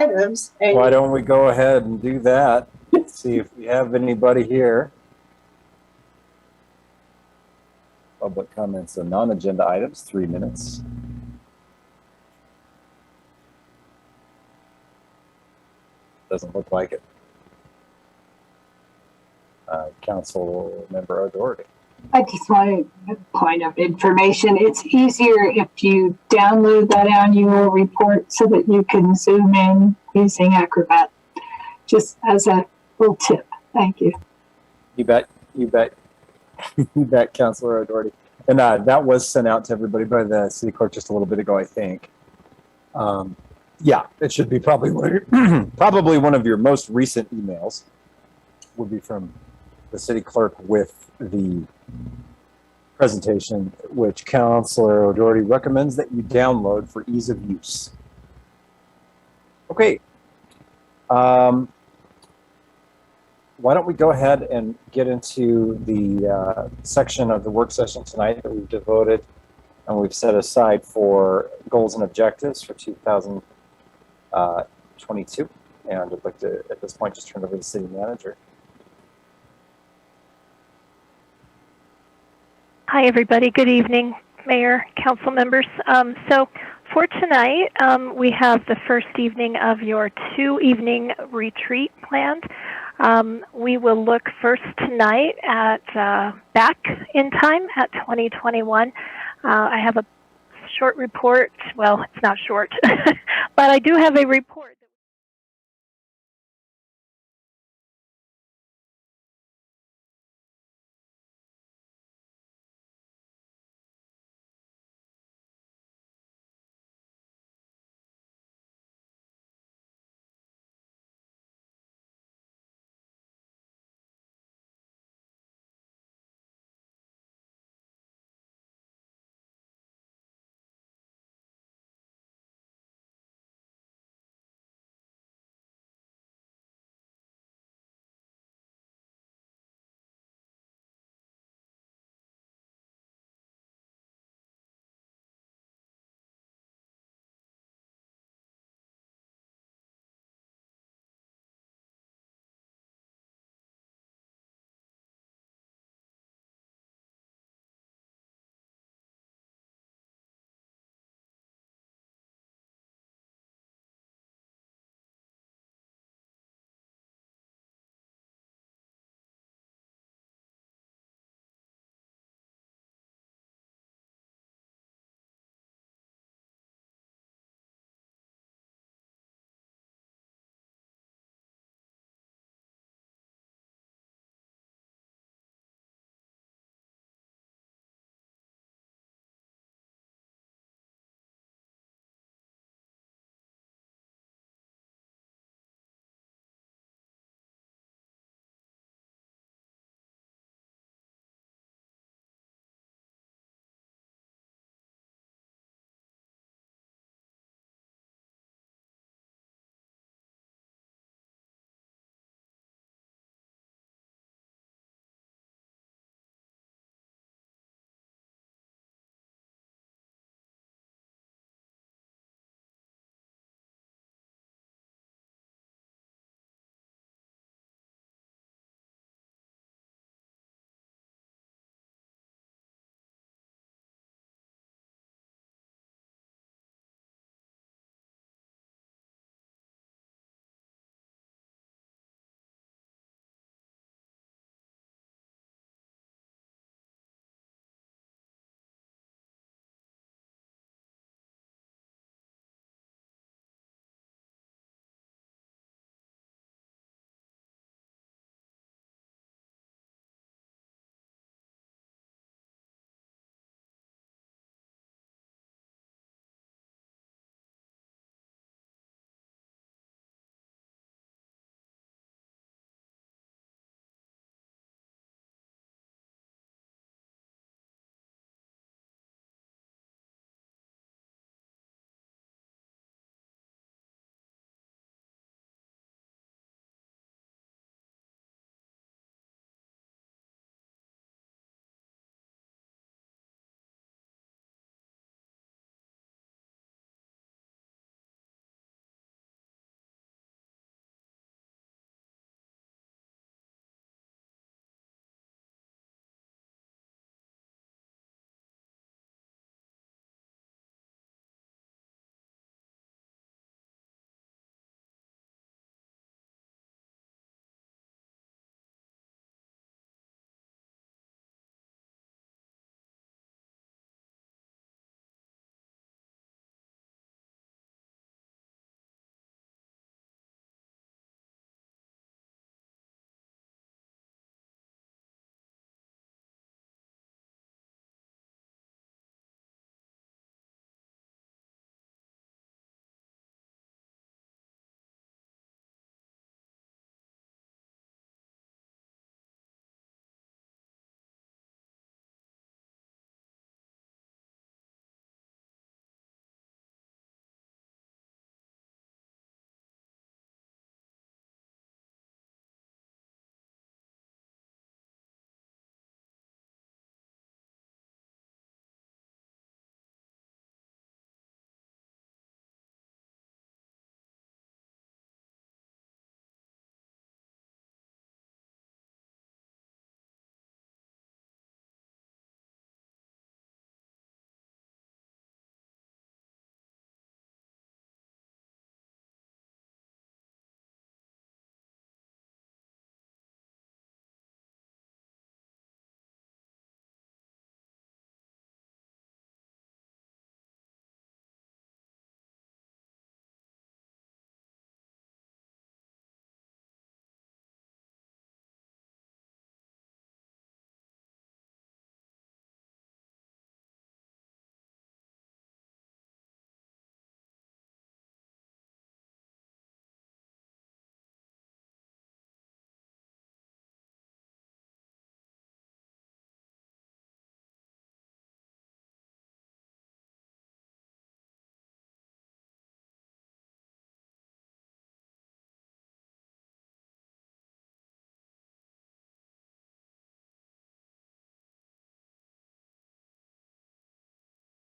items. Why don't we go ahead and do that? See if we have anybody here. Public comments on non-agenda items, 3 minutes. Doesn't look like it. Council Member O'Doherty. I just want a point of information. It's easier if you download that annual report so that you can zoom in using Acrobat. Just as a little tip. Thank you. You bet. You bet. You bet, Councilor O'Doherty. And that was sent out to everybody by the city clerk just a little bit ago, I think. Yeah, it should be probably probably one of your most recent emails would be from the city clerk with the presentation, which Councilor O'Doherty recommends that you download for ease of use. Okay. Why don't we go ahead and get into the section of the work session tonight that we've devoted and we've set aside for goals and objectives for 2022. And I'd like to, at this point, just turn it over to the city manager. Hi, everybody. Good evening, Mayor, council members. So for tonight, we have the first evening of your 2-evening retreat planned. We will look first tonight at back in time at 2021. I have a short report. Well, it's not short, but I do have a report.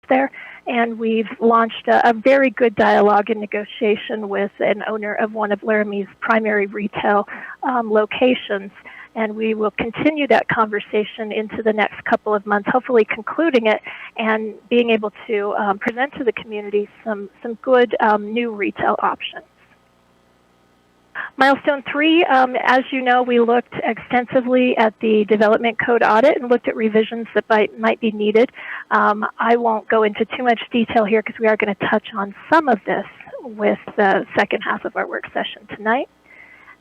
there. And we've launched a very good dialogue and negotiation with an owner of one of Laramie's primary retail locations. And we will continue that conversation into the next couple of months, hopefully concluding it and being able to present to the community some good new retail options. Milestone 3, as you know, we looked extensively at the development code audit and looked at revisions that might be needed. I won't go into too much detail here because we are going to touch on some of this with the second half of our work session tonight.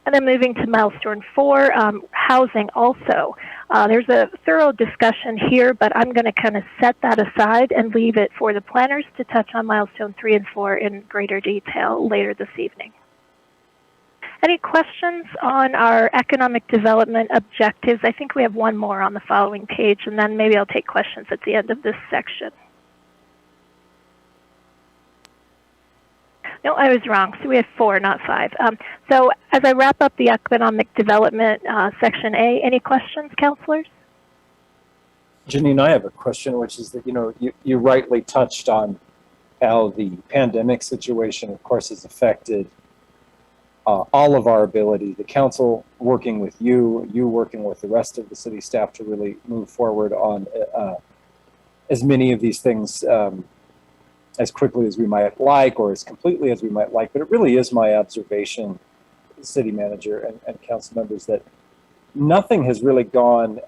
And then moving to Milestone 4, housing also. There's a thorough discussion here, but I'm going to kind of set that aside and leave it for the planners to touch on Milestone 3 and 4 in greater detail later this evening. Any questions on our economic development objectives? I think we have one more on the following page, and then maybe I'll take questions at the end of this section. No, I was wrong. So we have 4, not 5. So as I wrap up the economic development section A, any questions, counselors? Janine, I have a question, which is that, you rightly touched on how the pandemic situation, of course, has affected all of our ability, the council working with you working with the rest of the city staff to really move forward on as many of these things as quickly as we might like or as completely as we might like. But it really is my observation, city manager and council members, that nothing has really gone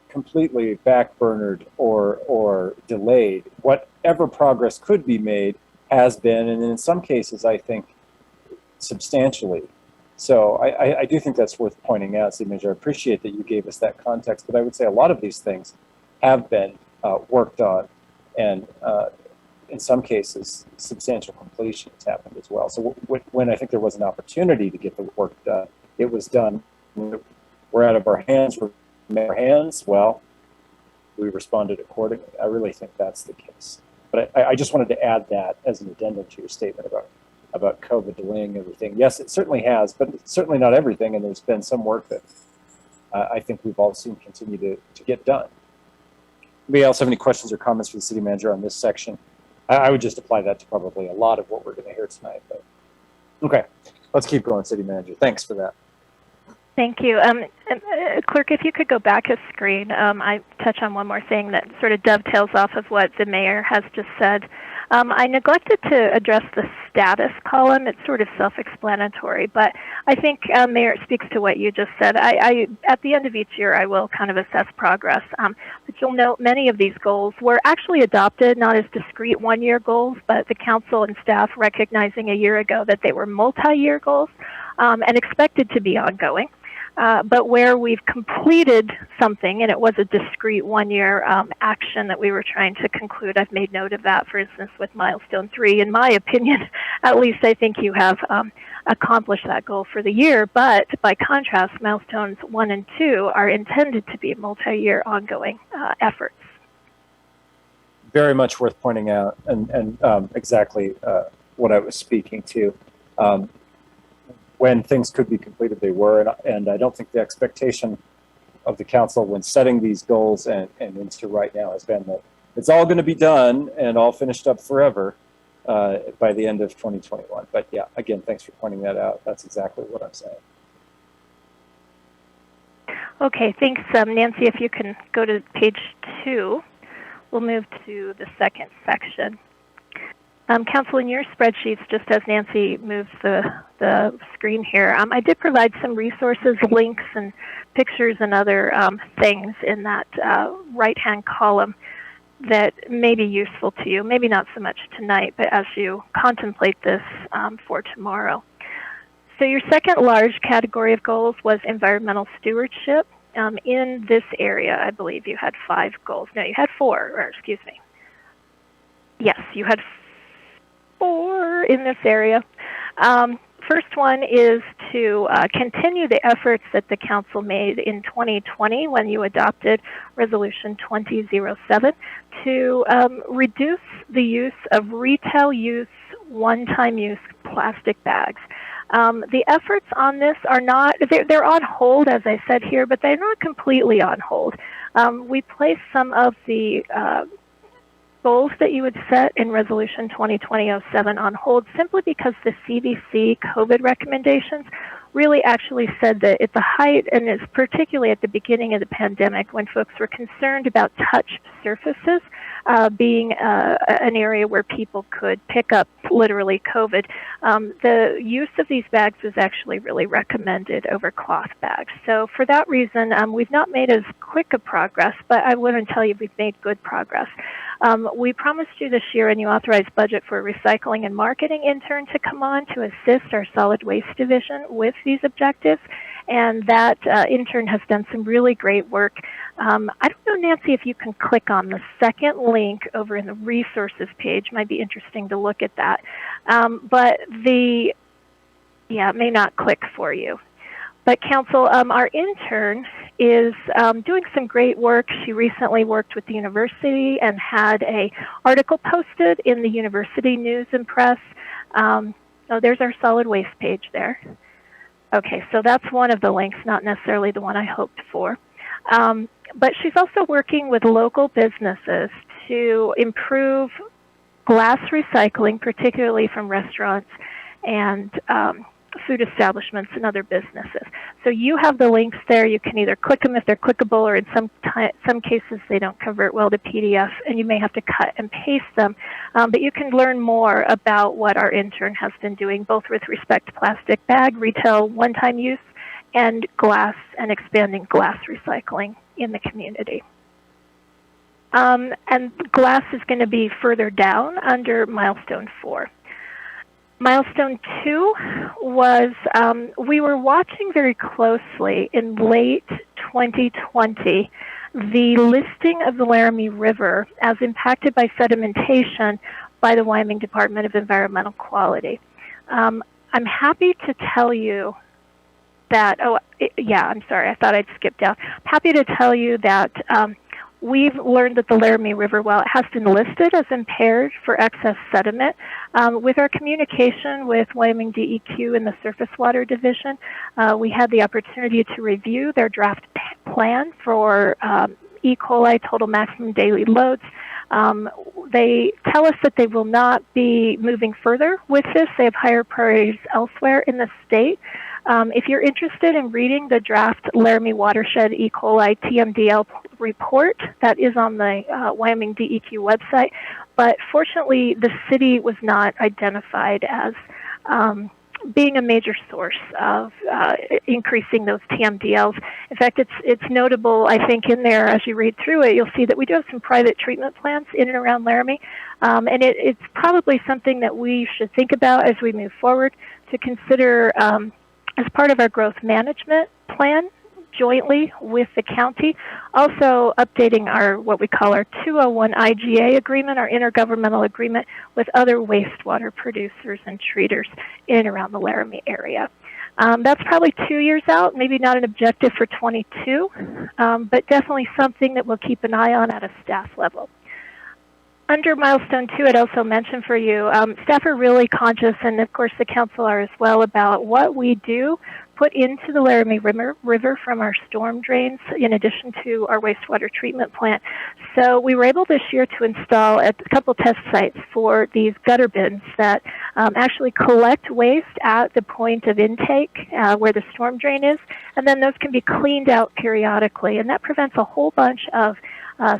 completely backburnered or delayed. Whatever progress could be made has been, and in some cases, I think, substantially. So I do think that's worth pointing out, City Manager. I appreciate that you gave us that context, but I would say a lot of these things have been worked on, and in some cases, substantial completion has happened as well. So when I think there was an opportunity to get the work done, it was done. We're out of our hands, well, we responded accordingly. I really think that's the case. But I just wanted to add that as an addendum to your statement about COVID delaying everything. Yes, it certainly has, but it's certainly not everything, and there's been some work that I think we've all seen continue to get done. Anybody else have any questions or comments for the city manager on this section? I would just apply that to probably a lot of what we're going to hear tonight. But okay, let's keep going, city manager. Thanks for that. Thank you. Clerk, if you could go back a screen, I touch on one more thing that sort of dovetails off of what the mayor has just said. I neglected to address the status column. It's sort of self-explanatory, but I think, Mayor, it speaks to what you just said. At the end of each year, I will kind of assess progress. But you'll note many of these goals were actually adopted not as discrete one-year goals, but the council and staff recognizing a year ago that they were multi-year goals and expected to be ongoing. But where we've completed something, and it was a discrete one-year action that we were trying to conclude, I've made note of that, for instance, with Milestone 3. In my opinion, at least I think you have accomplished that goal for the year. But by contrast, Milestones 1 and 2 are intended to be multi-year ongoing efforts. Very much worth pointing out, and exactly what I was speaking to. When things could be completed, they were, and I don't think the expectation of the council when setting these goals and into right now has been that it's all going to be done and all finished up forever by the end of 2021. But yeah, again, thanks for pointing that out. That's exactly what I'm saying. Okay, thanks, Nancy. If you can go to page 2, we'll move to the second section. Council, in your spreadsheets, just as Nancy moves the screen here, I did provide some resources, links, and pictures and other things in that right-hand column that may be useful to you. Maybe not so much tonight, but as you contemplate this for tomorrow. So your second large category of goals was environmental stewardship. In this area, I believe you had 5 goals. No, you had 4, or excuse me. Yes, you had 4 in this area. First one is to continue the efforts that the council made in 2020 when you adopted Resolution 2007 to reduce the use of retail use, one-time use plastic bags. The efforts on this are not, they're on hold, as I said here, but they're not completely on hold. We placed some of the goals that you would set in Resolution 2020-07 on hold simply because the CDC COVID recommendations really actually said that at the height, and it's particularly at the beginning of the pandemic when folks were concerned about touched surfaces being an area where people could pick up literally COVID, the use of these bags was actually really recommended over cloth bags. So for that reason, we've not made as quick a progress, but I wouldn't tell you we've made good progress. We promised you this year a new authorized budget for a recycling and marketing intern to come on to assist our solid waste division with these objectives. And that intern has done some really great work. I don't know, Nancy, if you can click on the second link over in the resources page. Might be interesting to look at that. But it may not click for you. But Council, our intern is doing some great work. She recently worked with the university and had an article posted in the university news and press. There's our solid waste page there. Okay, so that's one of the links, not necessarily the one I hoped for. But she's also working with local businesses to improve glass recycling, particularly from restaurants and food establishments and other businesses. So you have the links there. You can either click them if they're clickable, or in some cases they don't convert well to PDF, and you may have to cut and paste them. But you can learn more about what our intern has been doing, both with respect to plastic bag, retail one-time use, and glass, and expanding glass recycling in the community. And glass is going to be further down under Milestone 4. Milestone 2 was, we were watching very closely in late 2020 the listing of the Laramie River as impacted by sedimentation by the Wyoming Department of Environmental Quality. I'm happy to tell you that, I'm sorry, I thought I'd skip down. I'm happy to tell you that we've learned that the Laramie River, while it has been listed as impaired for excess sediment, with our communication with Wyoming DEQ and the Surface Water Division, we had the opportunity to review their draft plan for E. coli total maximum daily loads. They tell us that they will not be moving further with this. They have higher priorities elsewhere in the state. If you're interested in reading the draft Laramie Watershed E. coli TMDL report, that is on the Wyoming DEQ website. But fortunately, the city was not identified as being a major source of increasing those TMDLs. In fact, it's notable, I think, in there, as you read through it, you'll see that we do have some private treatment plants in and around Laramie. And it's probably something that we should think about as we move forward to consider as part of our growth management plan jointly with the county, also updating our what we call our 201 IGA agreement, our intergovernmental agreement with other wastewater producers and treaters in and around the Laramie area. That's probably 2 years out, maybe not an objective for 22, but definitely something that we'll keep an eye on at a staff level. Under Milestone 2, I'd also mention for you, staff are really conscious, and of course the council are as well, about what we do put into the Laramie River from our storm drains, in addition to our wastewater treatment plant. So we were able this year to install at a couple test sites for these gutter bins that actually collect waste at the point of intake where the storm drain is, and then those can be cleaned out periodically, and that prevents a whole bunch of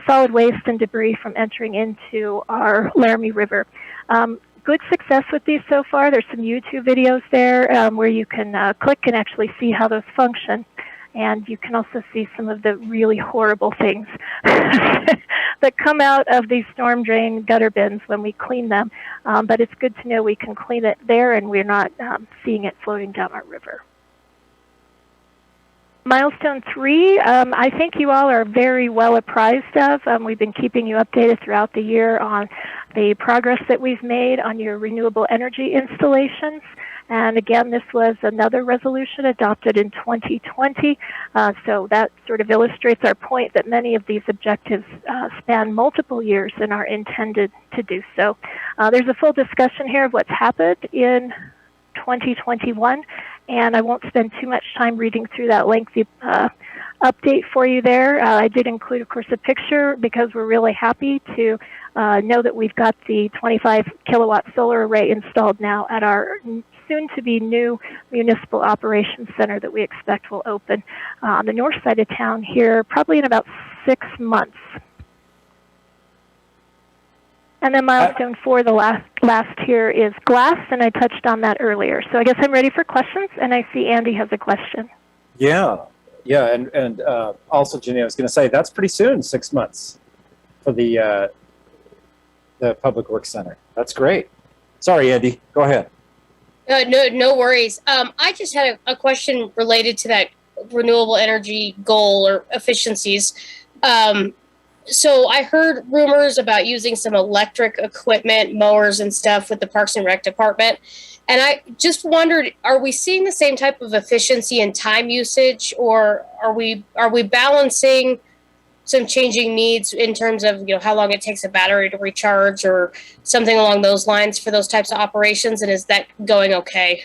solid waste and debris from entering into our Laramie River. Good success with these so far. There's some YouTube videos there where you can click and actually see how those function. And you can also see some of the really horrible things that come out of these storm drain gutter bins when we clean them. But it's good to know we can clean it there and we're not seeing it floating down our river. Milestone 3, I think you all are very well apprised of. We've been keeping you updated throughout the year on the progress that we've made on your renewable energy installations. And again, this was another resolution adopted in 2020. So that sort of illustrates our point that many of these objectives span multiple years and are intended to do so. There's a full discussion here of what's happened in 2021. And I won't spend too much time reading through that lengthy update for you there. I did include, of course, a picture because we're really happy to know that we've got the 25 kilowatt solar array installed now at our soon-to-be new municipal operations center that we expect will open on the north side of town here probably in about 6 months. And then Milestone 4, the last here, is glass, and I touched on that earlier. So I guess I'm ready for questions, and I see Andy has a question. Yeah, and also, Jenny, I was going to say that's pretty soon, 6 months for the Public Works Center. That's great. Sorry, Andy, go ahead. No worries. I just had a question related to that renewable energy goal or efficiencies. So I heard rumors about using some electric equipment, mowers and stuff with the Parks and Rec department. And I just wondered, are we seeing the same type of efficiency and time usage, or are we balancing some changing needs in terms of, how long it takes a battery to recharge or something along those lines for those types of operations? And is that going okay?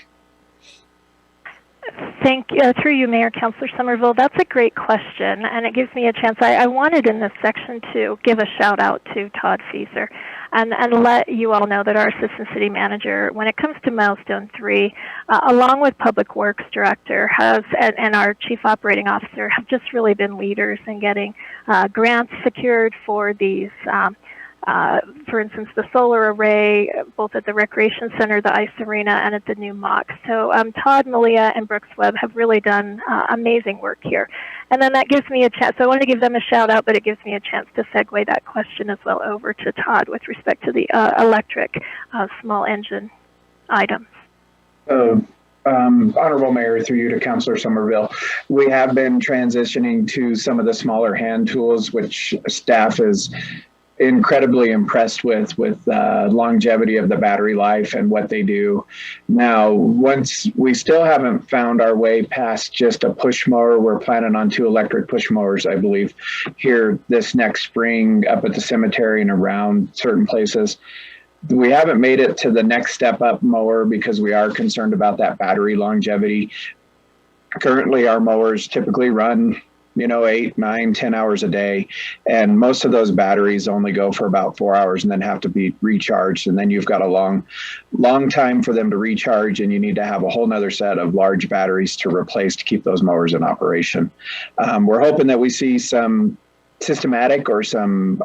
Thank you. Through you, Mayor, Councilor Somerville. That's a great question, and it gives me a chance. I wanted in this section to give a shout out to Todd Fieser and let you all know that our Assistant City Manager, when it comes to Milestone 3, along with Public Works Director and our Chief Operating Officer, have just really been leaders in getting grants secured for these for instance, the solar array, both at the Recreation Center, the Ice Arena, and at the new MOC. So Todd, Malia, and Brooks Webb have really done amazing work here. And then that gives me a chance. So I want to give them a shout out, but it gives me a chance to segue that question as well over to Todd with respect to the electric small engine items. Honorable Mayor, through you to Councilor Somerville, we have been transitioning to some of the smaller hand tools, which staff is incredibly impressed with longevity of the battery life and what they do. Now, once we still haven't found our way past just a push mower, we're planning on 2 electric push mowers, I believe, here this next spring up at the cemetery and around certain places. We haven't made it to the next step up mower because we are concerned about that battery longevity. Currently, our mowers typically run 8, 9, 10 hours a day. And most of those batteries only go for about 4 hours and then have to be recharged. And then you've got a long time for them to recharge, and you need to have a whole nother set of large batteries to replace to keep those mowers in operation. We're hoping that we see some systematic or some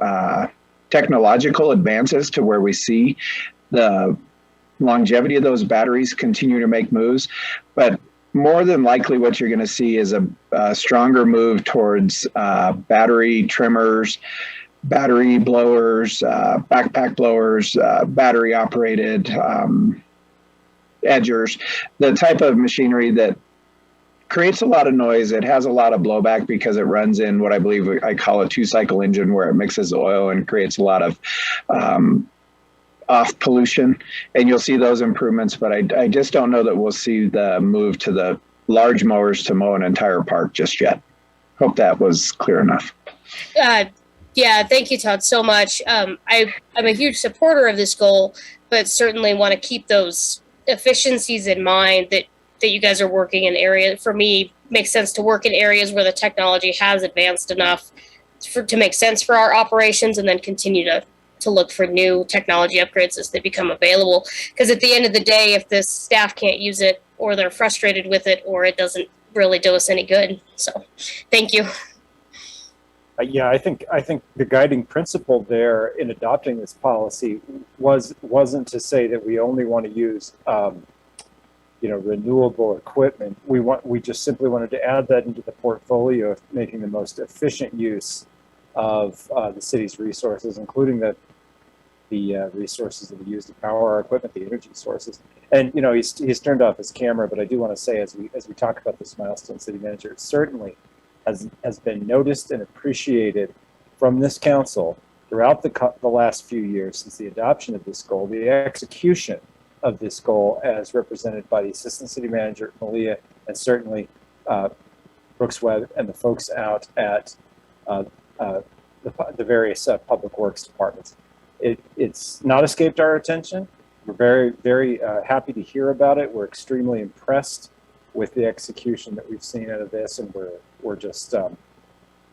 technological advances to where we see the longevity of those batteries continue to make moves. But more than likely what you're going to see is a stronger move towards battery trimmers, battery blowers, backpack blowers, battery operated edgers, the type of machinery that creates a lot of noise. It has a lot of blowback because it runs in what I believe I call a 2-cycle engine, where it mixes oil and creates a lot of off pollution, and you'll see those improvements, but I just don't know that we'll see the move to the large mowers to mow an entire park just yet. Hope that was clear enough. Yeah, thank you, Todd, so much. I'm a huge supporter of this goal, but certainly want to keep those efficiencies in mind that you guys are working in areas. For me, makes sense to work in areas where the technology has advanced enough to make sense for our operations, and then continue to look for new technology upgrades as they become available. Because at the end of the day, if the staff can't use it, or they're frustrated with it, or it doesn't really do us any good. So thank you. Yeah, I think the guiding principle there in adopting this policy wasn't to say that we only want to use renewable equipment. We just simply wanted to add that into the portfolio of making the most efficient use of the city's resources, including the resources that we use to power our equipment, the energy sources. And he's turned off his camera, but I do want to say, as we talk about this Milestone City Manager, it certainly has been noticed and appreciated from this council throughout the last few years since the adoption of this goal, the execution of this goal as represented by the Assistant City Manager, Malia, and certainly Brooks Webb and the folks out at the various public works departments. It's not escaped our attention. We're very, very happy to hear about it. We're extremely impressed with the execution that we've seen out of this, and we're we're just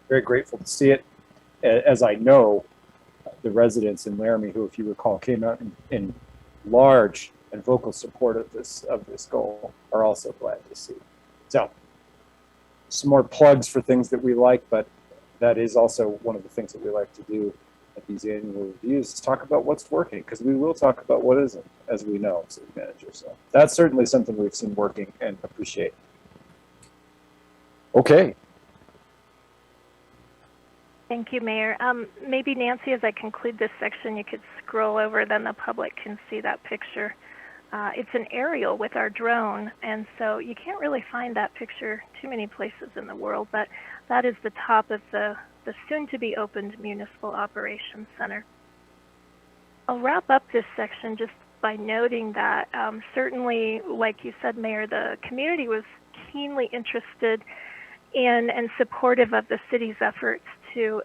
very grateful to see it. As I know, the residents in Laramie, who, if you recall, came out in large and vocal support of this goal, are also glad to see. So, some more plugs for things that we like, but that is also one of the things that we like to do at these annual reviews, is talk about what's working, because we will talk about what isn't, as we know, city manager. So that's certainly something we've seen working and appreciate. Okay. Thank you, Mayor. Maybe Nancy, as I conclude this section, you could scroll over, then the public can see that picture. It's an aerial with our drone, and so you can't really find that picture too many places in the world, but that is the top of the soon-to-be opened Municipal Operations Center. I'll wrap up this section just by noting that certainly, like you said, Mayor, the community was keenly interested in and supportive of the city's efforts to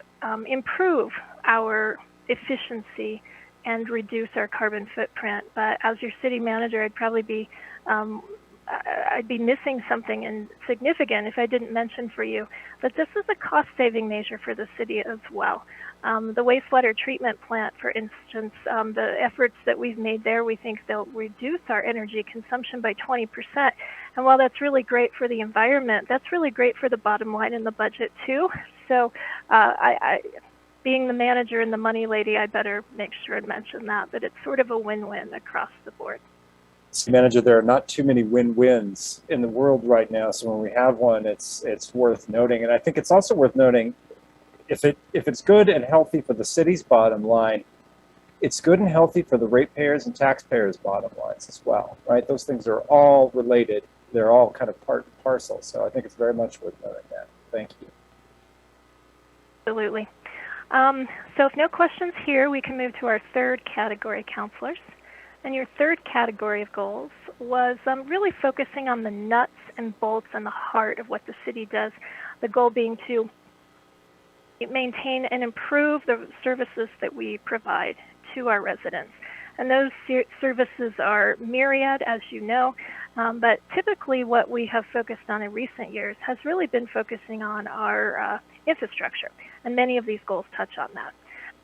improve our efficiency and reduce our carbon footprint. But as your city manager, I'd probably be missing something significant if I didn't mention for you that this is a cost-saving measure for the city as well. The wastewater treatment plant, for instance, the efforts that we've made there, we think they'll reduce our energy consumption by 20%. And while that's really great for the environment, that's really great for the bottom line in the budget too. So being the manager and the money lady, I better make sure and mention that, but it's sort of a win-win across the board. Manager, there are not too many win-wins in the world right now, so when we have one, it's worth noting. And I think it's also worth noting, if it's good and healthy for the city's bottom line, it's good and healthy for the ratepayers and taxpayers' bottom lines as well, right? Those things are all related. They're all kind of part and parcel. So I think it's very much worth noting that. Thank you. Absolutely. So if no questions here, we can move to our third category, counselors. And your third category of goals was really focusing on the nuts and bolts and the heart of what the city does. The goal being to maintain and improve the services that we provide to our residents. And those services are myriad, as you know, but typically what we have focused on in recent years has really been focusing on our infrastructure, and many of these goals touch on that.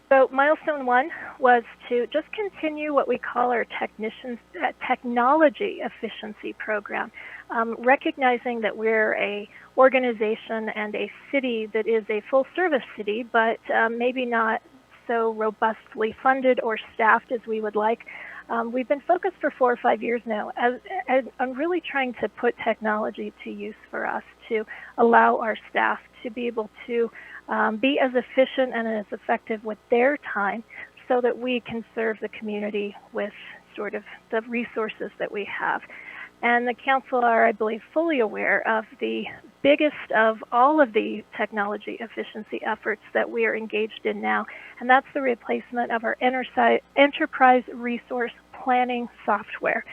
So Milestone 1 was to just continue what we call our technology efficiency program, recognizing that we're a organization and a city that is a full service city, but maybe not so robustly funded or staffed as we would like. We've been focused for 4 or 5 years now on really trying to put technology to use for us to allow our staff to be able to be as efficient and as effective with their time so that we can serve the community with sort of the resources that we have. And the council are, I believe, fully aware of the biggest of all of the technology efficiency efforts that we are engaged in now, and that's the replacement of our enterprise resource planning software.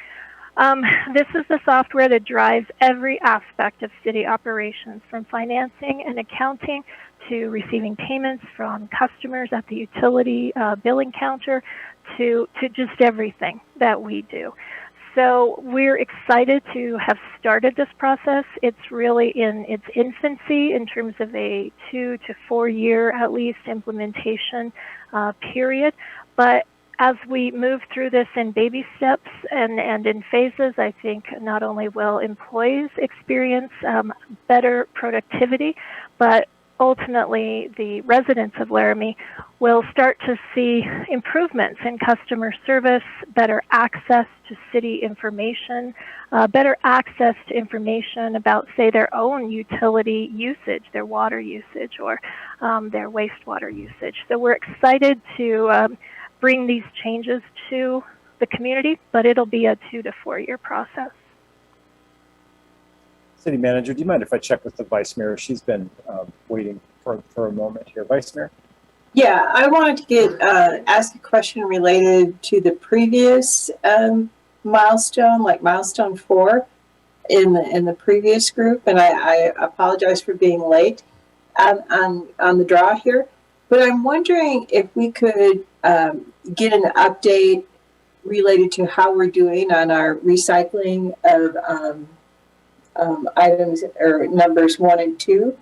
This is the software that drives every aspect of city operations, from financing and accounting to receiving payments from customers at the utility billing counter to just everything that we do. So we're excited to have started this process. It's really in its infancy in terms of a 2 to 4 year at least implementation period. But as we move through this in baby steps and in phases, I think not only will employees experience better productivity, but ultimately the residents of Laramie will start to see improvements in customer service, better access to city information, better access to information about, say, their own utility usage, their water usage, or their wastewater usage. So we're excited to bring these changes to the community, but it'll be a 2 to 4 year process. City Manager, do you mind if I check with the Vice Mayor? She's been waiting for a moment here. Vice Mayor? Yeah, I wanted to ask a question related to the previous milestone, like Milestone 4 in the previous group, and I apologize for being late on the draw here. But I'm wondering if we could get an update related to how we're doing on our recycling of items or numbers 1 and 2.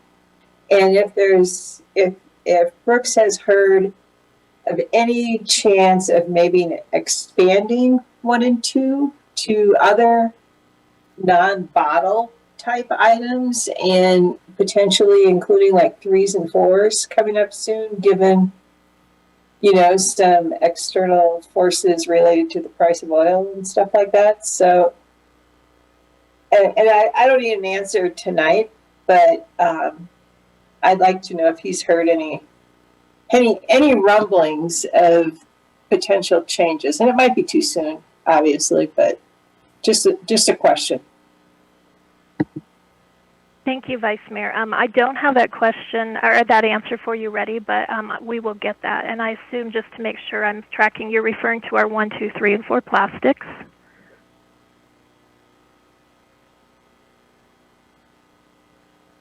And if Brooks has heard of any chance of maybe expanding 1 and 2 to other non-bottle type items and potentially including like 3s and 4s coming up soon, given, some external forces related to the price of oil and stuff like that. So, and I don't need an answer tonight, but I'd like to know if he's heard any rumblings of potential changes. And it might be too soon, obviously, but just a question. Thank you, Vice Mayor. I don't have that question or that answer for you ready, but we will get that. And I assume, just to make sure I'm tracking, you're referring to our 1, 2, 3, and 4 plastics.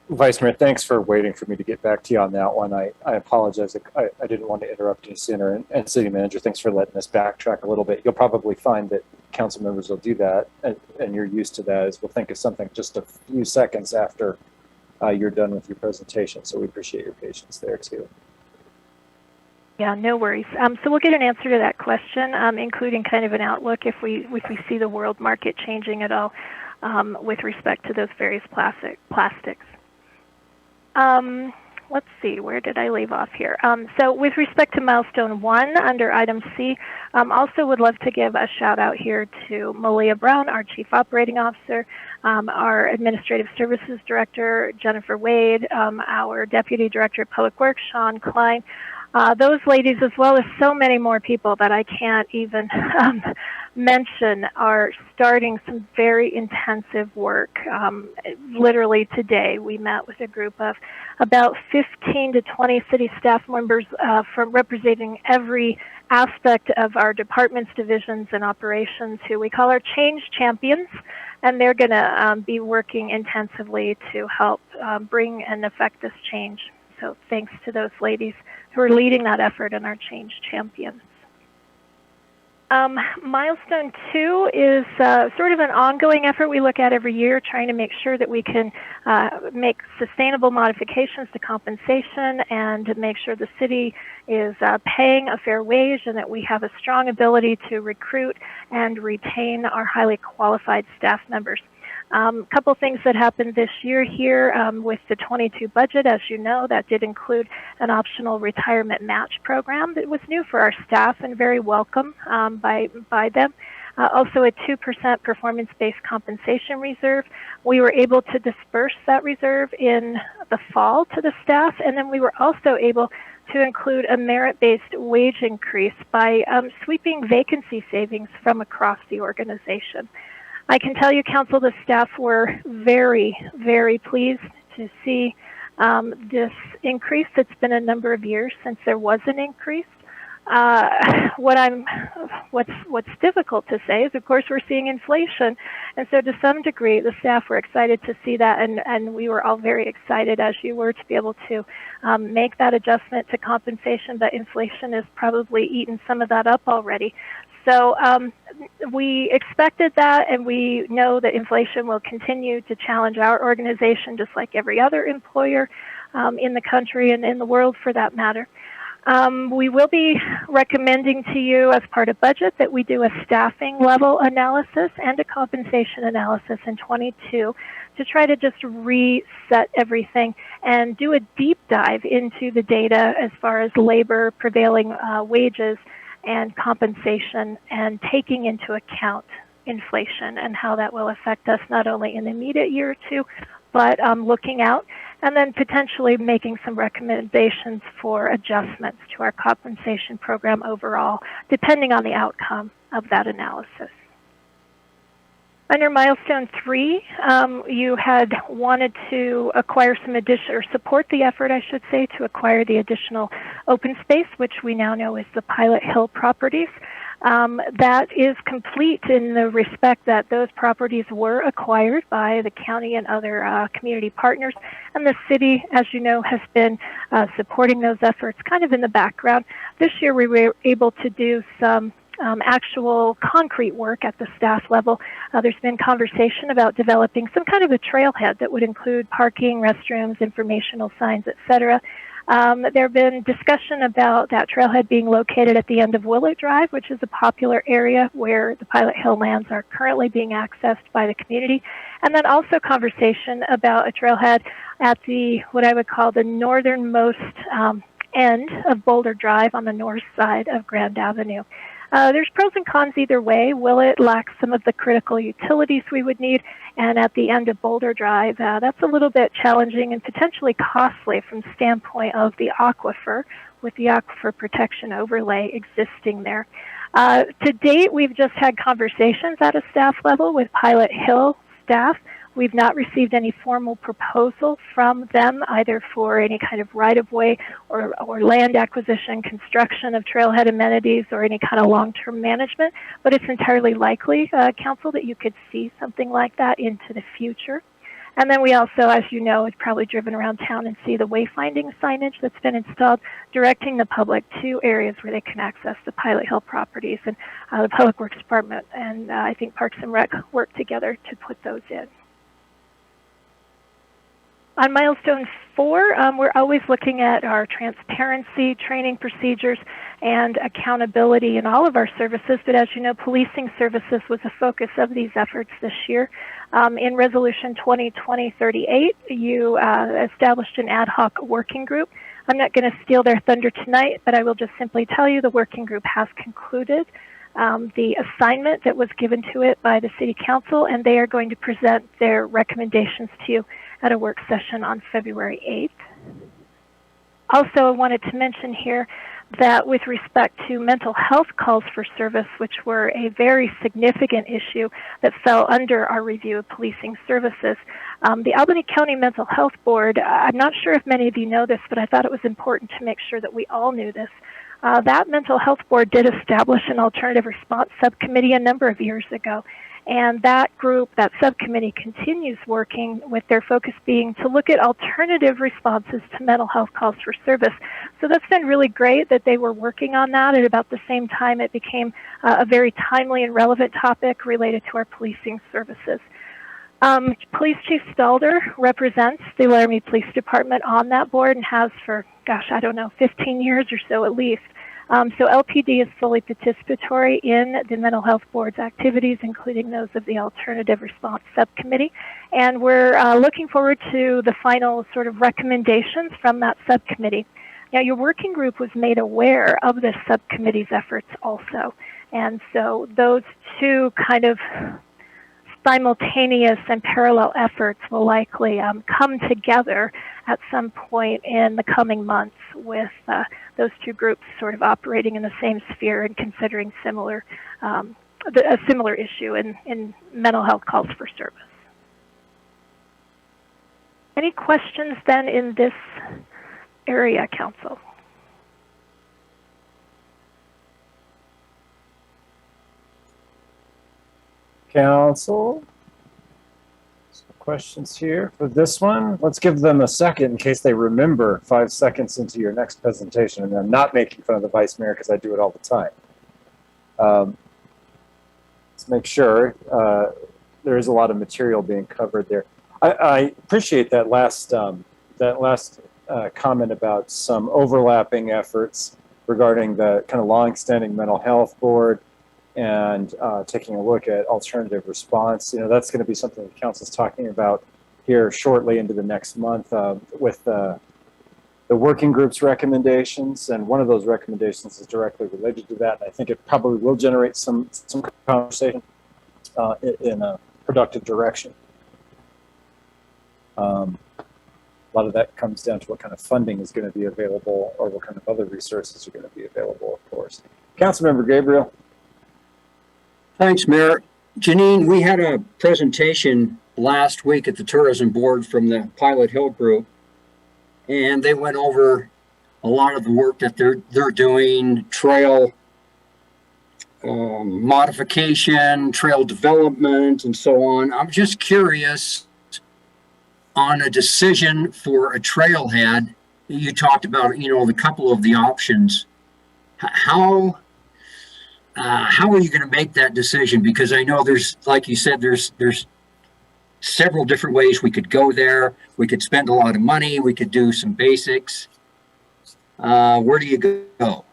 Vice Mayor, thanks for waiting for me to get back to you on that one. I apologize. I didn't want to interrupt you sooner. And City Manager, thanks for letting us backtrack a little bit. You'll probably find that council members will do that, and you're used to that, as we'll think of something just a few seconds after you're done with your presentation. So we appreciate your patience there too. Yeah, no worries. So we'll get an answer to that question, including kind of an outlook if we see the world market changing at all with respect to those various plastics. Let's see, where did I leave off here? So with respect to Milestone 1 under item C, also would love to give a shout out here to Malia Brown, our Chief Operating Officer, our Administrative Services Director, Jennifer Wade, our Deputy Director of Public Works, Sean Klein. Those ladies, as well as so many more people that I can't even mention, are starting some very intensive work. Literally today, we met with a group of about 15 to 20 city staff members from representing every aspect of our departments, divisions, and operations, who we call our change champions. And they're going to be working intensively to help bring and affect this change. So thanks to those ladies who are leading that effort and our change champions. Milestone 2 is sort of an ongoing effort we look at every year, trying to make sure that we can make sustainable modifications to compensation and to make sure the city is paying a fair wage and that we have a strong ability to recruit and retain our highly qualified staff members. A couple things that happened this year here with the 22 budget. As you know, that did include an optional retirement match program that was new for our staff and very welcome by them. Also a 2% performance-based compensation reserve. We were able to disperse that reserve in the fall to the staff, and then we were also able to include a merit-based wage increase by sweeping vacancy savings from across the organization. I can tell you, Council, the staff were very, very pleased to see this increase. It's been a number of years since there was an increase. What's difficult to say is, of course, we're seeing inflation, and so to some degree, the staff were excited to see that, and we were all very excited, as you were, to be able to make that adjustment to compensation. But inflation has probably eaten some of that up already. So we expected that, and we know that inflation will continue to challenge our organization, just like every other employer in the country and in the world, for that matter. We will be recommending to you, as part of budget, that we do a staffing level analysis and a compensation analysis in 22 to try to just reset everything and do a deep dive into the data as far as labor, prevailing wages, and compensation, and taking into account inflation and how that will affect us not only in the immediate year or two, but looking out, and then potentially making some recommendations for adjustments to our compensation program overall, depending on the outcome of that analysis. Under Milestone 3, you had wanted to acquire some additional, or support the effort, I should say, to acquire the additional open space, which we now know is the Pilot Hill properties. That is complete in the respect that those properties were acquired by the county and other community partners, and the city, as you know, has been supporting those efforts kind of in the background. This year we were able to do some actual concrete work at the staff level, there's been conversation about developing some kind of a trailhead that would include parking, restrooms, informational signs, etc. There have been discussion about that trailhead being located at the end of Willow Drive, which is a popular area where the Pilot Hill lands are currently being accessed by the community. And then also conversation about a trailhead at the, what I would call the northernmost end of Boulder Drive on the north side of Grand Avenue. There's pros and cons either way. Will it lack some of the critical utilities we would need? And at the end of Boulder Drive, that's a little bit challenging and potentially costly from the standpoint of the aquifer, with the aquifer protection overlay existing there. To date, we've just had conversations at a staff level with Pilot Hill staff. We've not received any formal proposal from them, either for any kind of right-of-way or land acquisition, construction of trailhead amenities, or any kind of long-term management. But it's entirely likely, Council, that you could see something like that into the future. And then we also, as you know, have probably driven around town and see the wayfinding signage that's been installed, directing the public to areas where they can access the Pilot Hill properties. And the Public Works Department and I think Parks and Rec work together to put those in. On Milestone 4, we're always looking at our transparency, training procedures, and accountability in all of our services. But as you know, policing services was a focus of these efforts this year. In Resolution 2020-38, you established an ad hoc working group. I'm not going to steal their thunder tonight, but I will just simply tell you the working group has concluded the assignment that was given to it by the City Council, and they are going to present their recommendations to you at a work session on February 8th. Also, I wanted to mention here that with respect to mental health calls for service, which were a very significant issue that fell under our review of policing services, the Albany County Mental Health Board, I'm not sure if many of you know this, but I thought it was important to make sure that we all knew this. That Mental Health Board did establish an alternative response subcommittee a number of years ago. And that group, that subcommittee, continues working with their focus being to look at alternative responses to mental health calls for service. So that's been really great that they were working on that. At about the same time, it became a very timely and relevant topic related to our policing services. Police Chief Stalder represents the Laramie Police Department on that board and has for, gosh, I don't know, 15 years or so at least. So LPD is fully participatory in the Mental Health Board's activities, including those of the Alternative Response Subcommittee. And we're looking forward to the final sort of recommendations from that subcommittee. Now, your working group was made aware of this subcommittee's efforts also. And so those two kind of simultaneous and parallel efforts will likely come together at some point in the coming months, with those two groups sort of operating in the same sphere and considering a similar issue in mental health calls for service. Any questions then in this area, Council? Council, some questions here for this one. Let's give them a second in case they remember 5 seconds into your next presentation. And I'm not making fun of the Vice Mayor because I do it all the time. Let's make sure there is a lot of material being covered there. I appreciate that last comment about some overlapping efforts regarding the kind of long-standing mental health board and taking a look at alternative response. You know, that's going to be something the council's talking about here shortly into the next month with the working group's recommendations, and one of those recommendations is directly related to that. And I think it probably will generate some conversation in a productive direction. A lot of that comes down to what kind of funding is going to be available, or what kind of other resources are going to be available, of course. Councilmember Gabriel. Thanks, Mayor. Janine, we had a presentation last week at the Tourism Board from the Pilot Hill Group, and they went over a lot of the work that they're doing, trail modification, trail development, and so on. I'm just curious on a decision for a trailhead. You talked about, you know, the couple of the options. How how are you going to make that decision? Because I know there's, like you said, there's several different ways we could go there. We could spend a lot of money. We could do some basics. Where do you go?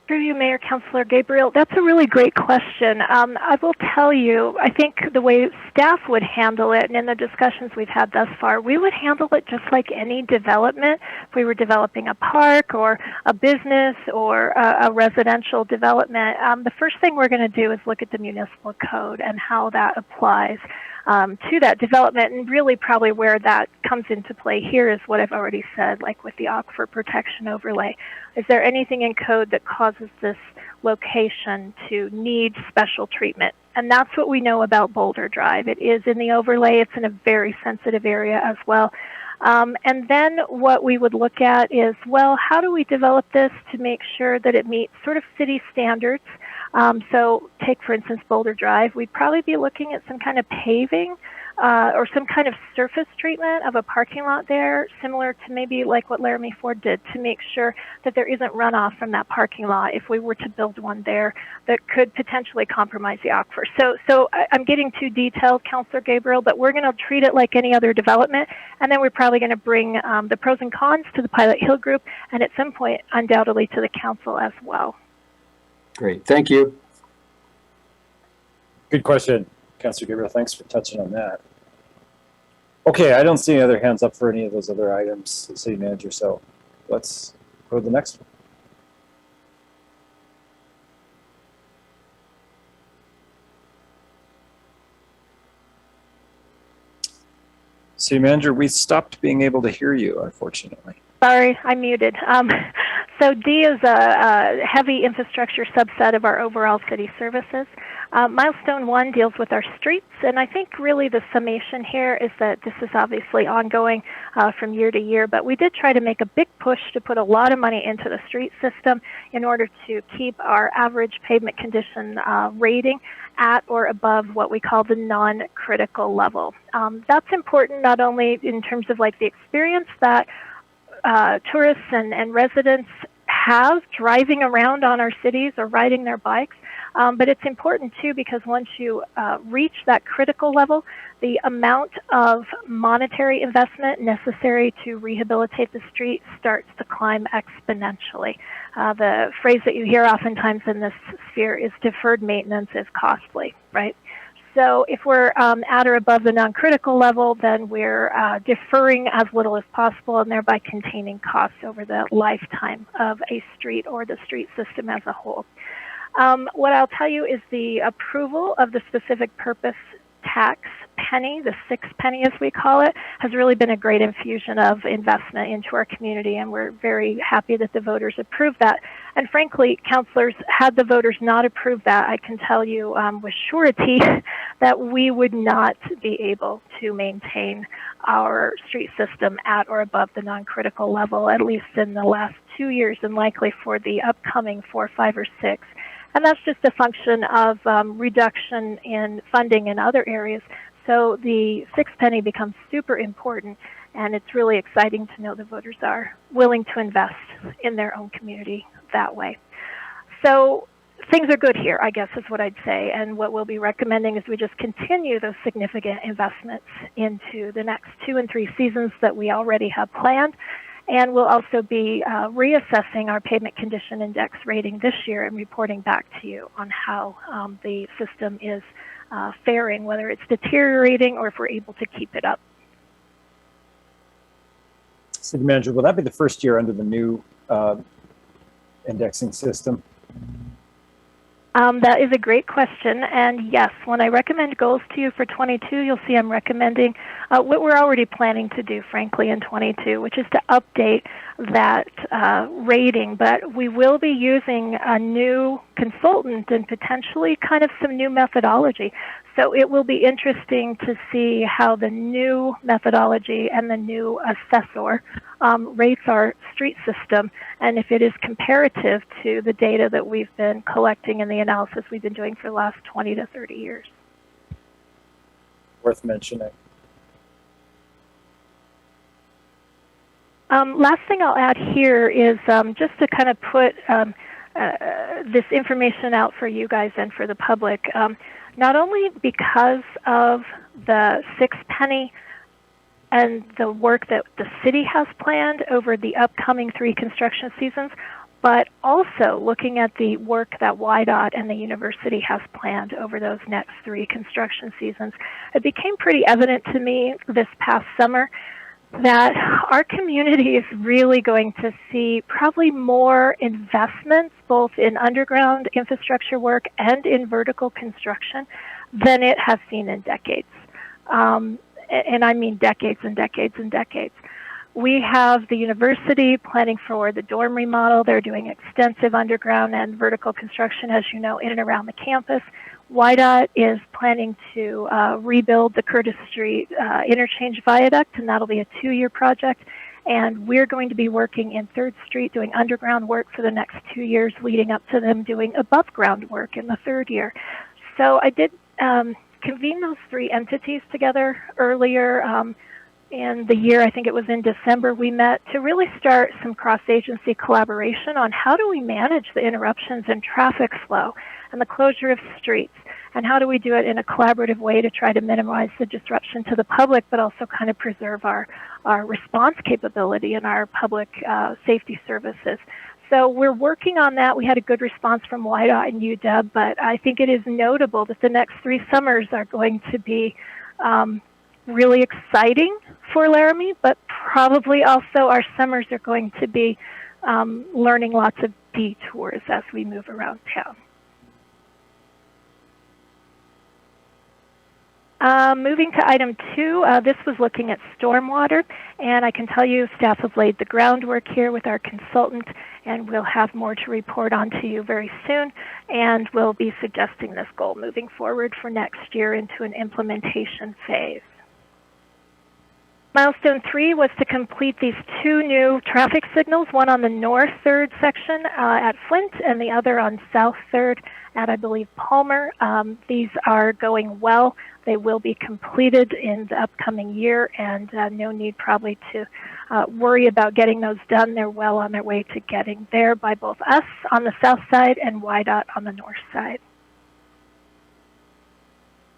Through you, Mayor, Councilor Gabriel, that's a really great question. I will tell you, I think the way staff would handle it, and in the discussions we've had thus far, we would handle it just like any development. If we were developing a park or a business or a residential development, the first thing we're going to do is look at the municipal code and how that applies to that development. And really probably where that comes into play here is what I've already said, like with the aquifer protection overlay. Is there anything in code that causes this location to need special treatment? And that's what we know about Boulder Drive. It is in the overlay. It's in a very sensitive area as well. And then what we would look at is, well, how do we develop this to make sure that it meets sort of city standards? So take, for instance, Boulder Drive. We'd probably be looking at some kind of paving or some kind of surface treatment of a parking lot there, similar to maybe like what Laramie Four did, to make sure that there isn't runoff from that parking lot if we were to build one there that could potentially compromise the aquifer. So I'm getting too detailed, Councilor Gabriel, but we're going to treat it like any other development, and then we're probably going to bring the pros and cons to the Pilot Hill Group, and at some point, undoubtedly, to the council as well. Great, thank you. Good question, Councilor Gabriel. Thanks for touching on that. Okay, I don't see any other hands up for any of those other items, City Manager, so let's go to the next one. City Manager, we stopped being able to hear you, unfortunately. Sorry, I'm muted. So D is a heavy infrastructure subset of our overall city services. Milestone 1 deals with our streets, and I think really the summation here is that this is obviously ongoing from year to year, but we did try to make a big push to put a lot of money into the street system in order to keep our average pavement condition rating at or above what we call the non-critical level. That's important not only in terms of like the experience that tourists and residents have driving around on our cities or riding their bikes, but it's important too because once you reach that critical level, the amount of monetary investment necessary to rehabilitate the street starts to climb exponentially. The phrase that you hear oftentimes in this sphere is deferred maintenance is costly, right? So if we're at or above the non-critical level, then we're deferring as little as possible and thereby containing costs over the lifetime of a street or the street system as a whole. What I'll tell you is the approval of the specific purpose tax penny, the 6 penny as we call it, has really been a great infusion of investment into our community, and we're very happy that the voters approved that. And frankly, councilors, had the voters not approved that, I can tell you with surety that we would not be able to maintain our street system at or above the non-critical level, at least in the last 2 years, and likely for the upcoming 4, 5, or 6. And that's just a function of reduction in funding in other areas. So the 6 penny becomes super important, and it's really exciting to know the voters are willing to invest in their own community that way. So things are good here, I guess is what I'd say. And what we'll be recommending is we just continue those significant investments into the next 2 and 3 seasons that we already have planned. And we'll also be reassessing our pavement condition index rating this year and reporting back to you on how the system is faring, whether it's deteriorating or if we're able to keep it up. City Manager, will that be the first year under the new indexing system? That is a great question, and yes, when I recommend goals to you for 22, you'll see I'm recommending what we're already planning to do, frankly, in 22, which is to update that rating, but we will be using a new consultant and potentially kind of some new methodology. So it will be interesting to see how the new methodology and the new assessor rates our street system, and if it is comparative to the data that we've been collecting and the analysis we've been doing for the last 20 to 30 years. Worth mentioning. Last thing I'll add here is just to kind of put this information out for you guys and for the public, not only because of the 6 penny and the work that the city has planned over the upcoming 3 construction seasons, but also looking at the work that WYDOT and the university has planned over those next 3 construction seasons. It became pretty evident to me this past summer that our community is really going to see probably more investments both in underground infrastructure work and in vertical construction than it has seen in decades. And I mean decades and decades and decades. We have the university planning for the dorm remodel. They're doing extensive underground and vertical construction, as you know, in and around the campus. WYDOT is planning to rebuild the Curtis Street interchange viaduct, and that'll be a 2-year project. And we're going to be working in 3rd Street doing underground work for the next 2 years, leading up to them doing above ground work in the 3rd year. So I did convene those 3 entities together earlier in the year. I think it was in December we met to really start some cross-agency collaboration on how do we manage the interruptions in traffic flow and the closure of streets, and how do we do it in a collaborative way to try to minimize the disruption to the public, but also kind of preserve our response capability and our public safety services. So we're working on that. We had a good response from WYDOT and UW, but I think it is notable that the next 3 summers are going to be really exciting for Laramie, but probably also our summers are going to be learning lots of detours as we move around town. Moving to item 2, this was looking at stormwater, and I can tell you staff have laid the groundwork here with our consultant, and we'll have more to report on to you very soon, and we'll be suggesting this goal moving forward for next year into an implementation phase. Milestone 3 was to complete these 2 new traffic signals, one on the north 3rd section at Flint and the other on south 3rd at, I believe, Palmer. These are going well. They will be completed in the upcoming year, and no need probably to worry about getting those done. They're well on their way to getting there by both us on the south side and WYDOT on the north side.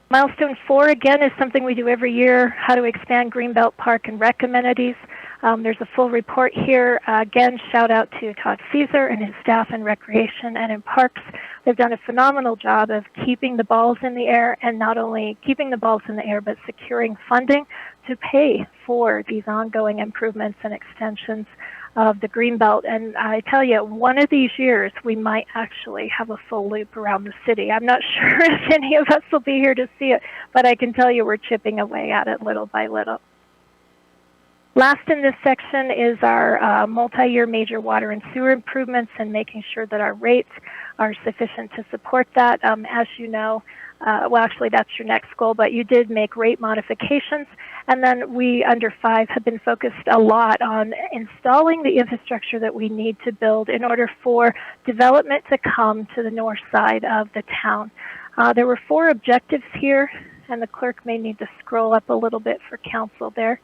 Milestone 4, again, is something we do every year, how to expand Greenbelt Park and Rec amenities. There's a full report here. Again, shout out to Todd Feeser and his staff in Recreation and in Parks. They've done a phenomenal job of keeping the balls in the air, and not only keeping the balls in the air, but securing funding to pay for these ongoing improvements and extensions of the Greenbelt. And I tell you, one of these years, we might actually have a full loop around the city. I'm not sure if any of us will be here to see it, but I can tell you we're chipping away at it little by little. Last in this section is our multi-year major water and sewer improvements and making sure that our rates are sufficient to support that. As you know, well, actually, that's your next goal, but you did make rate modifications. And then we, under 5, have been focused a lot on installing the infrastructure that we need to build in order for development to come to the north side of the town. There were 4 objectives here, and the clerk may need to scroll up a little bit for council there.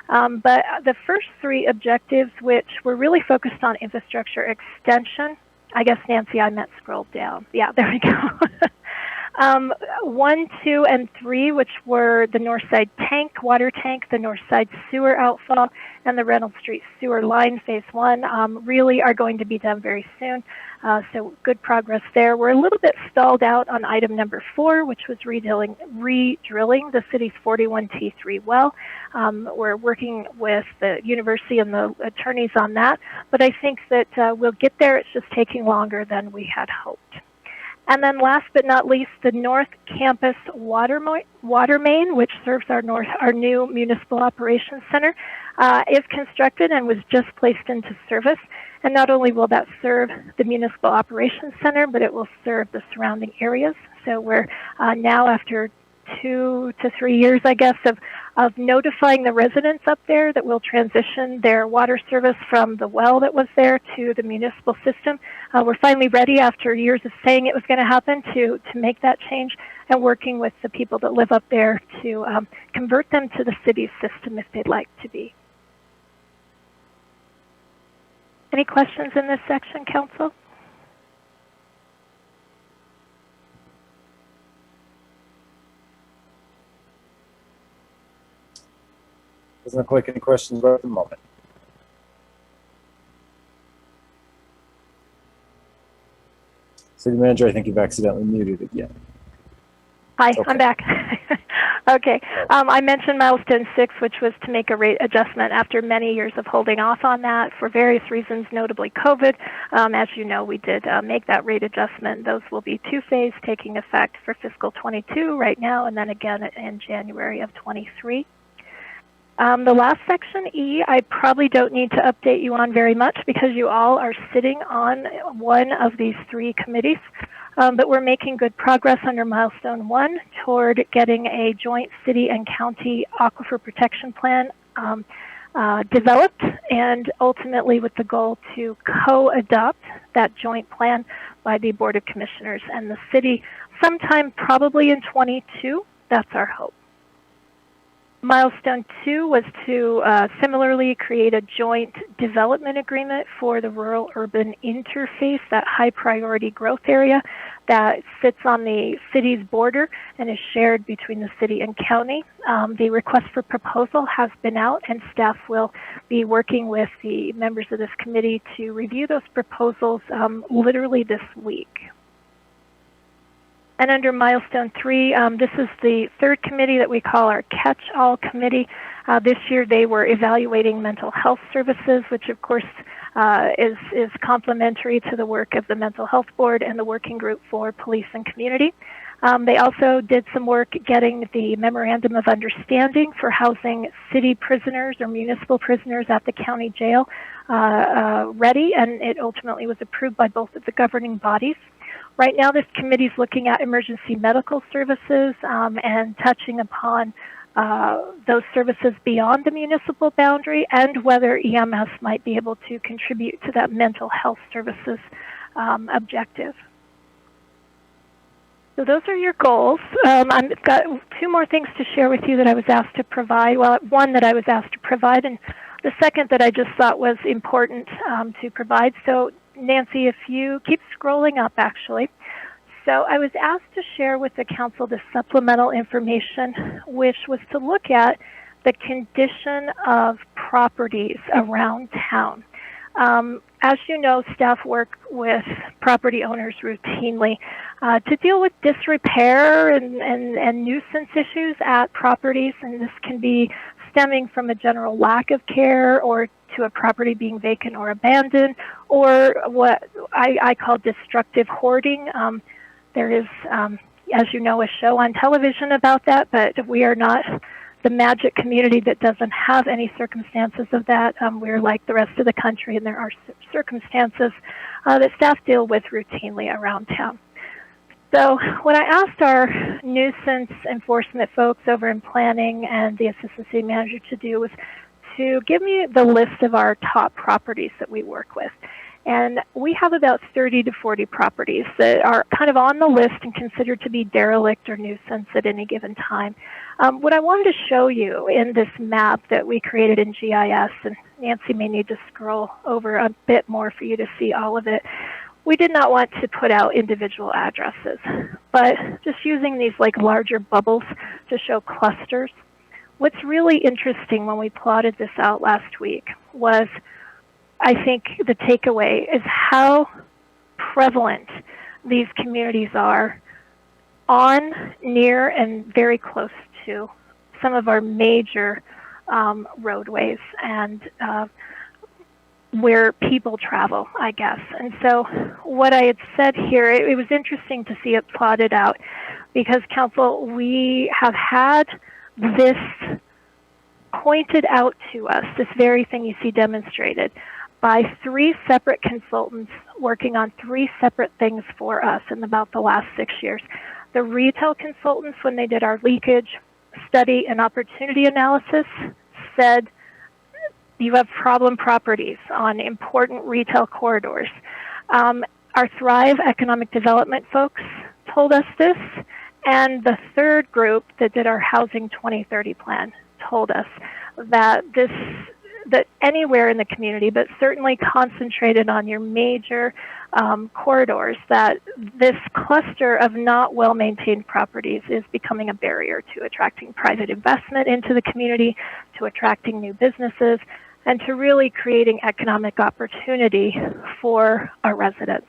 But the first 3 objectives, which were really focused on infrastructure extension, I guess, Nancy, I meant scroll down. Yeah, there we go. 1, 2, and 3, which were the north side tank, water tank, the north side sewer outfall, and the Reynolds Street sewer line phase 1, really are going to be done very soon. So good progress there. We're a little bit stalled out on item number 4, which was redrilling the city's 41T3 well. We're working with the university and the attorneys on that, but I think that we'll get there. It's just taking longer than we had hoped. And then last but not least, the North Campus water main, which serves our new Municipal Operations Center, is constructed and was just placed into service. And not only will that serve the Municipal Operations Center, but it will serve the surrounding areas. So we're now, after 2 to 3 years, I guess, of notifying the residents up there that we'll transition their water service from the well that was there to the municipal system. We're finally ready, after years of saying it was going to happen, to make that change, and working with the people that live up there to convert them to the city's system if they'd like to be. Any questions in this section, Council? Doesn't look like any questions right at the moment. City Manager, I think you've accidentally muted again. Hi, Okay. I'm back. Okay, I mentioned Milestone 6, which was to make a rate adjustment after many years of holding off on that for various reasons, notably COVID. As you know, we did make that rate adjustment. Those will be two-phase, taking effect for fiscal 22 right now, and then again in January of 23. The last section, E, I probably don't need to update you on very much because you all are sitting on one of these three committees. But we're making good progress under Milestone 1 toward getting a joint city and county aquifer protection plan developed, and ultimately with the goal to co-adopt that joint plan by the Board of Commissioners and the city sometime probably in 22. That's our hope. Milestone 2 was to similarly create a joint development agreement for the rural-urban interface, that high-priority growth area that sits on the city's border and is shared between the city and county. The request for proposal has been out, and staff will be working with the members of this committee to review those proposals literally this week. And under Milestone 3, this is the third committee that we call our catch-all committee. This year they were evaluating mental health services, which of course is complementary to the work of the Mental Health Board and the Working Group for Police and Community. They also did some work getting the Memorandum of Understanding for housing city prisoners or municipal prisoners at the county jail ready, and it ultimately was approved by both of the governing bodies. Right now, this committee is looking at emergency medical services and touching upon those services beyond the municipal boundary and whether EMS might be able to contribute to that mental health services objective. So those are your goals. I've got two more things to share with you that I was asked to provide. Well, one that I was asked to provide, and the second that I just thought was important to provide. So Nancy, if you keep scrolling up, actually. So I was asked to share with the council the supplemental information, which was to look at the condition of properties around town. As you know, staff work with property owners routinely to deal with disrepair and nuisance issues at properties, and this can be stemming from a general lack of care or to a property being vacant or abandoned, or what I call destructive hoarding. There is, as you know, a show on television about that, but we are not the magic community that doesn't have any circumstances of that. We're like the rest of the country, and there are circumstances that staff deal with routinely around town. So what I asked our nuisance enforcement folks over in planning and the assistant city manager to do was to give me the list of our top properties that we work with. And we have about 30 to 40 properties that are kind of on the list and considered to be derelict or nuisance at any given time. What I wanted to show you in this map that we created in GIS, and Nancy may need to scroll over a bit more for you to see all of it. We did not want to put out individual addresses, but just using these like larger bubbles to show clusters. What's really interesting when we plotted this out last week was, I think the takeaway is how prevalent these communities are on, near, and very close to some of our major roadways and where people travel, I guess. And so what I had said here, it was interesting to see it plotted out because, council, we have had this pointed out to us, this very thing you see demonstrated, by three separate consultants working on three separate things for us in about the last 6 years. The retail consultants, when they did our leakage study and opportunity analysis, said you have problem properties on important retail corridors. Our Thrive economic development folks told us this, and the third group that did our Housing 2030 plan told us that this that anywhere in the community, but certainly concentrated on your major corridors, that this cluster of not well-maintained properties is becoming a barrier to attracting private investment into the community, to attracting new businesses, and to really creating economic opportunity for our residents.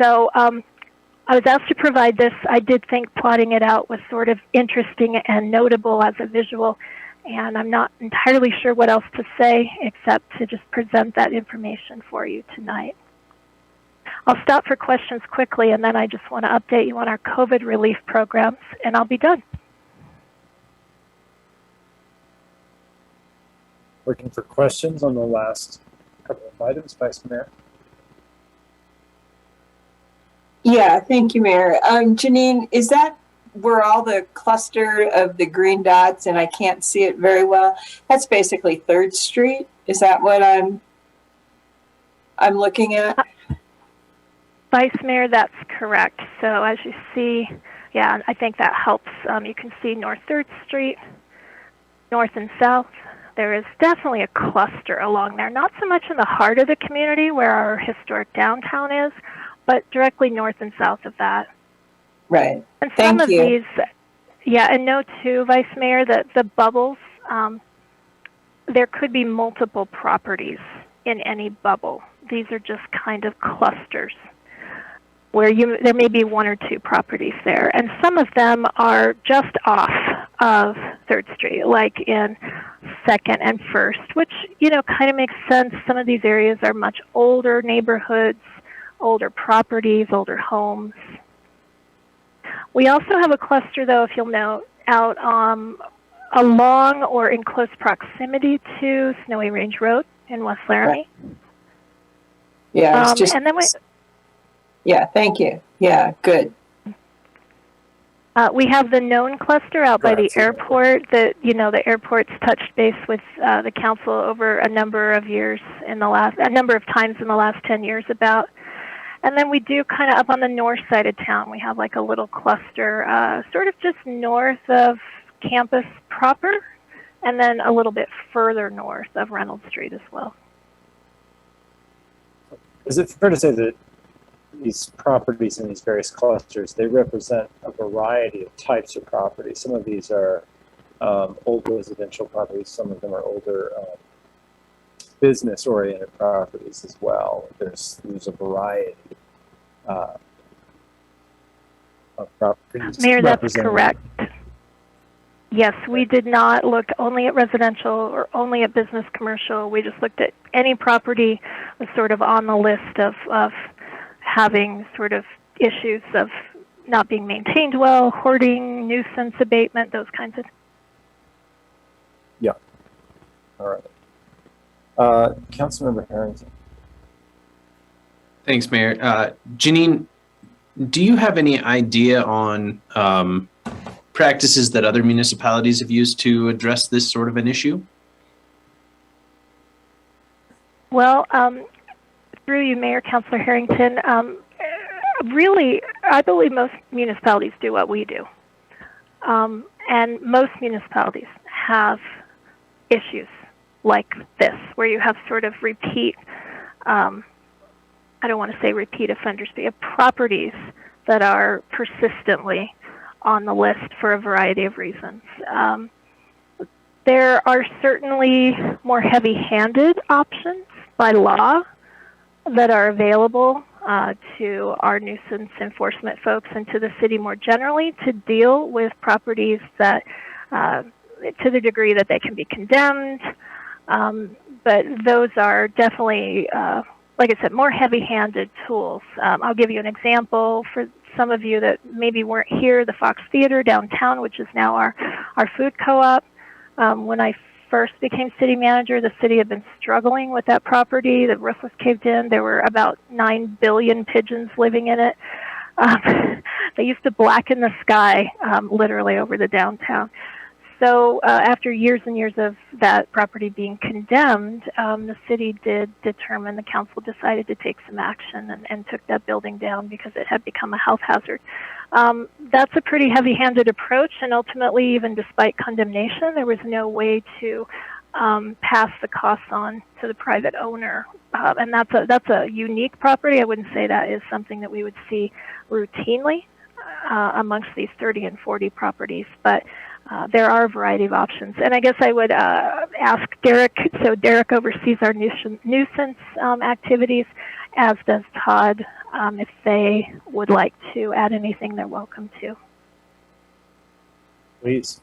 So I was asked to provide this. I did think plotting it out was sort of interesting and notable as a visual, and I'm not entirely sure what else to say except to just present that information for you tonight. I'll stop for questions quickly, and then I just want to update you on our COVID relief programs, and I'll be done. Looking for questions on the last couple of items, Vice Mayor. Yeah, thank you, Mayor. Janine, is that where all the cluster of the green dots, and I can't see it very well? That's basically 3rd Street. Is that what I'm looking at? Vice Mayor, that's correct. So as you see, yeah, I think that helps. You can see North 3rd Street, north and south. There is definitely a cluster along there, not so much in the heart of the community where our historic downtown is, but directly north and south of that. Right. And some of these, yeah, and note too, Vice Mayor, that the bubbles, there could be multiple properties in any bubble. These are just kind of clusters where there may be 1 or 2 properties there. And some of them are just off of 3rd Street, like in 2nd and 1st, which, you know, kind of makes sense. Some of these areas are much older neighborhoods, older properties, older homes. We also have a cluster, though, if you'll note, out along or in close proximity to Snowy Range Road in West Laramie. Yeah, it's just... and then yeah, thank you. Yeah, good. We have the known cluster out by the airport that, you know, the airport's touched base with the council over a number of times in the last 10 years about. And then we do kind of up on the north side of town, we have like a little cluster, sort of just north of campus proper, and then a little bit further north of Reynolds Street as well. Is it fair to say that these properties in these various clusters, they represent a variety of types of properties? Some of these are old residential properties, some of them are older business-oriented properties as well. There's a variety of properties. Mayor, that's correct. Yes, we did not look only at residential or only at business commercial. We just looked at any property was sort of on the list of having sort of issues of not being maintained well, hoarding, nuisance abatement, those kinds of. Yeah. All right. Councilmember Harrington. Thanks, Mayor. Janine, do you have any idea on practices that other municipalities have used to address this sort of an issue? Well, through you, Mayor, Councilor Harrington, really, I believe most municipalities do what we do. And most municipalities have issues like this, where you have sort of repeat, I don't want to say repeat offenders, but you have properties that are persistently on the list for a variety of reasons. There are certainly more heavy-handed options by law that are available to our nuisance enforcement folks and to the city more generally to deal with properties that, to the degree that they can be condemned. But those are definitely, like I said, more heavy-handed tools. I'll give you an example for some of you that maybe weren't here. The Fox Theater downtown, which is now our food co-op. When I first became city manager, the city had been struggling with that property. The roof was caved in. There were about 9 billion pigeons living in it. They used to blacken the sky literally over the downtown. So after years and years of that property being condemned, the city did determine, the council decided to take some action and took that building down because it had become a health hazard. That's a pretty heavy-handed approach, and ultimately, even despite condemnation, there was no way to pass the costs on to the private owner. And that's a unique property. I wouldn't say that is something that we would see routinely amongst these 30 and 40 properties, but there are a variety of options. And I guess I would ask Derek, so Derek oversees our nuisance activities, as does Todd. If they would like to add anything, they're welcome to. Please.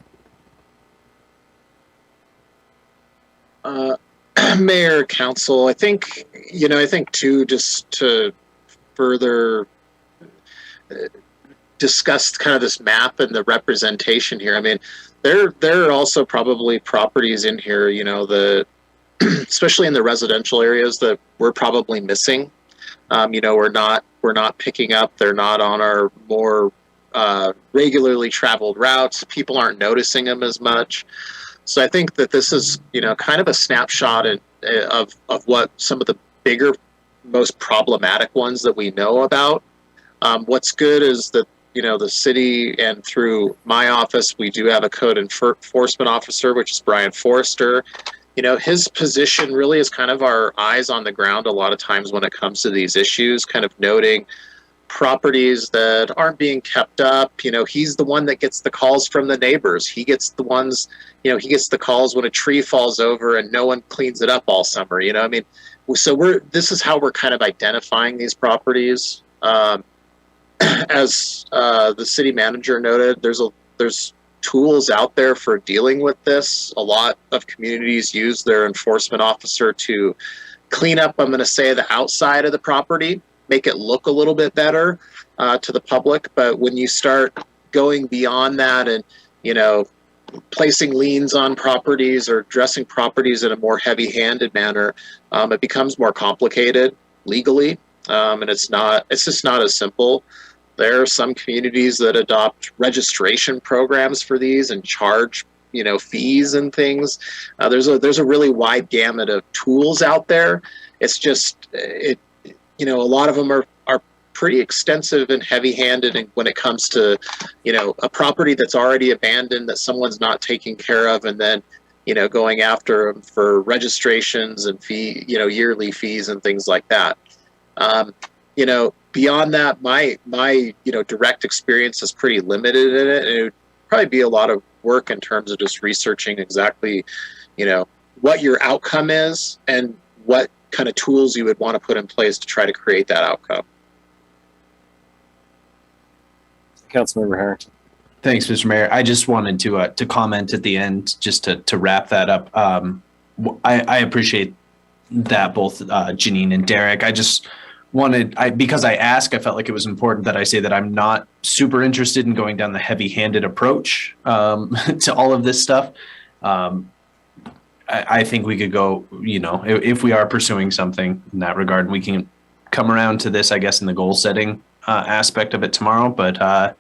Mayor, council, I think too, just to further discuss kind of this map and the representation here. I mean, there are also probably properties in here, especially in the residential areas that we're probably missing. We're not picking up. They're not on our more regularly traveled routes. People aren't noticing them as much. So I think that this is, kind of a snapshot of what some of the bigger, most problematic ones that we know about. What's good is that, the city, and through my office, we do have a code enforcement officer, which is Brian Forrester. His position really is kind of our eyes on the ground a lot of times when it comes to these issues, kind of noting properties that aren't being kept up. He's the one that gets the calls from the neighbors. He gets the ones, he gets the calls when a tree falls over and no one cleans it up all summer. So this is how we're kind of identifying these properties. As the city manager noted, there's tools out there for dealing with this. A lot of communities use their enforcement officer to clean up, I'm going to say, the outside of the property, make it look a little bit better to the public. But when you start going beyond that and, placing liens on properties or addressing properties in a more heavy-handed manner, it becomes more complicated legally. And it's just not as simple. There are some communities that adopt registration programs for these and charge, fees and things. There's a really wide gamut of tools out there. It's just, a lot of them are pretty extensive and heavy-handed when it comes to, a property that's already abandoned that someone's not taking care of, and then, going after them for registrations and yearly fees and things like that. Beyond that, my direct experience is pretty limited in it, and it would probably be a lot of work in terms of just researching exactly, what your outcome is and what kind of tools you would want to put in place to try to create that outcome. Councilmember Harrington. Thanks, Mr. Mayor. I just wanted to comment at the end, just to wrap that up. I appreciate that, both Janine and Derek. I just because I asked, I felt like it was important that I say that I'm not super interested in going down the heavy-handed approach to all of this stuff. I think we could go, if we are pursuing something in that regard, we can come around to this, I guess, in the goal setting aspect of it tomorrow. But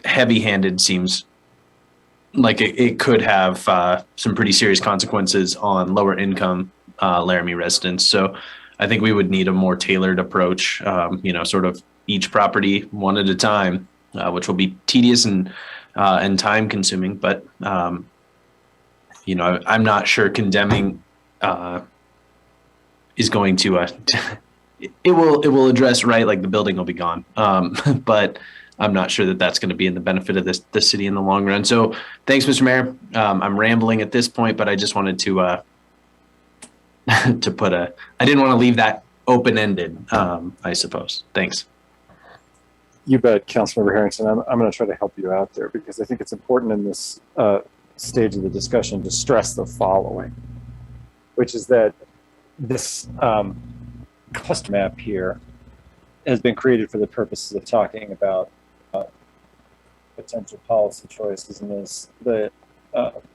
heavy-handed seems like it could have some pretty serious consequences on lower income Laramie residents. So I think we would need a more tailored approach, sort of each property one at a time, which will be tedious and time consuming. But, I'm not sure condemning is going to, it will address, right, like the building will be gone. But I'm not sure that that's going to be in the benefit of the city in the long run. So thanks, Mr. Mayor. I'm rambling at this point, but I just wanted to I didn't want to leave that open-ended, I suppose. Thanks. You bet, Councilmember Harrington. I'm going to try to help you out there, because I think it's important in this stage of the discussion to stress the following, which is that this cluster map here has been created for the purposes of talking about potential policy choices, and as the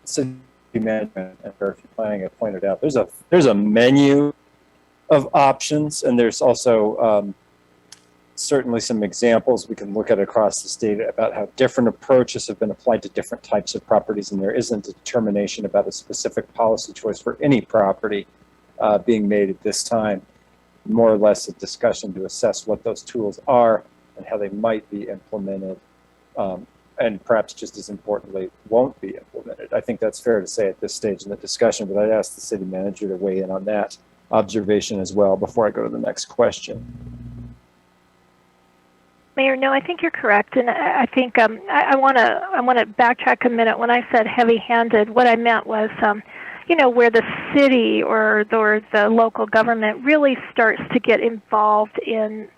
city management and Fairview Planning have pointed out, there's a menu of options, and there's also certainly some examples we can look at across the state about how different approaches have been applied to different types of properties, and there isn't a determination about a specific policy choice for any property being made at this time. More or less a discussion to assess what those tools are and how they might be implemented and perhaps just as importantly, won't be implemented. I think that's fair to say at this stage in the discussion, but I'd ask the city manager to weigh in on that observation as well before I go to the next question. Mayor, no, I think you're correct, and I think I want to backtrack a minute. When I said heavy-handed, what I meant was, where the city or the local government really starts to get involved in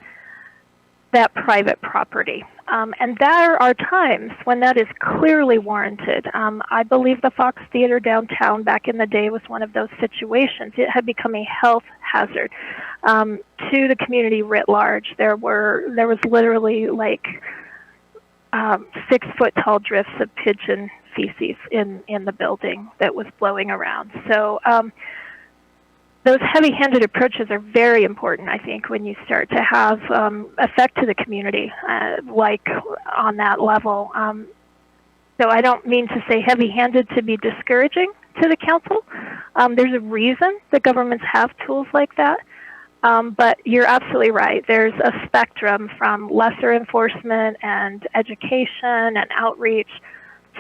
that private property. And there are times when that is clearly warranted. I believe the Fox Theater downtown back in the day was one of those situations. It had become a health hazard to the community writ large. There was literally like 6 foot tall drifts of pigeon feces in the building that was blowing around. So those heavy-handed approaches are very important, I think, when you start to have effect to the community, like on that level. So I don't mean to say heavy-handed to be discouraging to the council. There's a reason that governments have tools like that. But you're absolutely right. There's a spectrum from lesser enforcement and education and outreach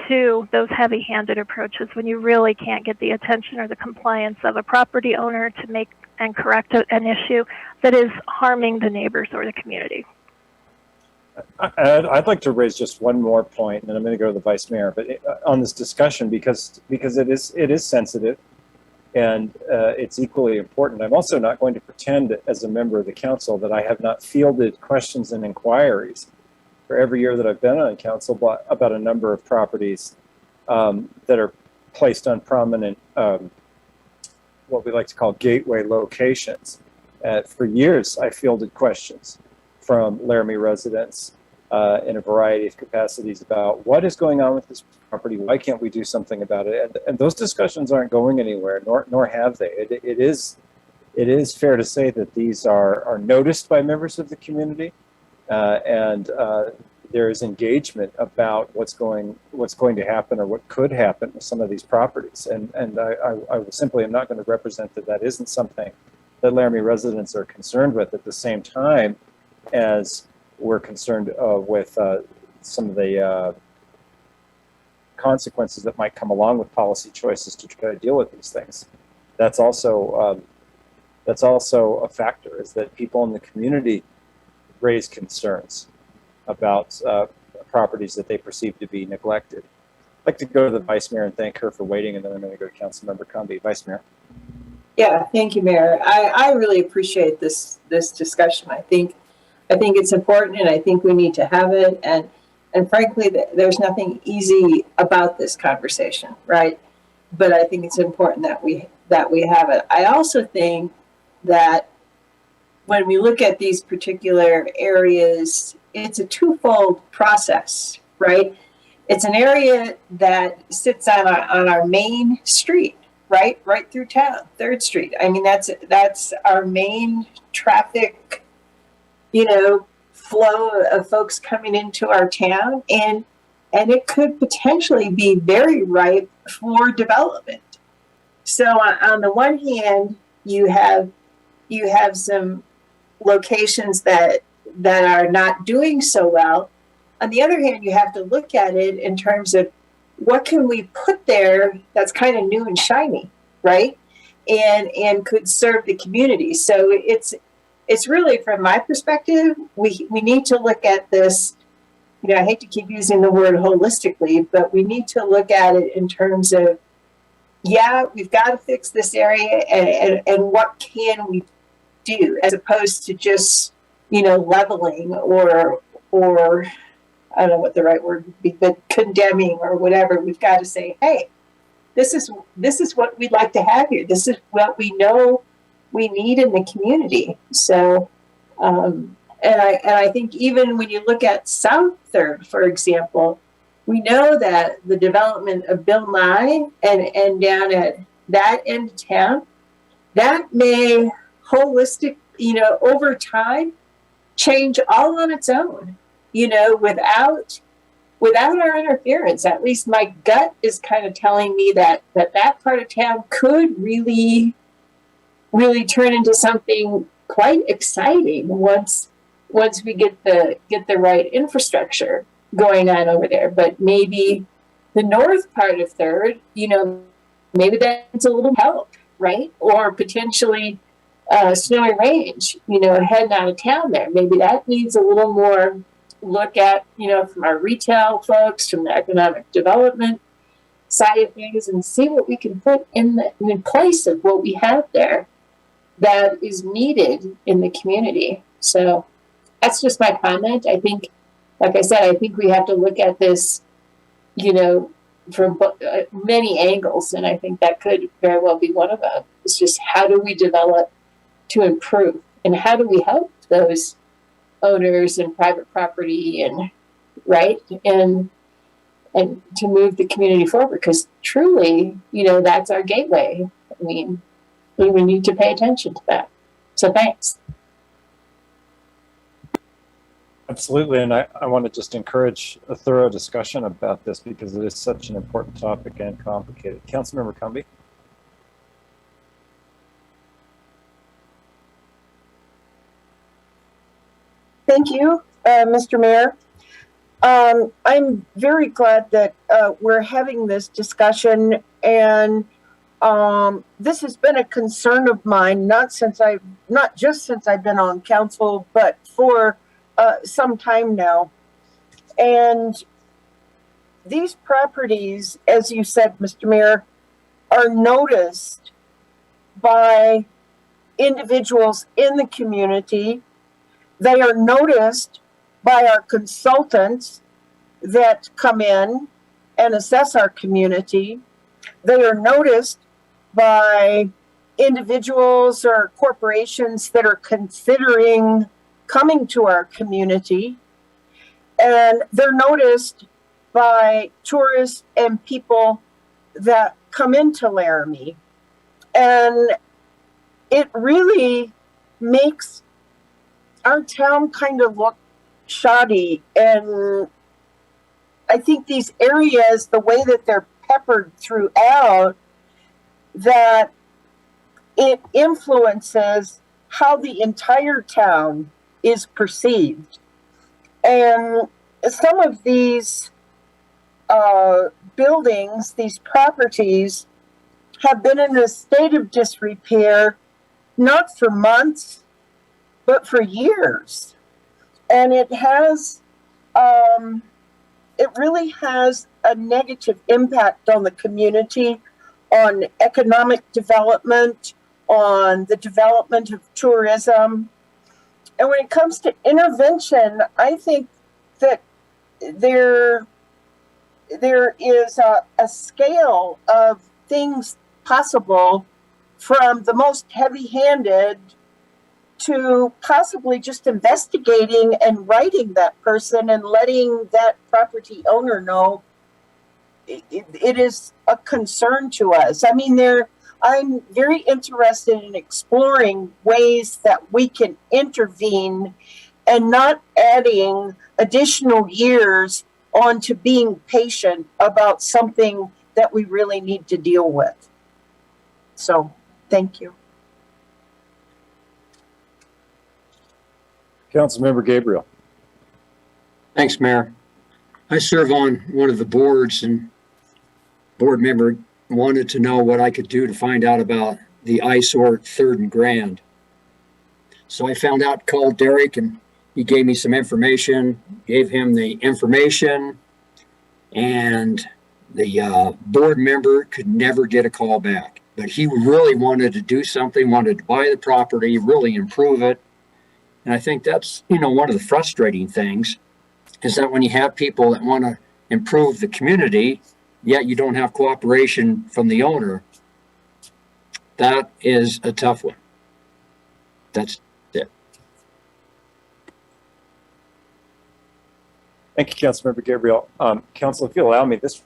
to those heavy-handed approaches when you really can't get the attention or the compliance of a property owner to make and correct an issue that is harming the neighbors or the community. I'd like to raise just one more point, and then I'm going to go to the vice mayor, but on this discussion, because it is sensitive and it's equally important. I'm also not going to pretend as a member of the council that I have not fielded questions and inquiries for every year that I've been on council about a number of properties that are placed on prominent, what we like to call gateway locations. For years, I fielded questions from Laramie residents in a variety of capacities about what is going on with this property, why can't we do something about it? And those discussions aren't going anywhere, nor have they. It is fair to say that these are noticed by members of the community. And there is engagement about what's going to happen or what could happen with some of these properties. And I simply am not going to represent that isn't something that Laramie residents are concerned with at the same time as we're concerned with some of the consequences that might come along with policy choices to try to deal with these things. That's also a factor, is that people in the community raise concerns about properties that they perceive to be neglected. I'd like to go to the vice mayor and thank her for waiting, and then I'm going to go to Councilmember Comby. Vice Mayor. Yeah, thank you, Mayor. I really appreciate this discussion. I think it's important, and I think we need to have it. And frankly, there's nothing easy about this conversation, right? But I think it's important that we have it. I also think that when we look at these particular areas, it's a twofold process, right? It's an area that sits on our main street, right through town, 3rd Street. I mean, that's our main traffic, flow of folks coming into our town, and it could potentially be very ripe for development. So on the one hand, you have some locations that are not doing so well. On the other hand, you have to look at it in terms of what can we put there that's kind of new and shiny, right? And could serve the community. So it's really, from my perspective, we need to look at this, I hate to keep using the word holistically, but we need to look at it in terms of, yeah, we've got to fix this area, and what can we do, as opposed to just, leveling or I don't know what the right word would be, but condemning or whatever. We've got to say, hey, this is what we'd like to have here. This is what we know we need in the community. So, and I think even when you look at South 3rd, for example, we know that the development of Bill Nye and down at that end of town, that may holistic, over time, change all on its own, without our interference. At least my gut is kind of telling me that part of town could really turn into something quite exciting once we get the right infrastructure. going on over there. But maybe the north part of Third, you know, maybe that's a little help, right? Or potentially Snowy Range, you know, heading out of town there. Maybe that needs a little more look at, you know, from our retail folks, from the economic development side of things, and see what we can put in place of what we have there that is needed in the community. So that's just my comment. I think, like I said, I think we have to look at this, you know, from many angles, and I think that could very well be one of them. It's just, how do we develop to improve, and how do we help those owners and private property, and right, and to move the community forward, because truly, you know, that's our gateway. I mean, we need to pay attention to that. So thanks. Absolutely, and I want to just encourage a thorough discussion about this because it is such an important topic and complicated. Councilmember Cumby. Thank you, Mr. Mayor. I'm very glad that we're having this discussion, and this has been a concern of mine, not just since I've been on council, but for some time now. And these properties, as you said, Mr. Mayor, are noticed by individuals in the community. They are noticed by our consultants that come in and assess our community. They are noticed by individuals or corporations that are considering coming to our community. And they're noticed by tourists and people that come into Laramie. And it really makes our town kind of look shoddy. And I think these areas, the way that they're peppered throughout, that it influences how the entire town is perceived. And some of these buildings, these properties, have been in a state of disrepair, not for months, but for years. And it has, it really has a negative impact on the community, on economic development, on the development of tourism. And when it comes to intervention, I think that there is a scale of things possible, from the most heavy-handed to possibly just investigating and writing that person and letting that property owner know it is a concern to us. I mean, I'm very interested in exploring ways that we can intervene and not adding additional years onto being patient about something that we really need to deal with. So, thank you. Councilmember Gabriel. Thanks, Mayor. I serve on one of the boards, and board member wanted to know what I could do to find out about the eyesore at 3rd and Grand. So I found out, called Derek, and he gave me some information, gave him the information, and the board member could never get a call back. But he really wanted to do something, wanted to buy the property, really improve it. And I think that's, one of the frustrating things is that when you have people that want to improve the community, yet you don't have cooperation from the owner, that is a tough one. That's it. Thank you, Councilmember Gabriel. Council, if you allow me, this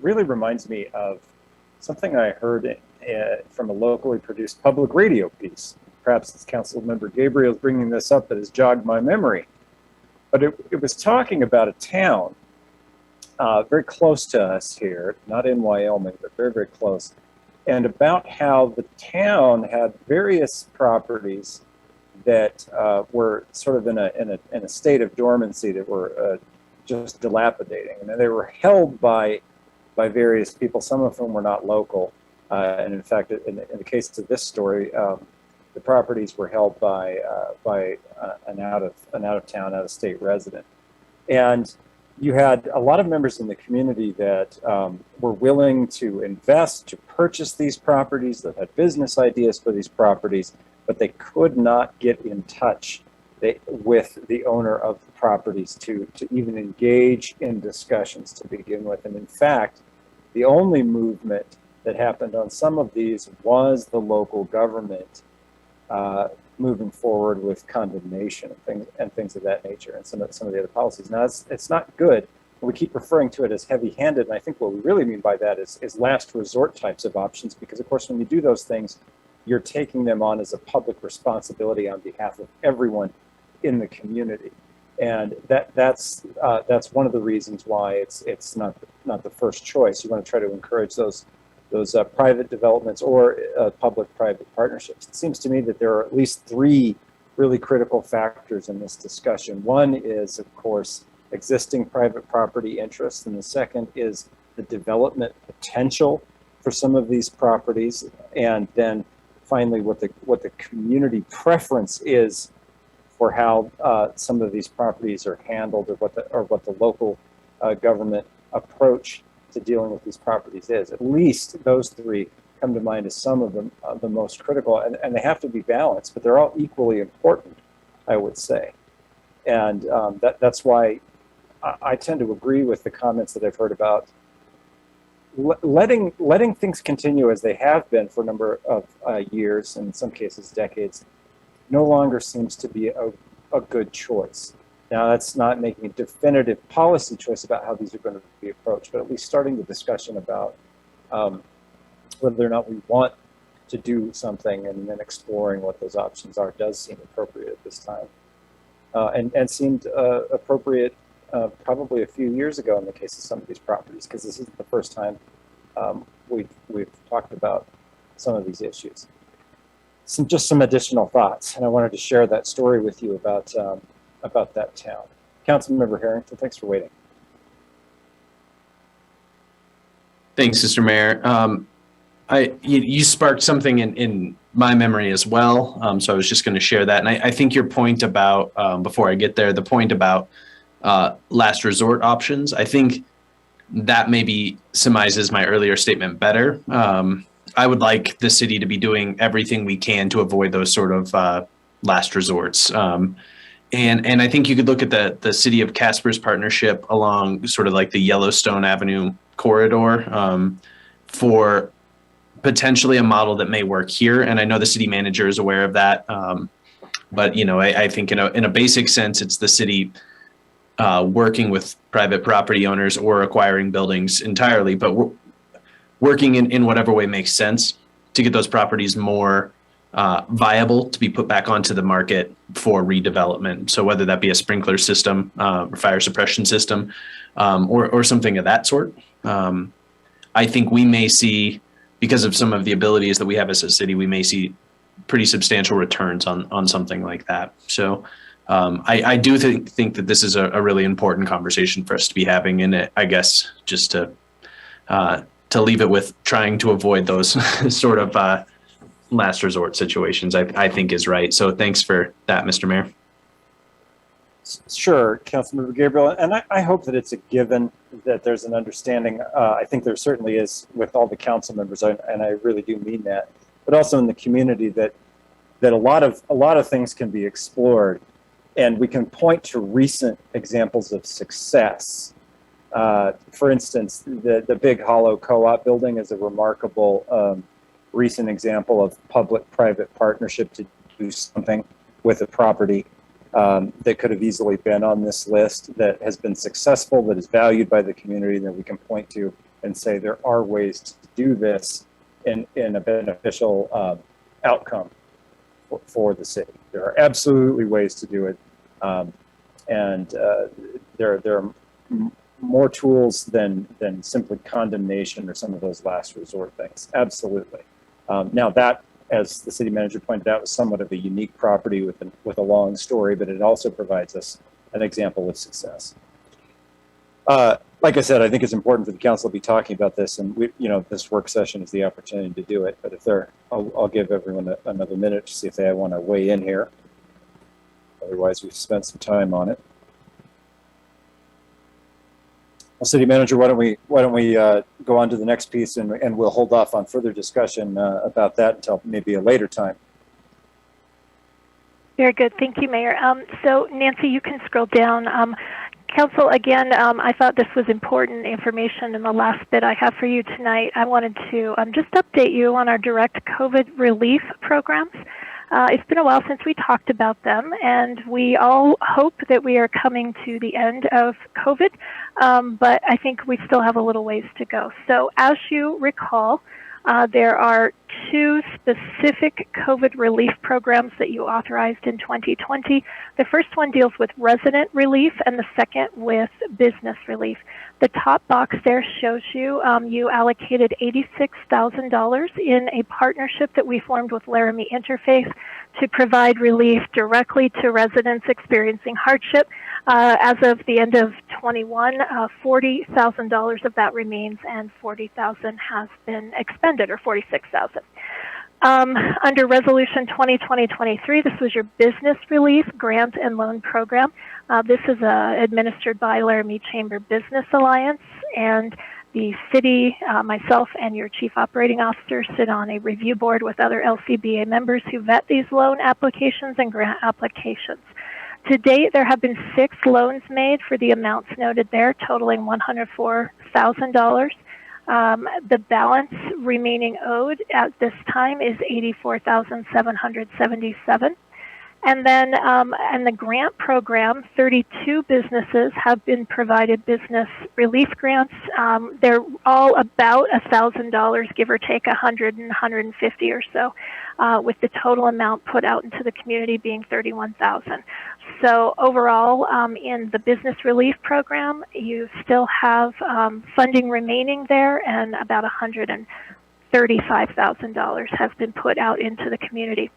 really reminds me of something I heard from a locally produced public radio piece. Perhaps it's Councilmember Gabriel's bringing this up that has jogged my memory. But it was talking about a town very close to us here, not in Wyoming, but very, very close, and about how the town had various properties that were sort of in a state of dormancy, that were just dilapidating. And they were held by various people, some of whom were not local. And in fact, in the case of this story, the properties were held by an out of town, out of state resident. And you had a lot of members in the community that were willing to invest, to purchase these properties, that had business ideas for these properties, but they could not get in touch with the owner of the properties to even engage in discussions to begin with. And in fact, the only movement that happened on some of these was the local government moving forward with condemnation and things of that nature, and some of the other policies. Now, it's not good. We keep referring to it as heavy-handed, and I think what we really mean by that is last resort types of options, because of course, when you do those things, you're taking them on as a public responsibility on behalf of everyone in the community, and that's one of the reasons why it's not the first choice. You want to try to encourage those private developments or public-private partnerships. It seems to me that there are at least three really critical factors in this discussion. One is, of course, existing private property interests, and the second is the development potential for some of these properties, and then finally what the community preference is for how some of these properties are handled, or what the local government approach to dealing with these properties is. At least those three come to mind as some of them the most critical, and they have to be balanced, but they're all equally important, I would say. And that's why I tend to agree with the comments that I've heard about letting things continue as they have been for a number of years, and in some cases decades, no longer seems to be a good choice. Now, that's not making a definitive policy choice about how these are going to be approached, but at least starting the discussion about whether or not we want to do something, and then exploring what those options are does seem appropriate at this time, and seemed appropriate probably a few years ago in the case of some of these properties, because this isn't the first time we've talked about some of these issues. Just some additional thoughts, and I wanted to share that story with you about that town. Councilmember Harrington, thanks for waiting. Thanks, Mr. Mayor. You sparked something in my memory as well, so I was just going to share that. And I think your point about, before I get there, the point about last resort options, I think that maybe surmises my earlier statement better. I would like the city to be doing everything we can to avoid those sort of last resorts. And I think you could look at the city of Casper's partnership along sort of like the Yellowstone Avenue corridor for potentially a model that may work here. And I know the city manager is aware of that. But, you know, I think in a basic sense, it's the city working with private property owners or acquiring buildings entirely, but working in whatever way makes sense to get those properties more viable to be put back onto the market for redevelopment. So whether that be a sprinkler system, or fire suppression system, or something of that sort. I think we may see, because of some of the abilities that we have as a city, we may see pretty substantial returns on something like that. So I do think that this is a really important conversation for us to be having, and I guess just to leave it with trying to avoid those sort of last resort situations, I think is right. So thanks for that, Mr. Mayor. Sure, Councilmember Gabriel, and I hope that it's a given that there's an understanding. I think there certainly is with all the council members, and I really do mean that, but also in the community that a lot of things can be explored, and we can point to recent examples of success. For instance, the Big Hollow Co-op building is a remarkable recent example of public-private partnership to do something with a property that could have easily been on this list, that has been successful, that is valued by the community, that we can point to and say there are ways to do this in a beneficial outcome for the city. There are absolutely ways to do it, and there are more tools than simply condemnation or some of those last resort things. Absolutely. Now that, as the city manager pointed out, was somewhat of a unique property with a long story, but it also provides us an example of success. Like I said, I think it's important for the council to be talking about this, and this work session is the opportunity to do it. But if I'll give everyone another minute to see if they want to weigh in here. Otherwise, we've spent some time on it. Well, City Manager, why don't we go on to the next piece, and we'll hold off on further discussion about that until maybe a later time. Very good. Thank you, Mayor. So, Nancy, you can scroll down. Council, again, I thought this was important information in the last bit I have for you tonight. I wanted to just update you on our direct COVID relief programs. It's been a while since we talked about them, and we all hope that we are coming to the end of COVID, but I think we still have a little ways to go. So as you recall, there are two specific COVID relief programs that you authorized in 2020. The first one deals with resident relief and the second with business relief. The top box there shows you you allocated $86,000 in a partnership that we formed with Laramie Interfaith to provide relief directly to residents experiencing hardship. As of the end of 21, $40,000 of that remains, and $40,000 has been expended, or $46,000. Under Resolution 2020-23, this was your business relief grant and loan program. This is administered by Laramie Chamber Business Alliance, and the city, myself, and your chief operating officer sit on a review board with other LCBA members who vet these loan applications and grant applications. To date, there have been 6 loans made for the amounts noted there, totaling $104,000. The balance remaining owed at this time is $84,777. And then in the grant program, 32 businesses have been provided business relief grants. They're all about $1,000, give or take 100 and 150 or so, with the total amount put out into the community being $31,000. So overall, in the business relief program, you still have funding remaining there, and about $135,000 has been put out into the community.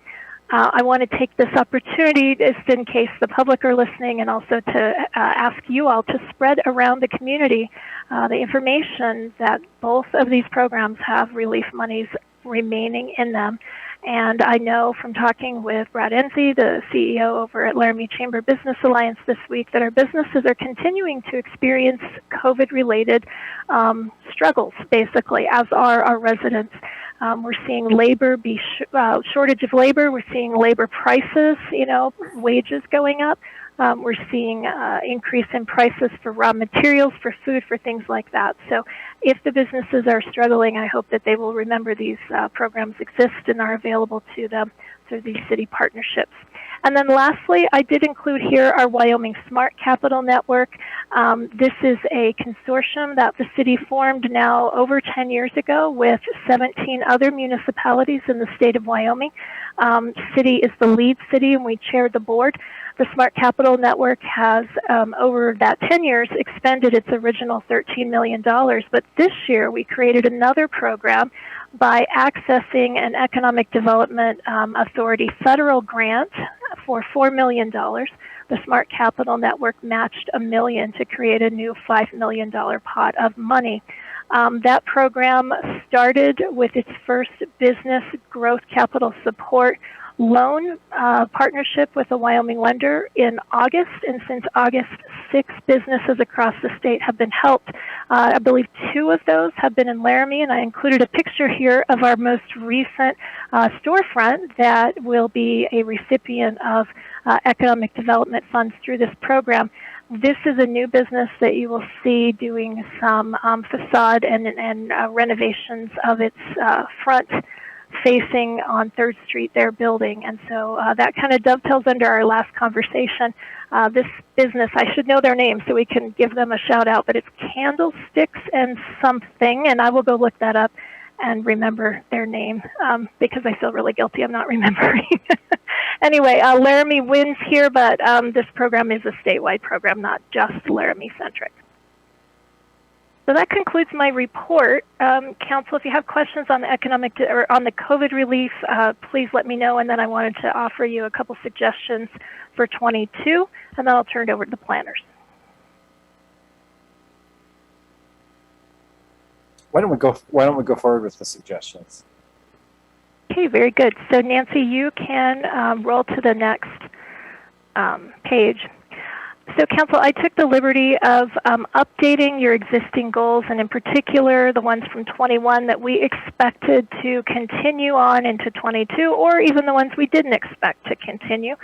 I want to take this opportunity, just in case the public are listening, and also to ask you all to spread around the community the information that both of these programs have relief monies remaining in them. And I know from talking with Brad Enzi, the CEO over at Laramie Chamber Business Alliance this week, that our businesses are continuing to experience COVID-related struggles, basically, as are our residents. We're seeing labor shortage of labor. We're seeing labor prices, wages going up. We're seeing increase in prices for raw materials, for food, for things like that. So if the businesses are struggling, I hope that they will remember these programs exist and are available to them through these city partnerships. And then lastly, I did include here our Wyoming Smart Capital Network. This is a consortium that the city formed now over 10 years ago with 17 other municipalities in the state of Wyoming. City is the lead city, and we chair the board. The Smart Capital Network has, over that 10 years, expended its original $13 million. But this year, we created another program by accessing an Economic Development Authority federal grant for $4 million. The Smart Capital Network matched $1 million to create a new $5 million pot of money. That program started with its first business growth capital support loan partnership with a Wyoming lender in August, and since August, 6 businesses across the state have been helped. I believe 2 of those have been in Laramie, and I included a picture here of our most recent storefront that will be a recipient of economic development funds through this program. This is a new business that you will see doing some facade and renovations of its front facing on 3rd Street, their building. And so that kind of dovetails under our last conversation. This business, I should know their name so we can give them a shout out, but it's Candlesticks and something, and I will go look that up and remember their name because I feel really guilty I'm not remembering. Anyway, Laramie wins here, but this program is a statewide program, not just Laramie-centric. So that concludes my report. Council, if you have questions on the on the COVID relief, please let me know. And then I wanted to offer you a couple suggestions for 22, and then I'll turn it over to the planners. Why don't we go forward with the suggestions? Okay, very good. So Nancy, you can roll to the next page. So Council, I took the liberty of updating your existing goals, and in particular the ones from 21 that we expected to continue on into 22, or even the ones we didn't expect to continue,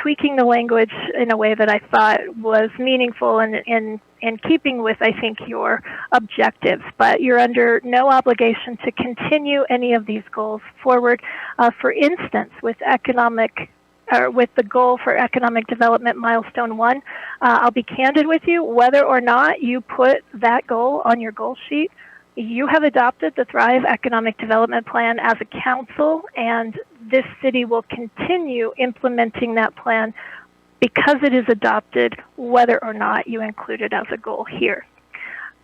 tweaking the language in a way that I thought was meaningful and in keeping with, I think, your objectives. But you're under no obligation to continue any of these goals forward. For instance, with the goal for economic development, Milestone 1, I'll be candid with you, whether or not you put that goal on your goal sheet, you have adopted the Thrive Economic Development Plan as a council, and this city will continue implementing that plan because it is adopted, whether or not you include it as a goal here.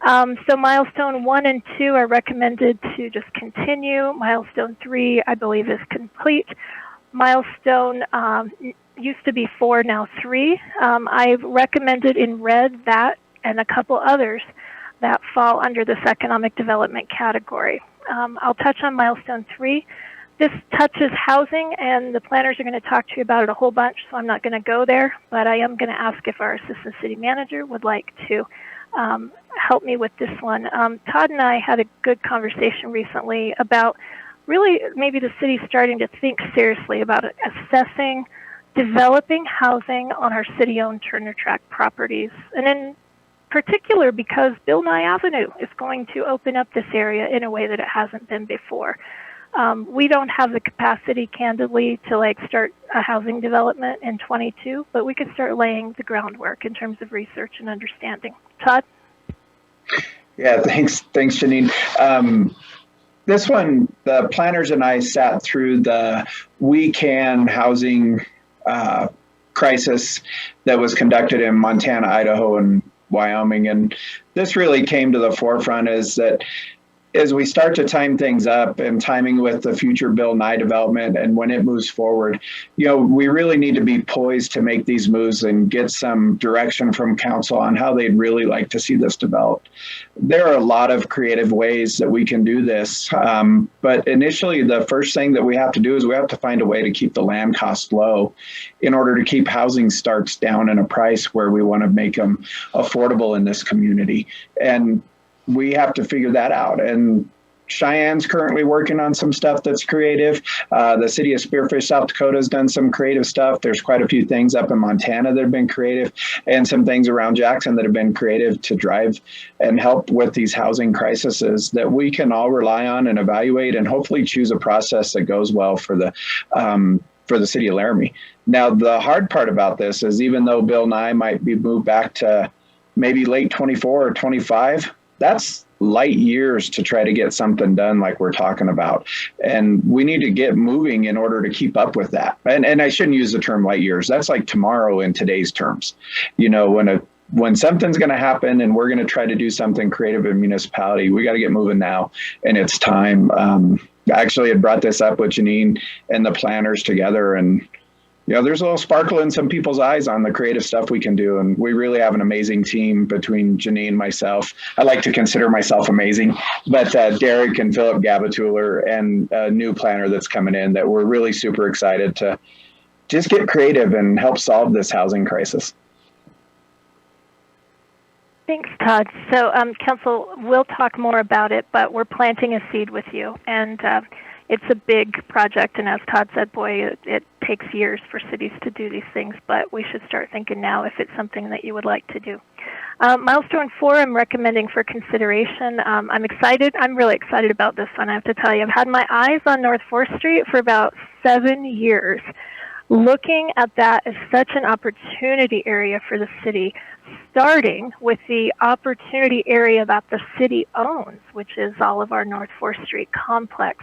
So Milestone 1 and 2 are recommended to just continue. Milestone 3, I believe, is complete. Milestone used to be 4, now 3. I've recommended in red that and a couple others that fall under this economic development category. I'll touch on Milestone 3. This touches housing, and the planners are going to talk to you about it a whole bunch, so I'm not going to go there, but I am going to ask if our assistant city manager would like to help me with this one. Todd and I had a good conversation recently about really maybe the city starting to think seriously about assessing, developing housing on our city-owned Turner Track properties. And in particular, because Bill Nye Avenue is going to open up this area in a way that it hasn't been before. We don't have the capacity, candidly, to start a housing development in 22, but we could start laying the groundwork in terms of research and understanding. Todd? Yeah, thanks, Janine. This one, the planners and I sat through the We Can housing crisis that was conducted in Montana, Idaho, and Wyoming. And this really came to the forefront is that as we start to time things up and timing with the future Bill Nye development and when it moves forward, we really need to be poised to make these moves and get some direction from council on how they'd really like to see this developed. There are a lot of creative ways that we can do this. But initially, the first thing that we have to do is we have to find a way to keep the land costs low in order to keep housing starts down in a price where we want to make them affordable in this community. And we have to figure that out. And Cheyenne's currently working on some stuff that's creative. The city of Spearfish, South Dakota has done some creative stuff. There's quite a few things up in Montana that have been creative, and some things around Jackson that have been creative to drive and help with these housing crises that we can all rely on and evaluate and hopefully choose a process that goes well for the city of Laramie. Now, the hard part about this is even though Bill Nye might be moved back to maybe late 24 or 25, that's light years to try to get something done like we're talking about. And we need to get moving in order to keep up with that. And I shouldn't use the term light years. That's like tomorrow in today's terms. When something's going to happen and we're going to try to do something creative in municipality, we got to get moving now. And it's time. I actually had brought this up with Janine and the planners together, and there's a little sparkle in some people's eyes on the creative stuff we can do. And we really have an amazing team between Janine, myself. I like to consider myself amazing, but Derek and Philip Gabatuller and a new planner that's coming in that we're really super excited to just get creative and help solve this housing crisis. Thanks, Todd. So, Council, we'll talk more about it, but we're planting a seed with you. And it's a big project, and as Todd said, boy, it takes years for cities to do these things, but we should start thinking now if it's something that you would like to do. Milestone 4, I'm recommending for consideration. I'm excited. I'm really excited about this one, I have to tell you. I've had my eyes on North 4th Street for about 7 years, looking at that as such an opportunity area for the city, starting with the opportunity area that the city owns, which is all of our North 4th Street complex.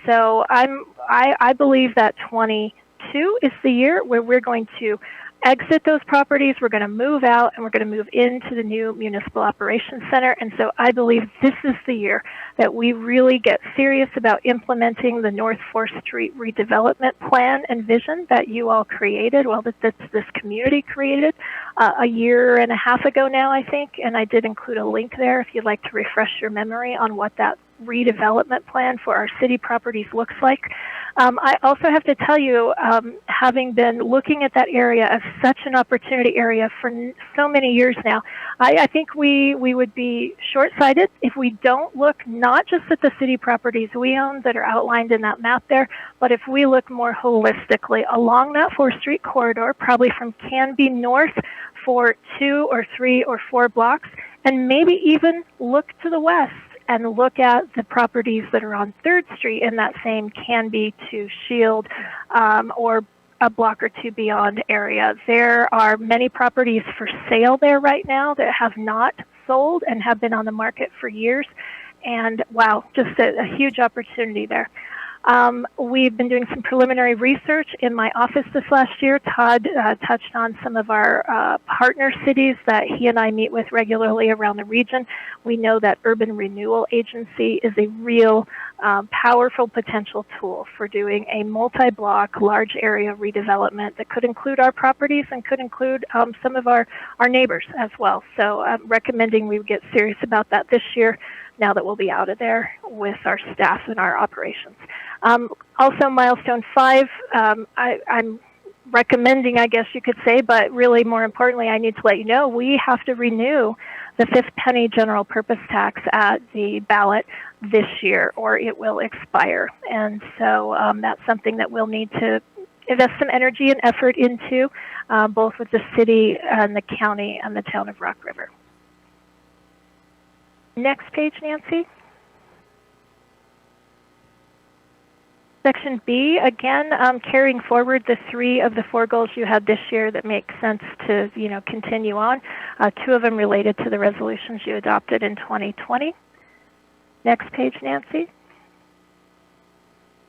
So I believe that 22 is the year where we're going to exit those properties, we're going to move out, and we're going to move into the new Municipal Operations Center. And so I believe this is the year that we really get serious about implementing the North 4th Street redevelopment plan and vision that you all created, well, that this community created a year and a half ago now, I think. And I did include a link there if you'd like to refresh your memory on what that redevelopment plan for our city properties looks like. I also have to tell you, having been looking at that area as such an opportunity area for so many years now, I think we would be short-sighted if we don't look not just at the city properties we own that are outlined in that map there, but if we look more holistically along that 4th Street corridor, probably from Canby north for 2 or 3 or 4 blocks, and maybe even look to the west and look at the properties that are on 3rd Street in that same Canby to Shield or a block or 2 beyond area. There are many properties for sale there right now that have not sold and have been on the market for years. And wow, just a huge opportunity there. We've been doing some preliminary research in my office this last year. Todd touched on some of our partner cities that he and I meet with regularly around the region. We know that Urban Renewal Agency is a real powerful potential tool for doing a multi-block, large area redevelopment that could include our properties and could include some of our neighbors as well. So I'm recommending we get serious about that this year, now that we'll be out of there with our staff and our operations. Also, Milestone 5, I'm recommending, I guess you could say, but really more importantly, I need to let you know, we have to renew the 5th penny general purpose tax at the ballot this year, or it will expire. And so that's something that we'll need to invest some energy and effort into, both with the city and the county and the town of Rock River. Next page, Nancy. Section B, again, carrying forward the 3 of the 4 goals you had this year that make sense to, continue on. 2 of them related to the resolutions you adopted in 2020. Next page, Nancy.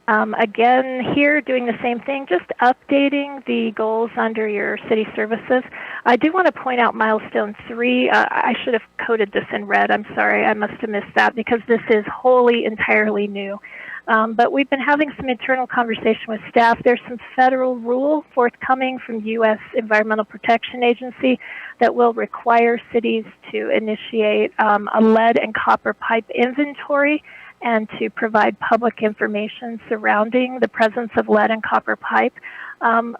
Again, here doing the same thing, just updating the goals under your city services. I do want to point out Milestone 3. I should have coded this in red. I'm sorry, I must have missed that because this is wholly, entirely new. But we've been having some internal conversation with staff. There's some federal rule forthcoming from U.S. Environmental Protection Agency that will require cities to initiate a lead and copper pipe inventory and to provide public information surrounding the presence of lead and copper pipe.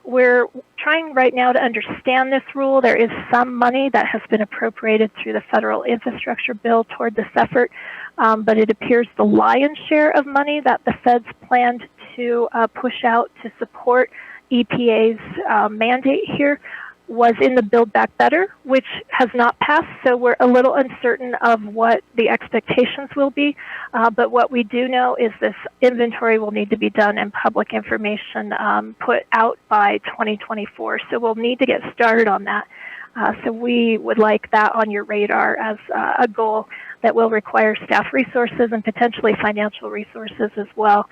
We're trying right now to understand this rule. There is some money that has been appropriated through the federal infrastructure bill toward this effort, but it appears the lion's share of money that the feds planned to push out to support EPA's mandate here was in the Build Back Better, which has not passed, so we're a little uncertain of what the expectations will be. But what we do know is this inventory will need to be done and public information put out by 2024. So we'll need to get started on that. So we would like that on your radar as a goal that will require staff resources and potentially financial resources as well.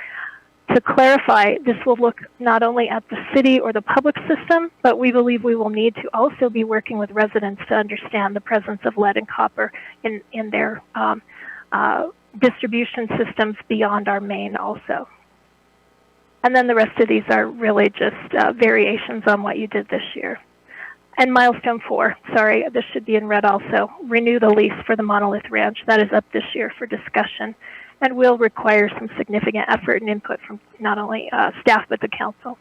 To clarify, this will look not only at the city or the public system, but we believe we will need to also be working with residents to understand the presence of lead and copper in their distribution systems beyond our main also. And then the rest of these are really just variations on what you did this year. And Milestone 4, sorry, this should be in red also. Renew the lease for the Monolith Ranch. That is up this year for discussion and will require some significant effort and input from not only staff, but the council.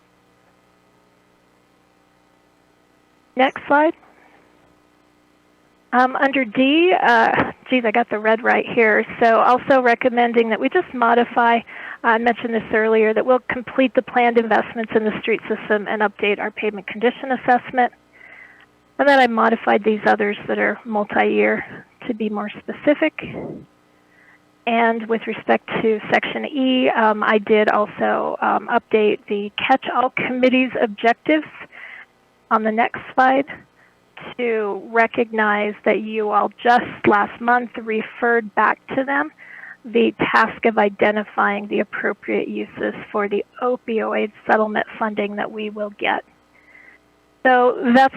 Next slide. Under D, geez, I got the red right here. So also recommending that we just modify, I mentioned this earlier, that we'll complete the planned investments in the street system and update our pavement condition assessment. And then I modified these others that are multi-year to be more specific. And with respect to Section E, I did also update the catch-all committee's objectives on the next slide to recognize that you all just last month referred back to them the task of identifying the appropriate uses for the opioid settlement funding that we will get. So that's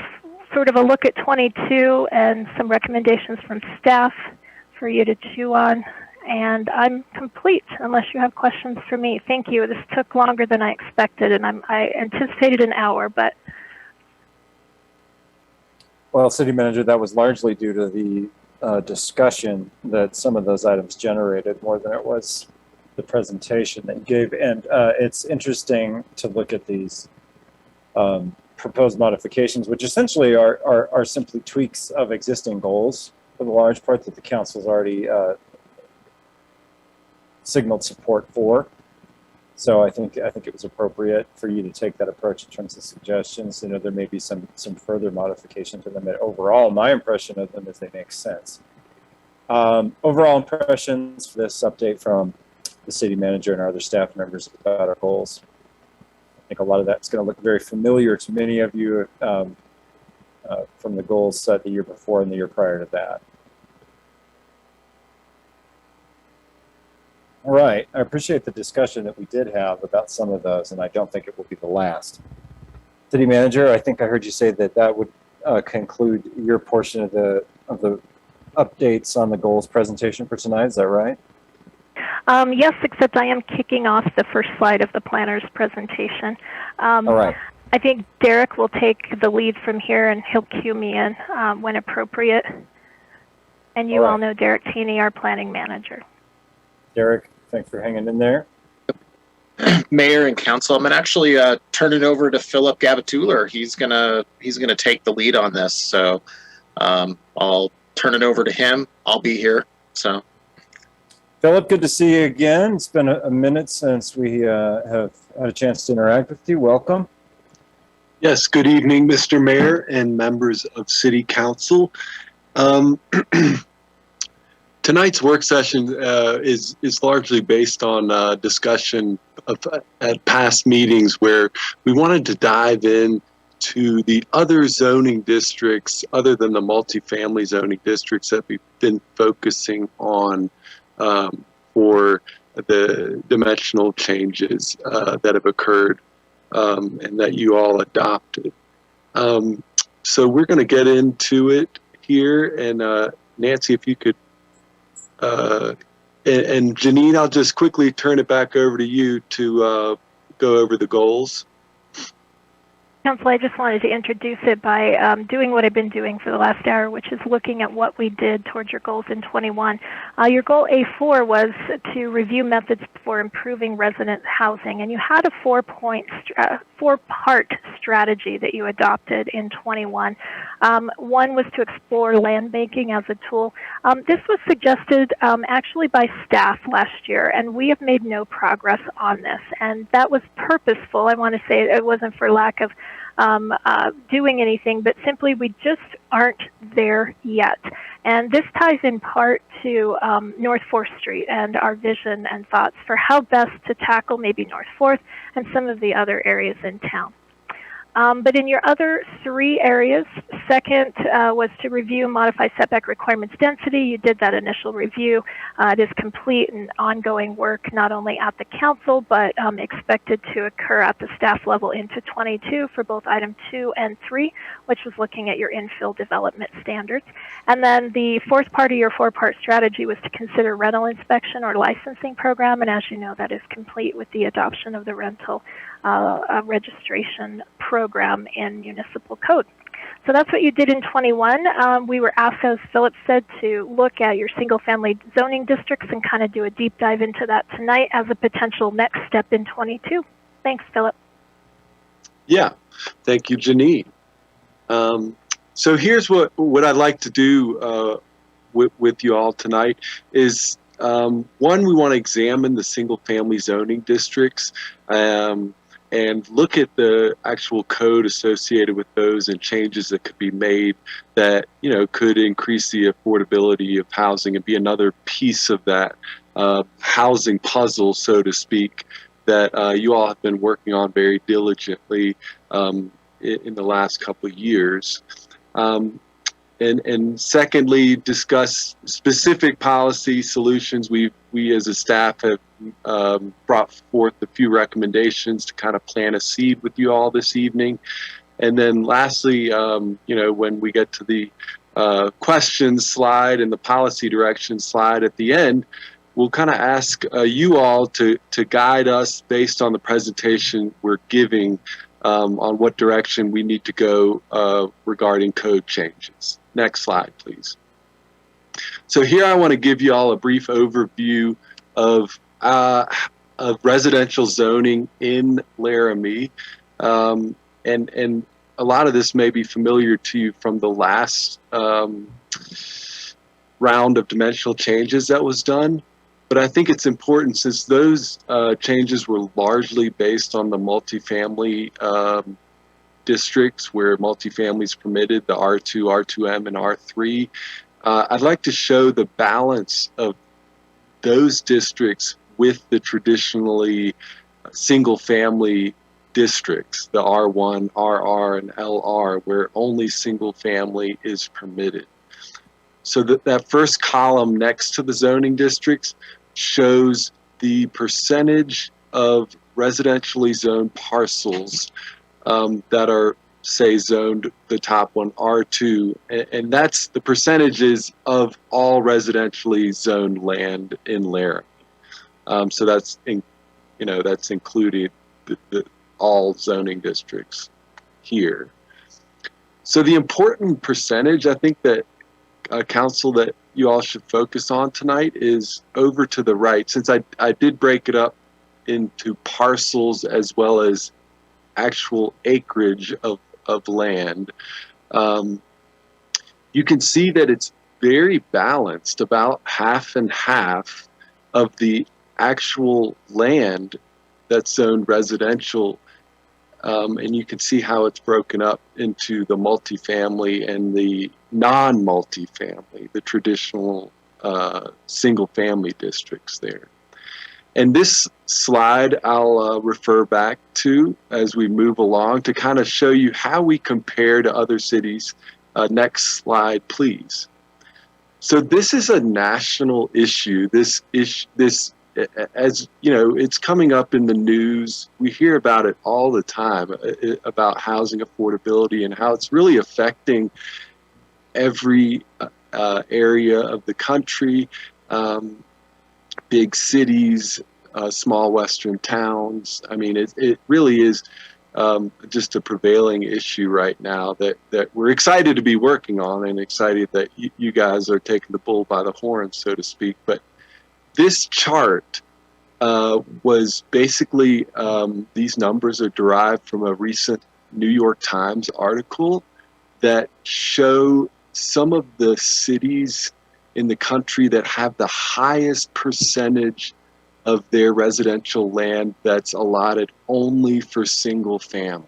sort of a look at 22 and some recommendations from staff for you to chew on. And I'm complete unless you have questions for me. Thank you. This took longer than I expected, and I anticipated an hour, but. Well, City Manager, that was largely due to the discussion that some of those items generated more than it was the presentation that you gave. And it's interesting to look at these proposed modifications, which essentially are simply tweaks of existing goals for the large part that the council's already signaled support for. So I think it was appropriate for you to take that approach in terms of suggestions. You know, there may be some further modification to them, but overall, my impression of them is they make sense. Overall impressions for this update from the city manager and our other staff members about our goals. I think a lot of that's going to look very familiar to many of you from the goals set the year before and the year prior to that. All right, I appreciate the discussion that we did have about some of those, and I don't think it will be the last. City Manager, I think I heard you say that that would conclude your portion of the updates on the goals presentation for tonight. Is that right? Yes, except I am kicking off the first slide of the planner's presentation. All right. I think Derek will take the lead from here, and he'll cue me in when appropriate. And you all know Derek Teeney, our planning manager. Derek, thanks for hanging in there. Mayor and council, I'm gonna actually turn it over to Philip Gabatuller. He's gonna take the lead on this. So I'll turn it over to him. I'll be here. So Philip, good to see you again. It's been a minute since we have had a chance to interact with you. Welcome. Yes, good evening, Mr. Mayor and members of City Council. Tonight's work session is largely based on discussion of at past meetings where we wanted to dive in to the other zoning districts other than the multifamily zoning districts that we've been focusing on for the dimensional changes that have occurred and that you all adopted. So we're going to get into it here, and Nancy, if you could and Janine, I'll just quickly turn it back over to you to go over the goals. Council, I just wanted to introduce it by doing what I've been doing for the last hour, which is looking at what we did towards your goals in 21. Your goal A4 was to review methods for improving resident housing, and you had a four-part strategy that you adopted in 21. One was to explore land banking as a tool. This was suggested actually by staff last year, and we have made no progress on this, and that was purposeful. I want to say it wasn't for lack of doing anything, but simply we just aren't there yet. And this ties in part to North 4th Street and our vision and thoughts for how best to tackle maybe North 4th and some of the other areas in town. But in your other three areas, second was to review and modify setback requirements density. You did that initial review. It is complete and ongoing work, not only at the council, but expected to occur at the staff level into 22 for both item 2 and 3, which was looking at your infill development standards. And then the fourth part of your four-part strategy was to consider rental inspection or licensing program. And as you know, that is complete with the adoption of the rental registration program in municipal code. So that's what you did in 21. We were asked, as Philip said, to look at your single-family zoning districts and kind of do a deep dive into that tonight as a potential next step in 22. Thanks, Philip. Yeah, thank you, Janine. So here's what I'd like to do with you all tonight is, one, we want to examine the single-family zoning districts and look at the actual code associated with those and changes that could be made that, you know, could increase the affordability of housing and be another piece of that housing puzzle, so to speak, that you all have been working on very diligently in the last couple of years. And secondly, discuss specific policy solutions. We as a staff have brought forth a few recommendations to kind of plant a seed with you all this evening. And then lastly, when we get to the questions slide and the policy direction slide at the end, we'll kind of ask you all to guide us based on the presentation we're giving on what direction we need to go regarding code changes. Next slide, please. So here I want to give you all a brief overview of residential zoning in Laramie. And a lot of this may be familiar to you from the last round of dimensional changes that was done. But I think it's important, since those changes were largely based on the multifamily districts where multifamily is permitted, the R2, R2M, and R3. I'd like to show the balance of those districts with the traditionally single-family districts, the R1, RR, and LR, where only single-family is permitted. So that first column next to the zoning districts shows the percentage of residentially zoned parcels that are, say, zoned, the top one, R2, and that's the percentages of all residentially zoned land in Laramie. So that's that's included all zoning districts here. So the important percentage, I think, that council, that you all should focus on tonight is over to the right. Since I did break it up into parcels as well as actual acreage of land, you can see that it's very balanced, about half and half of the actual land that's zoned residential. And you can see how it's broken up into the multifamily and the non-multifamily, the traditional single-family districts there. And this slide I'll refer back to as we move along to kind of show you how we compare to other cities. Next slide, please. So this is a national issue. This as you know, it's coming up in the news. We hear about it all the time, about housing affordability and how it's really affecting every area of the country, big cities, small western towns. I mean, it really is just a prevailing issue right now that we're excited to be working on, and excited that you guys are taking the bull by the horns, so to speak. But this chart was basically, these numbers are derived from a recent New York Times article that show some of the cities in the country that have the highest percentage of their residential land that's allotted only for single family.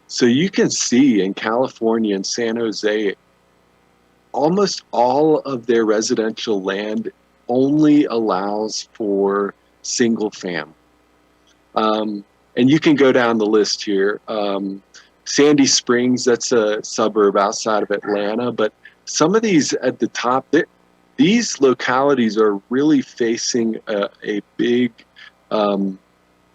So you can see in California and San Jose, almost all of their residential land only allows for single family. And you can go down the list here. Sandy Springs, that's a suburb outside of Atlanta, but some of these at the top, these localities are really facing a big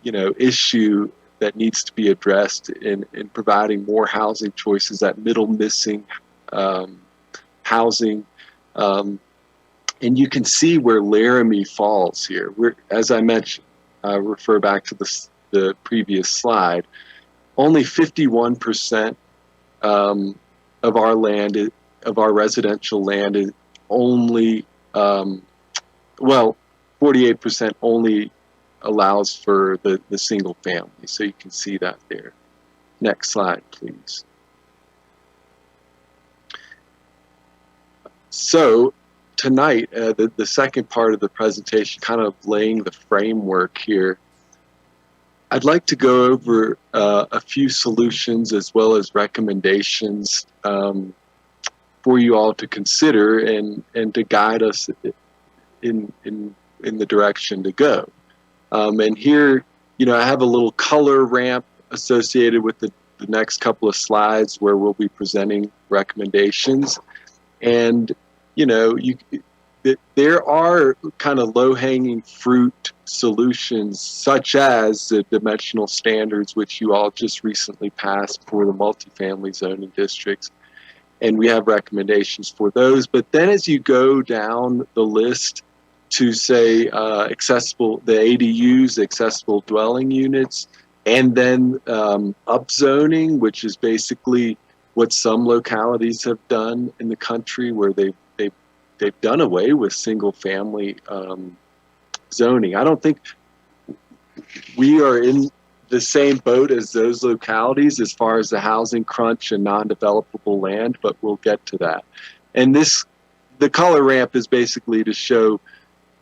issue that needs to be addressed in providing more housing choices, that middle missing housing. And you can see where Laramie falls here. As I mentioned, I refer back to the previous slide, only 51% of our land, of our residential land, is only, 48% only allows for the single family. So you can see that there. Next slide, please. So tonight, the second part of the presentation, kind of laying the framework here, I'd like to go over a few solutions as well as recommendations for you all to consider and to guide us in the direction to go. And here, I have a little color ramp associated with the next couple of slides where we'll be presenting recommendations. And there are kind of low-hanging fruit solutions, such as the dimensional standards, which you all just recently passed for the multifamily zoning districts. And we have recommendations for those. But then as you go down the list to say accessible, the ADUs, accessible dwelling units, and then upzoning, which is basically what some localities have done in the country, where they've done away with single family zoning. I don't think we are in the same boat as those localities as far as the housing crunch and non-developable land, but we'll get to that. And the color ramp is basically to show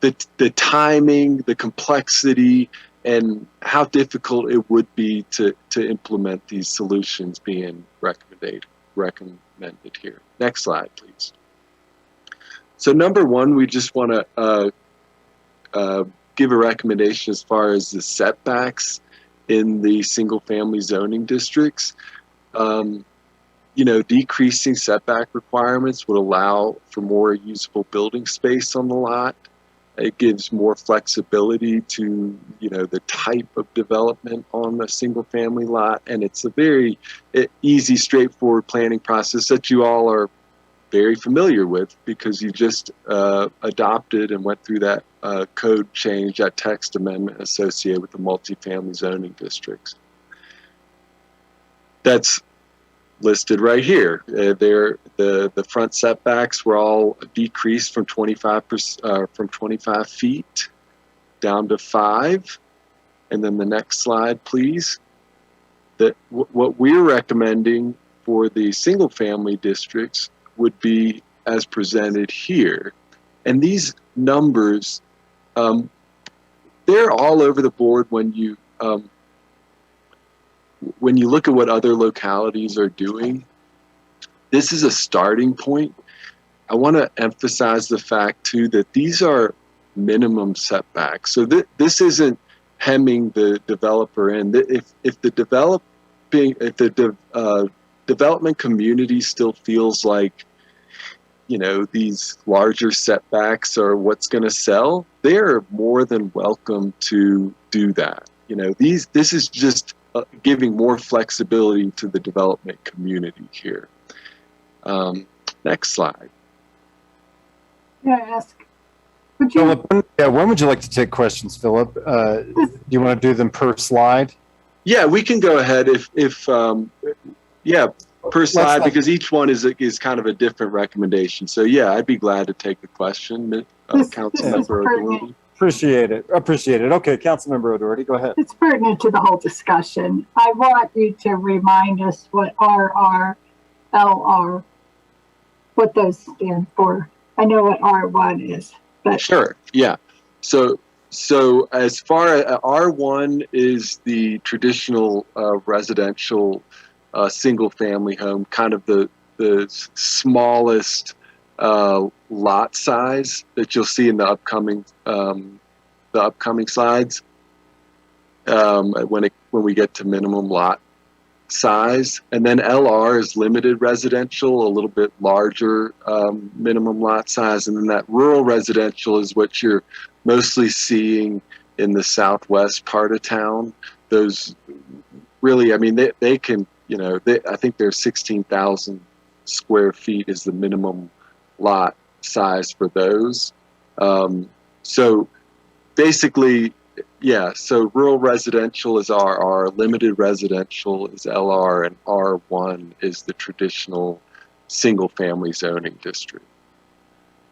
the timing, the complexity, and how difficult it would be to implement these solutions being recommended here. Next slide, please. So number one, we just want to give a recommendation as far as the setbacks in the single family zoning districts. Decreasing setback requirements would allow for more usable building space on the lot. It gives more flexibility to, the type of development on a single family lot. And it's a very easy, straightforward planning process that you all are very familiar with, because you just adopted and went through that code change, that text amendment associated with the multifamily zoning districts. That's listed right here. The front setbacks were all decreased from 25 feet down to 5. And then the next slide, please. What we're recommending for the single family districts would be as presented here. And these numbers, they're all over the board when you look at what other localities are doing. This is a starting point. I want to emphasize the fact too that these are minimum setbacks. So this isn't hemming the developer in. If the development community still feels like, these larger setbacks are what's going to sell, they're more than welcome to do that. This is just giving more flexibility to the development community here. Next slide. May I ask? Philip, when would you like to take questions, Philip? Do you want to do them per slide? Yeah, we can go ahead per slide, because each one is kind of a different recommendation. So yeah, I'd be glad to take the question, Councilmember O'Doherty. Appreciate it. Okay, Councilmember O'Doherty, go ahead. It's pertinent to the whole discussion. I want you to remind us what RR, LR, what those stand for. I know what R1 is, but sure, yeah. So as far as R1 is the traditional residential single family home, kind of the smallest lot size that you'll see in the upcoming slides when we get to minimum lot size. And then LR is limited residential, a little bit larger minimum lot size. And then that rural residential is what you're mostly seeing in the southwest part of town. Those really, they can, I think there's 16,000 square feet is the minimum lot size for those. So basically, so rural residential is RR, limited residential is LR, and R1 is the traditional single family zoning district.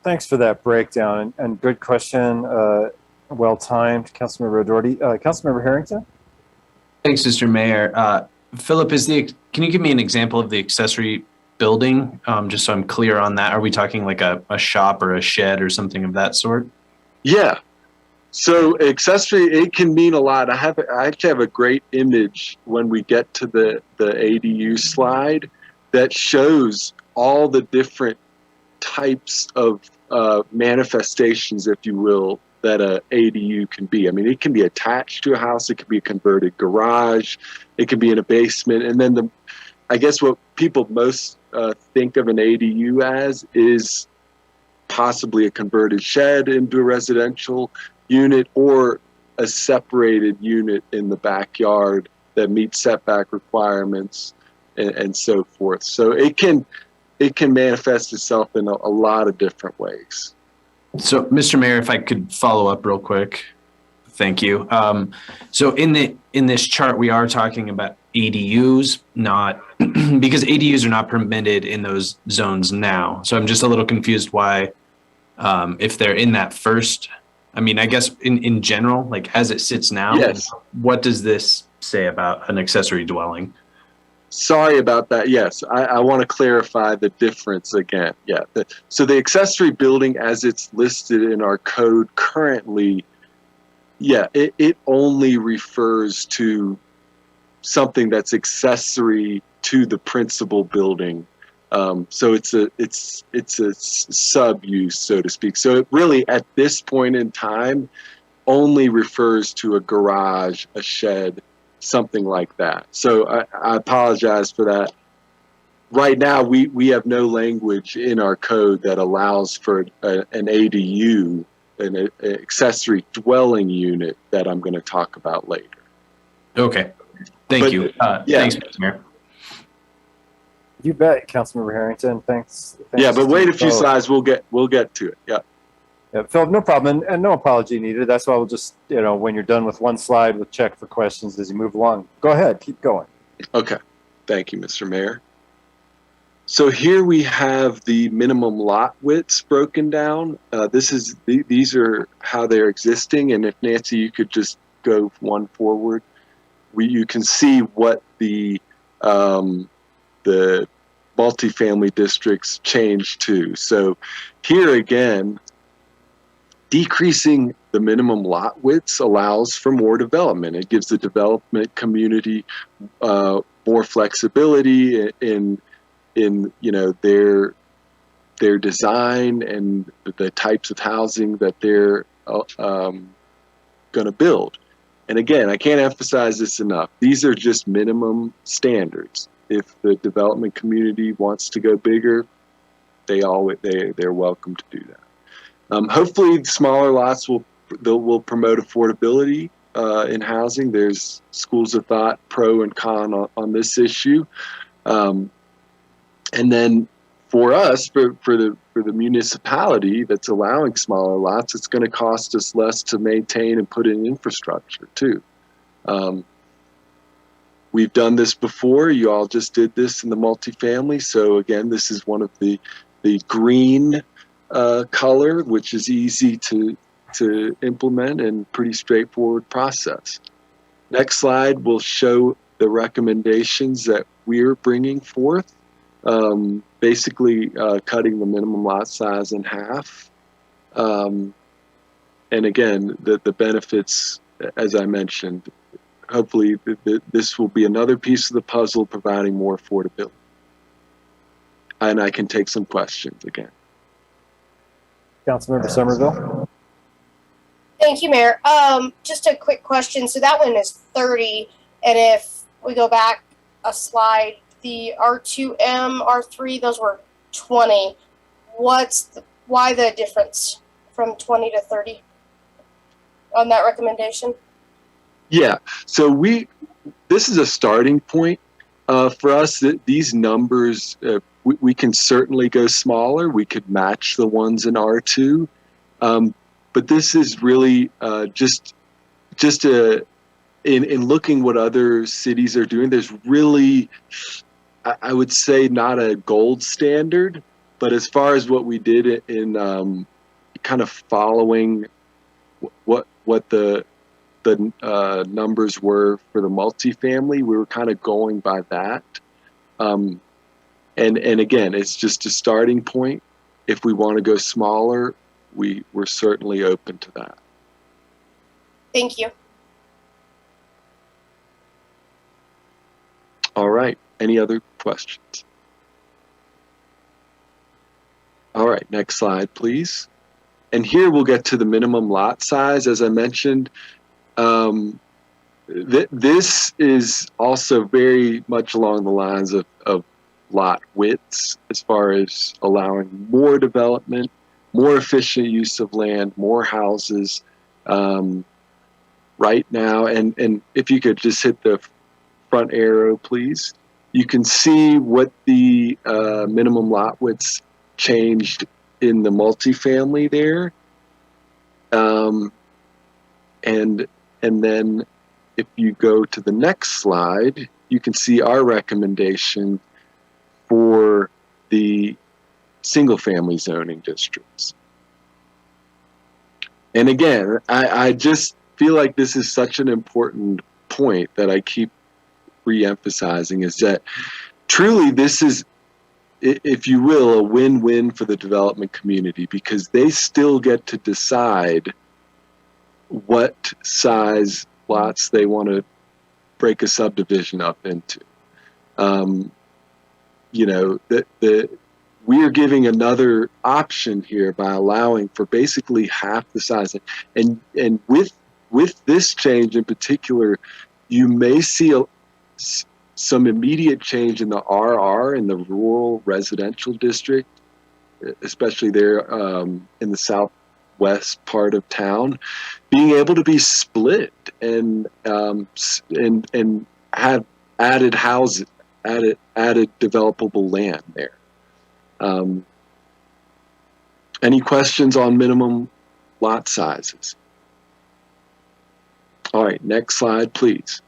Thanks for that breakdown, and good question. Well timed, Councilmember O'Doherty. Councilmember Harrington? Thanks, Mr. Mayor. Philip, can you give me an example of the accessory building, just so I'm clear on that? Are we talking like a shop or a shed or something of that sort? Yeah. So accessory, it can mean a lot. I actually have a great image when we get to the ADU slide that shows all the different types of manifestations, if you will, that a ADU can be. It can be attached to a house. It can be a converted garage. It can be in a basement. And then I guess what people most think of an ADU as is possibly a converted shed into a residential unit, or a separated unit in the backyard that meets setback requirements and so forth. So it can manifest itself in a lot of different ways. So, Mr. Mayor, if I could follow up real quick. Thank you. So in this chart, we are talking about ADUs, not because ADUs are not permitted in those zones now. So I'm just a little confused why, if they're in that first, I mean, I guess in general, like as it sits now, Yes. What does this say about an accessory dwelling? Sorry about that. Yes, I want to clarify the difference again. Yeah. So the accessory building as it's listed in our code currently, yeah, it only refers to something that's accessory to the principal building. So it's a sub-use, so to speak. So it really, at this point in time, only refers to a garage, a shed, something like that. So I apologize for that. Right now, we have no language in our code that allows for an ADU, an accessory dwelling unit, that I'm going to talk about later. Okay, thank you. Yeah. Thanks, Mr. Mayor. You bet, Councilmember Harrington. Thanks. Yeah, but wait a few Phil. slides. We'll get to it. Yeah. Yeah, Phil, no problem, and no apology needed. That's why we'll just, when you're done with one slide, we'll check for questions as you move along. Go ahead, keep going. Okay. Thank you, Mr. Mayor. So here we have the minimum lot widths broken down. These are how they're existing, and if Nancy, you could just go one forward, you can see what the multifamily districts changed to. So here again, decreasing the minimum lot widths allows for more development. It gives the development community more flexibility in their design and the types of housing that they're going to build. And again, I can't emphasize this enough. These are just minimum standards. If the development community wants to go bigger, they're welcome to do that. Hopefully, smaller lots will promote affordability in housing. There's schools of thought, pro and con, on this issue. And then for us, for the municipality that's allowing smaller lots, it's going to cost us less to maintain and put in infrastructure too. We've done this before. You all just did this in the multifamily. So again, this is one of the green color, which is easy to implement and pretty straightforward process. Next slide will show the recommendations that we're bringing forth. Basically cutting the minimum lot size in half. And again, the benefits, as I mentioned, hopefully this will be another piece of the puzzle providing more affordability. And I can take some questions again. Councilmember Somerville. Thank you, Mayor. Just a quick question. So that one is 30, and if we go back a slide, the R2M, R3, those were 20. Why the difference from 20 to 30 on that recommendation? Yeah, so this is a starting point for us. These numbers, we can certainly go smaller. We could match the ones in R2, but this is really just in looking what other cities are doing. There's really, I would say, not a gold standard, but as far as what we did in kind of following what the numbers were for the multifamily, we were kind of going by that. And again, it's just a starting point. If we want to go smaller, we're certainly open to that. Thank you. All right. Any other questions? All right. Next slide, please. And here we'll get to the minimum lot size. As I mentioned, this is also very much along the lines of lot widths as far as allowing more development more efficient use of land, more houses right now. And if you could just hit the front arrow, please. You can see what the minimum lot widths changed in the multifamily there. And then if you go to the next slide, you can see our recommendation for the single family zoning districts. And again, I just feel like this is such an important point that I keep re-emphasizing, is that truly this is, if you will, a win-win for the development community, because they still get to decide what size lots they want to break a subdivision up into. You know, we are giving another option here by allowing for basically half the size. And with this change in particular, you may see some immediate change in the RR, in the rural residential district, especially there in the southwest part of town, being able to be split and have added houses, added developable land there. Any questions on minimum lot sizes? All right, next slide, please.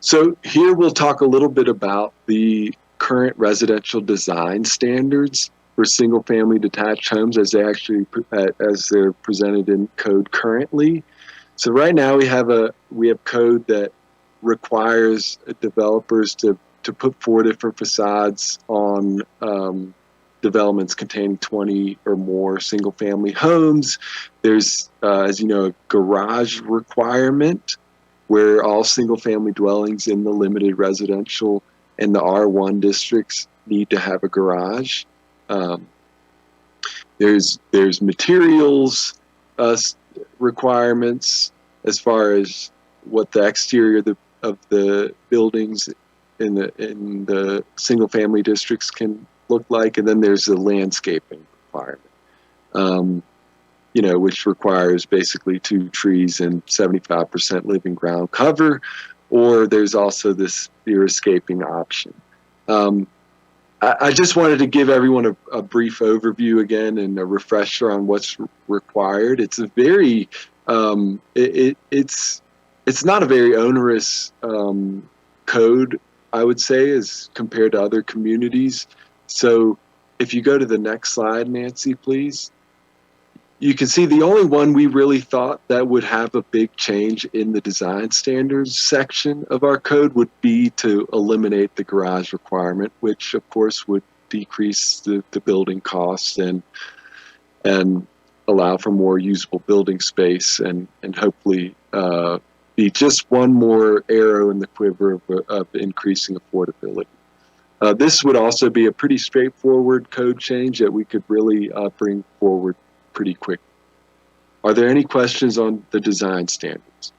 So here we'll talk a little bit about the current residential design standards for single-family detached homes as they're presented in code currently. So right now we have code that requires developers to put 4 different facades on developments containing 20 or more single-family homes. There's, as you know, a garage requirement where all single-family dwellings in the limited residential and the R1 districts need to have a garage. There's materials requirements as far as what the exterior of the buildings in the single-family districts can look like, and then there's the landscaping requirement, you know, which requires basically 2 trees and 75% living ground cover, or there's also this escaping option. I just wanted to give everyone a brief overview again and a refresher on what's required. It's a very, it's not a very onerous code, I would say, as compared to other communities. So if you go to the next slide, Nancy, please. You can see the only one we really thought that would have a big change in the design standards section of our code would be to eliminate the garage requirement, which of course would decrease the building costs and allow for more usable building space and hopefully be just one more arrow in the quiver of increasing affordability. This would also be a pretty straightforward code change that we could really bring forward pretty quick. Are there any questions on the design standards?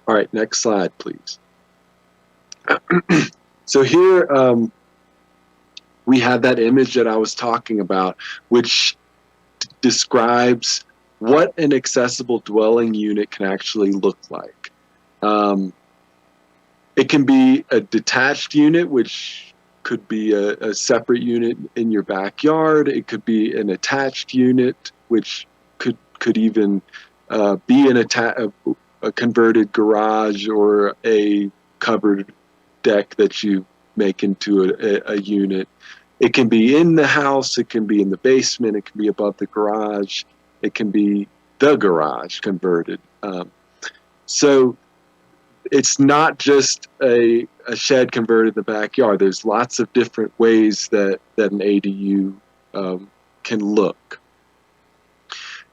All right, next slide, please. So here we have that image that I was talking about, which describes what an accessible dwelling unit can actually look like. It can be a detached unit, which could be a separate unit in your backyard. It could be an attached unit, which could even be a converted garage or a covered deck that you make into a unit. It can be in the house. It can be in the basement. It can be above the garage. It can be the garage converted. So it's not just a shed converted in the backyard. There's lots of different ways that an ADU can look.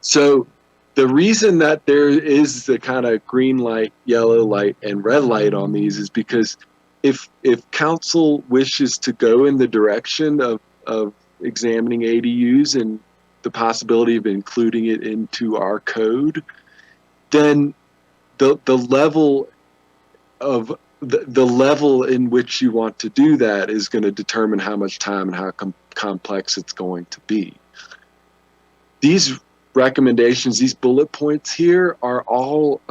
So the reason that there is the kind of green light, yellow light, and red light on these is because if council wishes to go in the direction of examining ADUs and the possibility of including it into our code, then the level of the level in which you want to do that is going to determine how much time and how complex it's going to be. These recommendations, these bullet points here, are all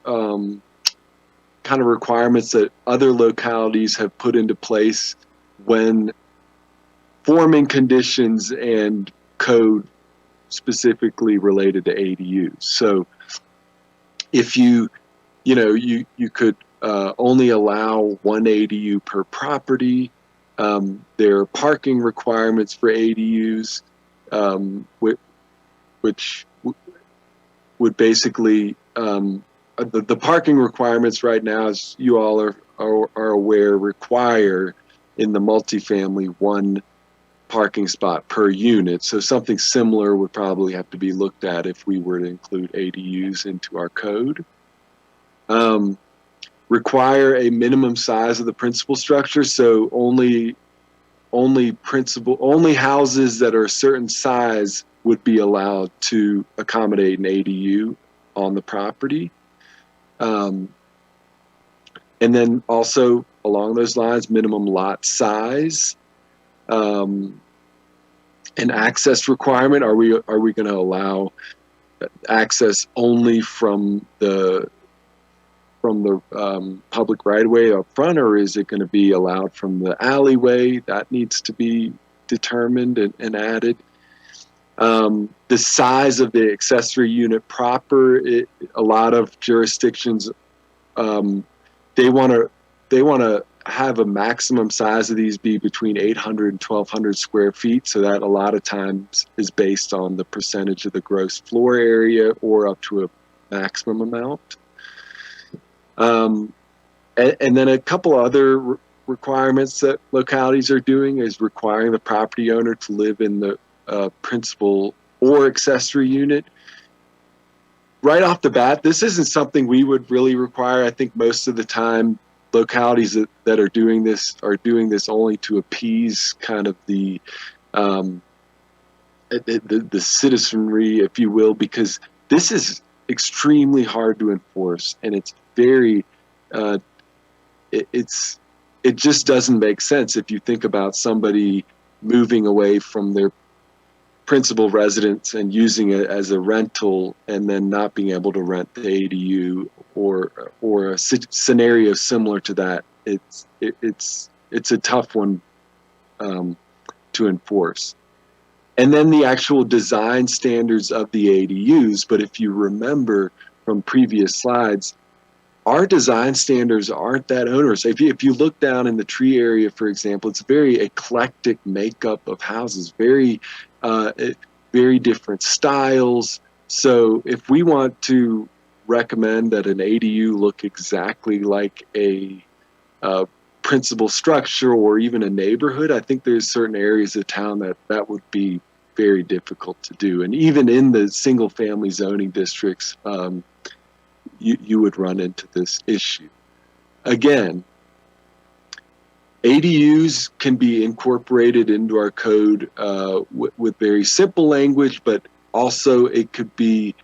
kind of requirements that other localities have put into place when forming conditions and code specifically related to ADUs. So if you could only allow one ADU per property. There are parking requirements for ADUs, which would basically, the parking requirements right now, as you all are aware, require in the multifamily one parking spot per unit. So something similar would probably have to be looked at if we were to include ADUs into our code. Require a minimum size of the principal structure. So only houses that are a certain size would be allowed to accommodate an ADU on the property. And then also along those lines, minimum lot size, an access requirement. Are we going to allow access only from the public right-of-way up front, or is it going to be allowed from the alleyway? That needs to be determined and added. The size of the accessory unit proper, a lot of jurisdictions, they want to have a maximum size of these be between 800 and 1,200 square feet. So that a lot of times is based on the percentage of the gross floor area or up to a maximum amount. And then a couple other requirements that localities are doing is requiring the property owner to live in the principal or accessory unit. Right off the bat, this isn't something we would really require. I think most of the time localities that are doing this only to appease kind of the citizenry, if you will, because this is extremely hard to enforce, and it's very it just doesn't make sense if you think about somebody moving away from their principal residence and using it as a rental and then not being able to rent the ADU or a scenario similar to that. It's a tough one to enforce. And then the actual design standards of the ADUs. But if you remember from previous slides, our design standards aren't that onerous. If you look down in the tree area, for example, it's a very eclectic makeup of houses, very different styles. So if we want to recommend that an ADU look exactly like a principal structure or even a neighborhood, I think there's certain areas of town that would be very difficult to do. And even in the single family zoning districts, you would run into this issue. Again, ADUs can be incorporated into our code with very simple language, but also it could be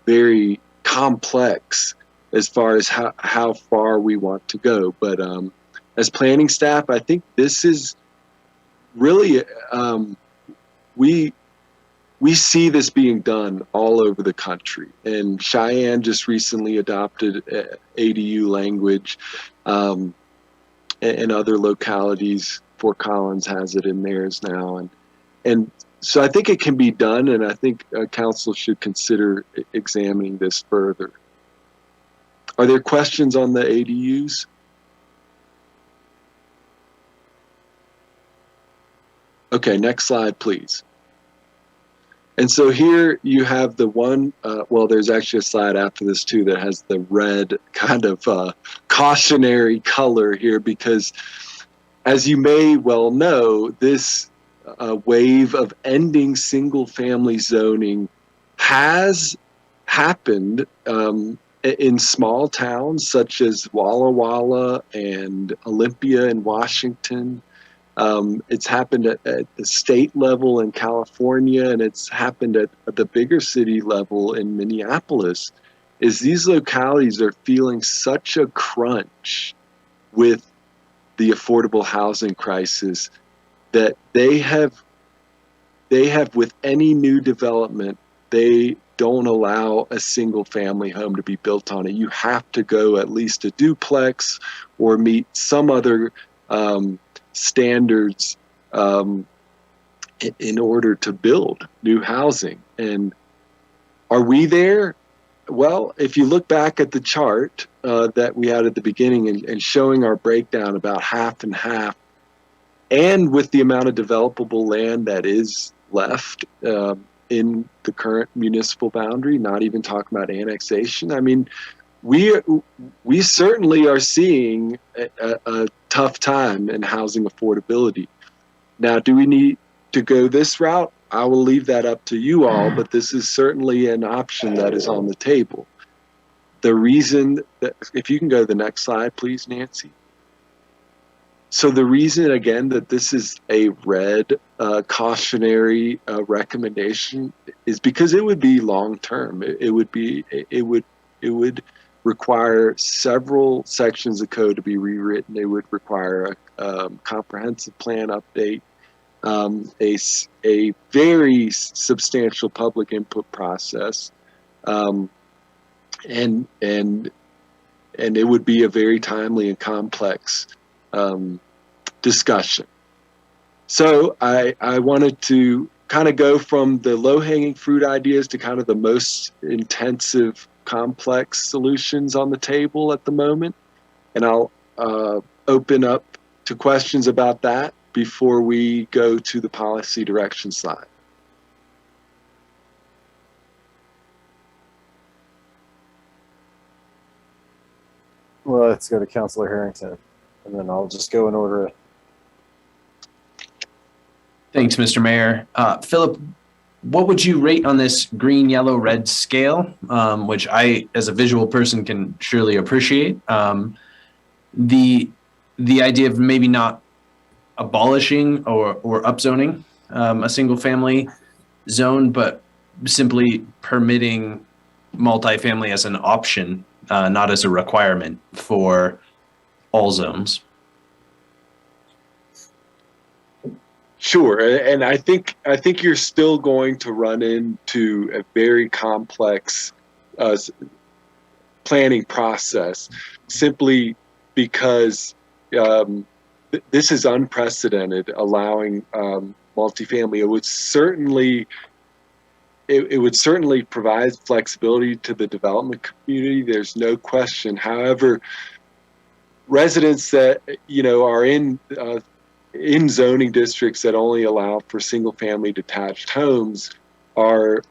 very complex as far as how far we want to go. But as planning staff, I think this is really, we see this being done all over the country. And Cheyenne just recently adopted ADU language, and other localities, Fort Collins has it in theirs now. And so I think it can be done, and I think council should consider examining this further. Are there questions on the ADUs? Okay, next slide, please. And so here you have the one, well, there's actually a slide after this too that has the red kind of cautionary color here, because as you may well know, this wave of ending single family zoning has happened in small towns such as Walla Walla and Olympia in Washington. It's happened at the state level in California, and it's happened at the bigger city level in Minneapolis. Is these localities are feeling such a crunch with the affordable housing crisis that they have with any new development, they don't allow a single family home to be built on it. You have to go at least a duplex or meet some other standards in order to build new housing. And are we there? Well, if you look back at the chart that we had at the beginning and showing our breakdown about half and half, and with the amount of developable land that is left in the current municipal boundary, not even talking about annexation. I mean, we certainly are seeing a tough time in housing affordability. Now, do we need to go this route? I will leave that up to you all, but this is certainly an option that is on the table. The reason that, if you can go to the next slide, please, Nancy. So the reason, again, that this is a red cautionary recommendation is because it would be long-term. It would require several sections of code to be rewritten. It would require a comprehensive plan update, a very substantial public input process, and it would be a very timely and complex discussion. So I wanted to kind of go from the low-hanging fruit ideas to kind of the most intensive, complex solutions on the table at the moment. And I'll open up to questions about that before we go to the policy direction slide. Well, let's go to Councilor Harrington, and then I'll just go in order. Thanks, Mr. Mayor. Philip, what would you rate on this green, yellow, red scale, which I, as a visual person, can surely appreciate? The idea of maybe not abolishing or upzoning a single family zone, but simply permitting multifamily as an option, not as a requirement for all zones. Sure, and I think you're still going to run into a very complex planning process, simply because this is unprecedented, allowing multifamily. It would certainly provide flexibility to the development community. There's no question. However, residents that are in zoning districts that only allow for single-family detached homes are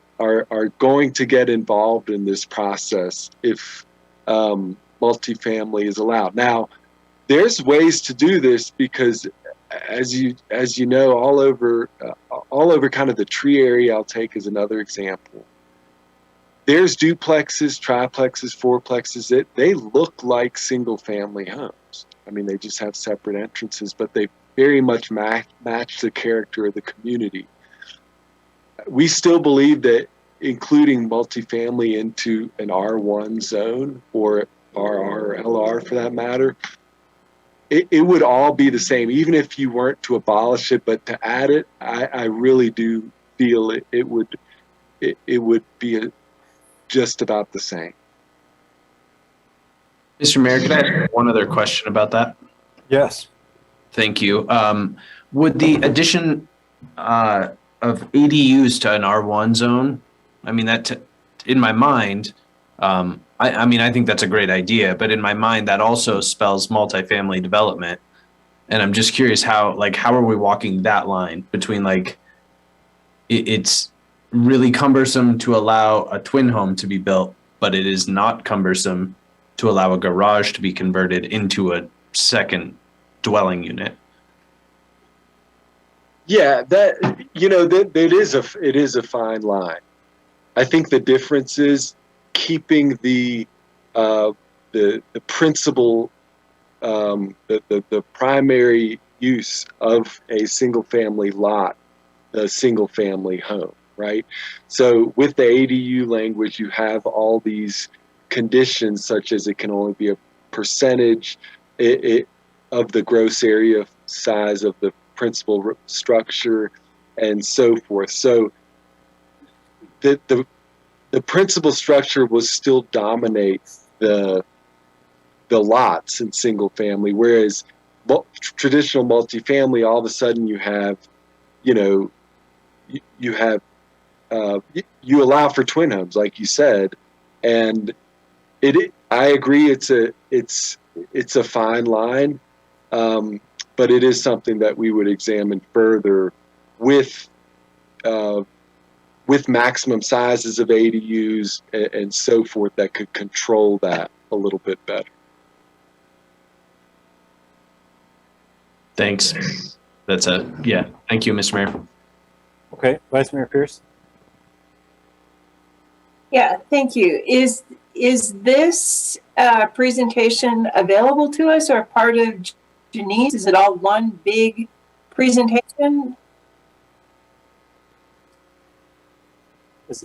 going to get involved in this process if multifamily is allowed. Now, there's ways to do this because, as you know, all over kind of the tree area, I'll take as another example. There's duplexes, triplexes, fourplexes. They look like single-family homes. I mean, they just have separate entrances, but they very much match the character of the community. We still believe that including multifamily into an R1 zone or RR or LR for that matter, it would all be the same, even if you weren't to abolish it, but to add it, I really do feel it would be just about the same. Mr. Mayor, could I ask one other question about that? Yes. Thank you. Would the addition of ADUs to an R1 zone, I mean, that in my mind, I mean, I think that's a great idea, but in my mind, that also spells multifamily development. And I'm just curious how are we walking that line between it's really cumbersome to allow a twin home to be built, but it is not cumbersome to allow a garage to be converted into a second dwelling unit. Yeah, it is a fine line. I think the difference is keeping the principal, the primary use of a single family lot, a single family home, right? So with the ADU language, you have all these conditions such as it can only be a percentage of the gross area size of the principal structure and so forth. So the principal structure will still dominate the lots in single family, whereas traditional multifamily, all of a sudden you have, you allow for twin homes, like you said, and I agree it's a fine line, but it is something that we would examine further with maximum sizes of ADUs and so forth that could control that a little bit better. Thanks. Thank you, Mr. Mayor. Okay, Vice Mayor Pierce. Yeah, thank you. Is this presentation available to us or part of Janine's? Is it all one big presentation?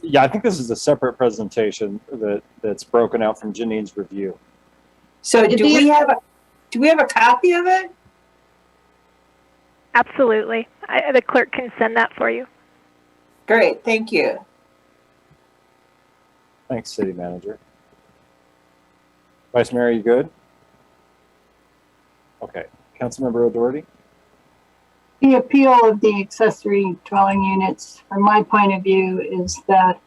Yeah, I think this is a separate presentation that's broken out from Janine's review. So do we have a copy of it? Absolutely. The clerk can send that for you. Great, thank you. Thanks, City Manager. Vice Mayor, are you good? Okay. Councilmember O'Doherty? The appeal of the accessory dwelling units, from my point of view, is that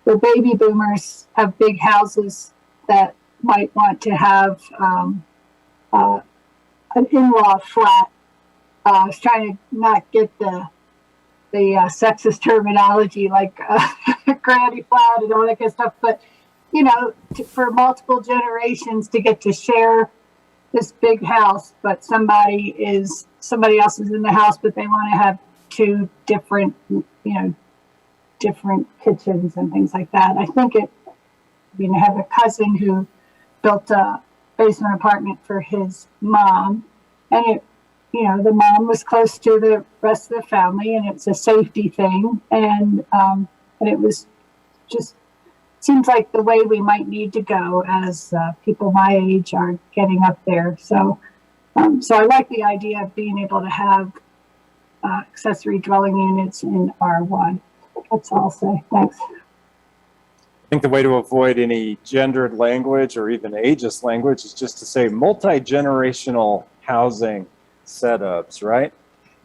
the baby boomers have big houses that might want to have an in-law flat. I was trying to not get the sexist terminology like granny flat and all that kind of stuff, but for multiple generations to get to share this big house, but somebody else is in the house, but they want to have two different kitchens and things like that. I think I have a cousin who built a basement apartment for his mom, and the mom was close to the rest of the family, and it's a safety thing, and it was just seems like the way we might need to go as people my age are getting up there. So I like the idea of being able to have accessory dwelling units in R1. That's all I'll say. Thanks. I think the way to avoid any gendered language or even ageist language is just to say multi-generational housing setups, right?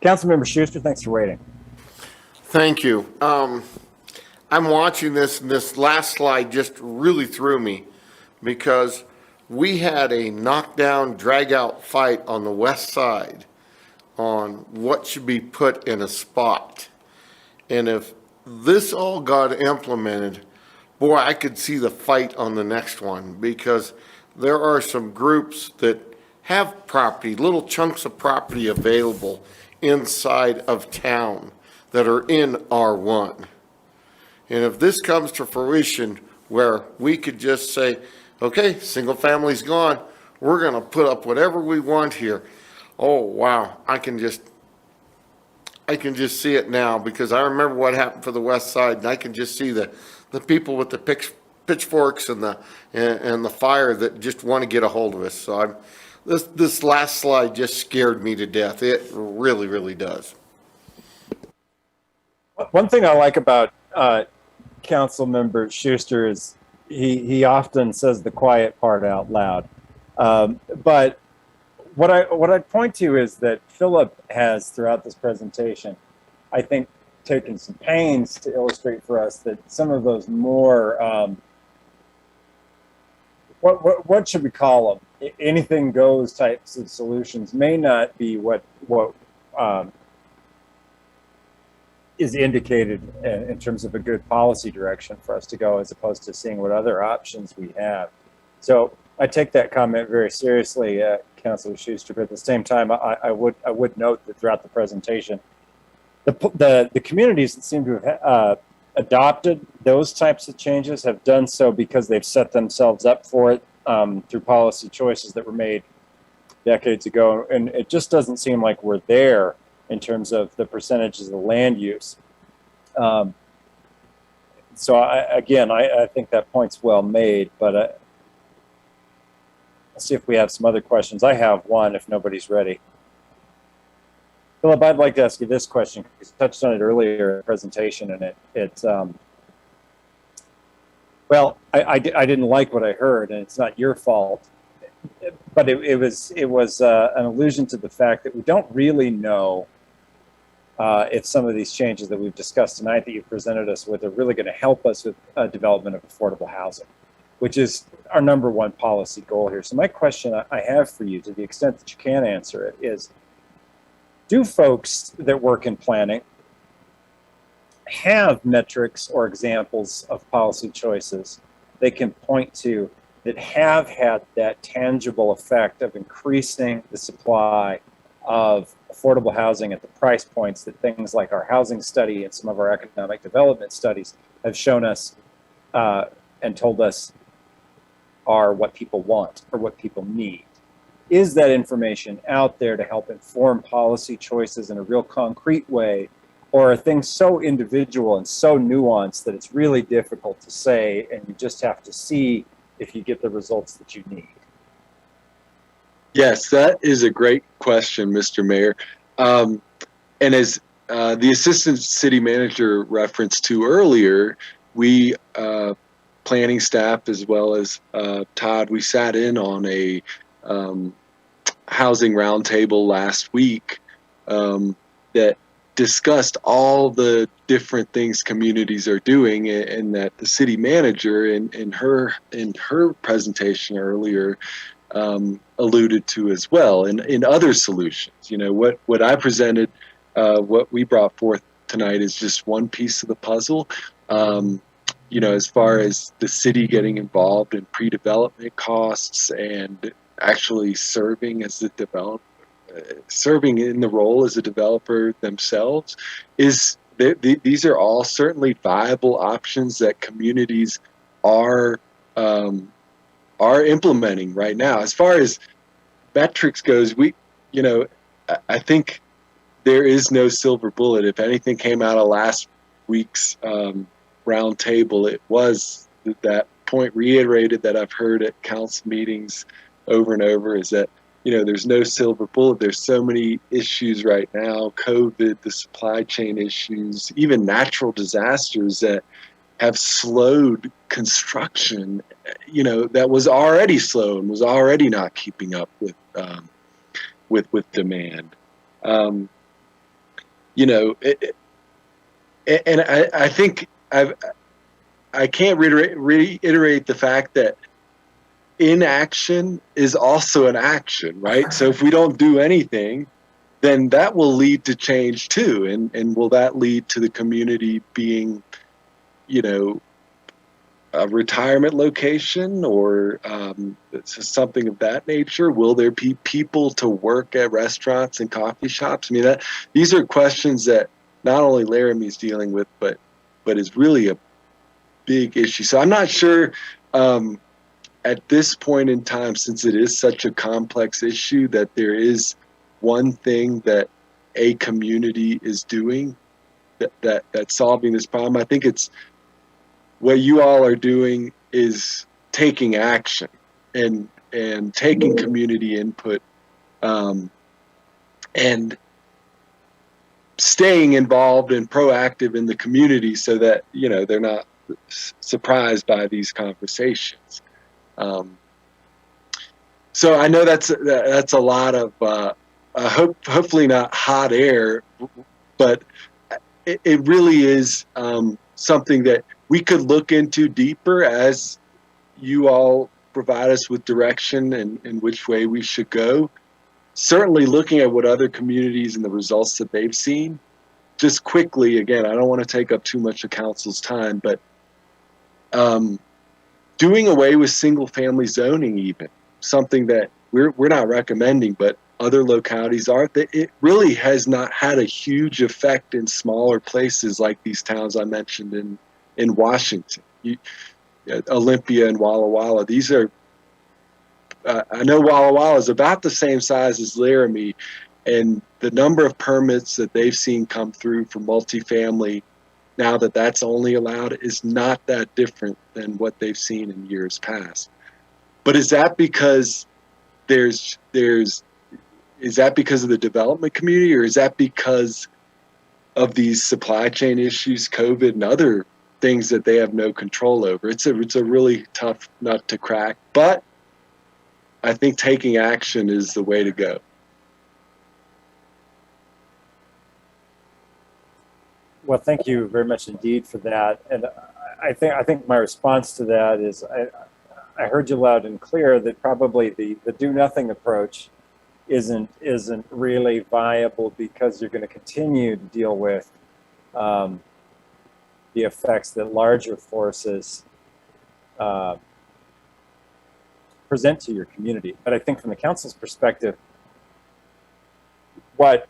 Councilmember Schuster, thanks for waiting. Thank you. I'm watching this, and this last slide just really threw me because we had a knockdown, drag-out fight on the west side on what should be put in a spot. And if this all got implemented, boy, I could see the fight on the next one, because there are some groups that have property, little chunks of property available inside of town that are in R1. And if this comes to fruition where we could just say, okay, single family's gone, we're going to put up whatever we want here. Oh, wow. I can just see it now, because I remember what happened for the west side, and I can just see the people with the pitchforks and the fire that just want to get a hold of us. So this last slide just scared me to death. It really, really does. One thing I like about Councilmember Schuster is he often says the quiet part out loud. But what I'd point to is that Philip has, throughout this presentation, I think, taken some pains to illustrate for us that some of those more what should we call them? Anything goes types of solutions may not be what is indicated in terms of a good policy direction for us to go, as opposed to seeing what other options we have. So I take that comment very seriously, Councilor Schuster, but at the same time, I would note that throughout the presentation, the communities that seem to have adopted those types of changes have done so because they've set themselves up for it through policy choices that were made decades ago. And it just doesn't seem like we're there in terms of the percentages of the land use. So I think that point's well made, but Let's see if we have some other questions. I have one if nobody's ready. Philip, I'd like to ask you this question. You touched on it earlier in the presentation, and well, I didn't like what I heard, and it's not your fault, but it was an allusion to the fact that we don't really know if some of these changes that we've discussed tonight that you presented us with are really going to help us with development of affordable housing, which is our number one policy goal here. So my question I have for you, to the extent that you can answer it, is do folks that work in planning have metrics or examples of policy choices they can point to that have had that tangible effect of increasing the supply of affordable housing at the price points that things like our housing study and some of our economic development studies have shown us and told us are what people want or what people need? Is that information out there to help inform policy choices in a real concrete way, or are things so individual and so nuanced that it's really difficult to say, and you just have to see if you get the results that you need? Yes, that is a great question, Mr. Mayor. And as the Assistant City Manager referenced to earlier, we, planning staff as well as Todd, we sat in on a housing roundtable last week that discussed all the different things communities are doing, and that the city manager in her presentation earlier alluded to as well, and in other solutions. You know, what I presented, what we brought forth tonight is just one piece of the puzzle. You know, as far as the city getting involved in pre-development costs and actually serving as the developer, serving in the role as a developer themselves, these are all certainly viable options that communities are implementing right now. As far as metrics goes, I think there is no silver bullet. If anything came out of last week's roundtable, it was that point reiterated that I've heard at council meetings over and over, is that, you know, there's no silver bullet. There's so many issues right now, COVID, the supply chain issues, even natural disasters that have slowed construction, you know, that was already slow and was already not keeping up with demand. You know, and I think I can't reiterate the fact that inaction is also an action, right? So if we don't do anything, then that will lead to change too. And will that lead to the community being, you know, a retirement location or something of that nature? Will there be people to work at restaurants and coffee shops? I mean, these are questions that not only Laramie is dealing with, but is really a big issue. So I'm not sure at this point in time, since it is such a complex issue, that there is one thing that a community is doing that's solving this problem. I think it's what you all are doing is taking action and taking community input and staying involved and proactive in the community so that, you know, they're not surprised by these conversations. So I know that's a lot of hopefully not hot air, but it really is something that we could look into deeper as you all provide us with direction and which way we should go. Certainly looking at what other communities and the results that they've seen. Just quickly, again, I don't want to take up too much of council's time, but doing away with single family zoning, even something that we're not recommending, but other localities are, that it really has not had a huge effect in smaller places like these towns I mentioned in Washington, Olympia and Walla Walla. These are, I know Walla Walla is about the same size as Laramie, and the number of permits that they've seen come through for multifamily now that that's only allowed is not that different than what they've seen in years past. But is that because is that because of the development community, or is that because of these supply chain issues, COVID, and other things that they have no control over? It's a really tough nut to crack, but I think taking action is the way to go. Well, thank you very much indeed for that. And I think my response to that is I heard you loud and clear that probably the do nothing approach isn't really viable, because you're going to continue to deal with the effects that larger forces present to your community. But I think from the council's perspective, what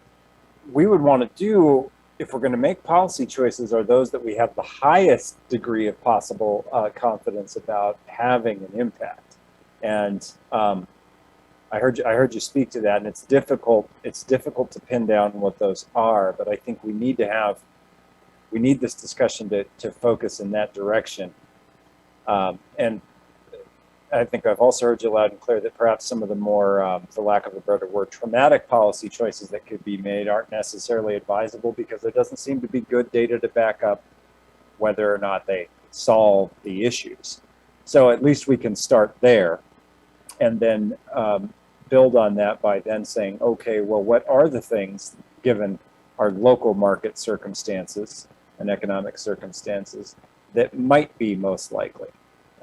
we would want to do if we're going to make policy choices are those that we have the highest degree of possible confidence about having an impact. And I heard you speak to that, and it's difficult to pin down what those are, but I think we need this discussion to focus in that direction. And I think I've also heard you loud and clear that perhaps some of the more, for lack of a better word, traumatic policy choices that could be made aren't necessarily advisable, because there doesn't seem to be good data to back up whether or not they solve the issues. So at least we can start there, and then build on that by then saying, okay, well, what are the things, given our local market circumstances and economic circumstances, that might be most likely,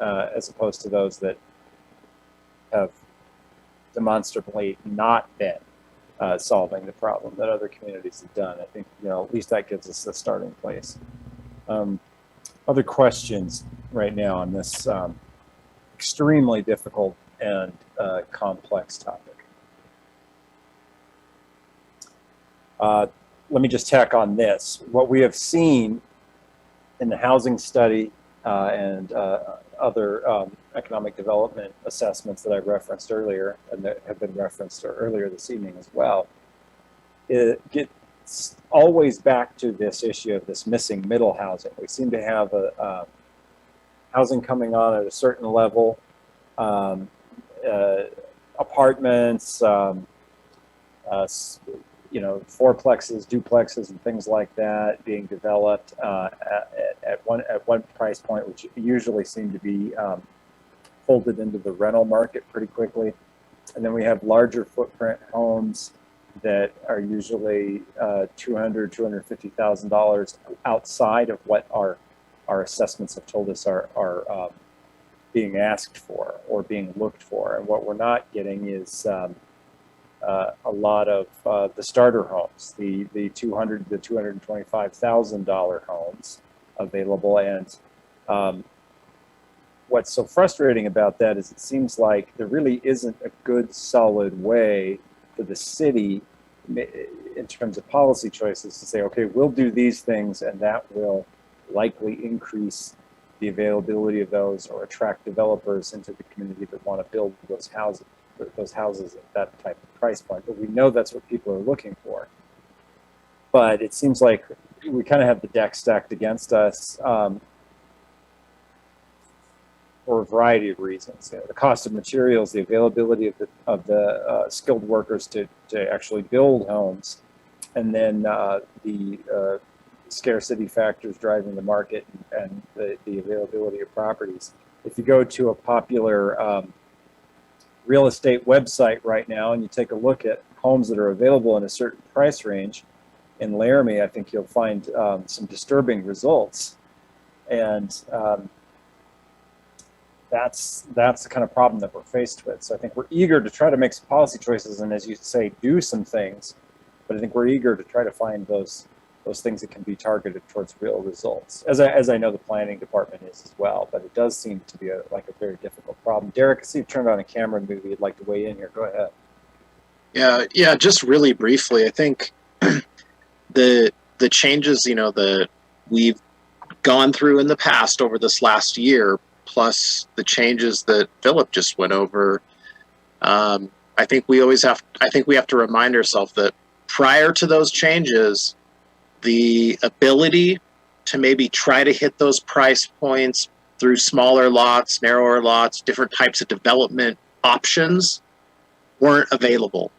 as opposed to those that have demonstrably not been solving the problem that other communities have done. I think, at least that gives us a starting place. Other questions right now on this extremely difficult and complex topic? Let me just tack on this. What we have seen in the housing study and other economic development assessments that I referenced earlier, and that have been referenced earlier this evening as well, it gets always back to this issue of this missing middle housing. We seem to have housing coming on at a certain level, apartments, fourplexes, duplexes, and things like that being developed at one price point, which usually seem to be folded into the rental market pretty quickly. And then we have larger footprint homes that are usually $200,000, $250,000 outside of what our assessments have told us are being asked for or being looked for. And what we're not getting is a lot of the starter homes, the $200,000 to $225,000 homes available. And what's so frustrating about that is it seems like there really isn't a good, solid way for the city in terms of policy choices to say, okay, we'll do these things, and that will likely increase the availability of those or attract developers into the community that want to build those houses at that type of price point. But we know that's what people are looking for. But it seems like we kind of have the deck stacked against us for a variety of reasons. The cost of materials, the availability of the skilled workers to actually build homes, and then the scarcity factors driving the market and the availability of properties. If you go to a popular real estate website right now and you take a look at homes that are available in a certain price range in Laramie, I think you'll find some disturbing results. And that's the kind of problem that we're faced with. So I think we're eager to try to make some policy choices and, as you say, do some things. But I think we're eager to try to find those things that can be targeted towards real results, as I know the planning department is as well. But it does seem to be a very difficult problem. Derek, I see you've turned on a camera. Maybe you'd like to weigh in here. Go ahead. Yeah. Just really briefly, I think the changes that we've gone through in the past over this last year, plus the changes that Philip just went over, I think we have to remind ourselves that prior to those changes, the ability to maybe try to hit those price points through smaller lots, narrower lots, different types of development options weren't available.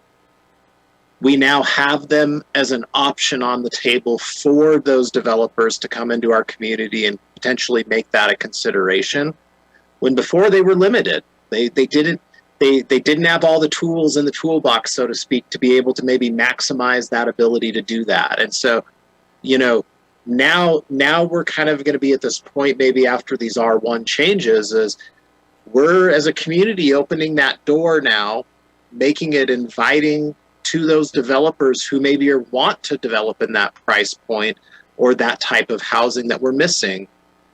We now have them as an option on the table for those developers to come into our community and potentially make that a consideration. When before they were limited, they didn't have all the tools in the toolbox, so to speak, to be able to maybe maximize that ability to do that. And so, you know, now we're kind of going to be at this point, maybe after these R1 changes, is we're as a community opening that door now, making it inviting to those developers who maybe want to develop in that price point or that type of housing that we're missing.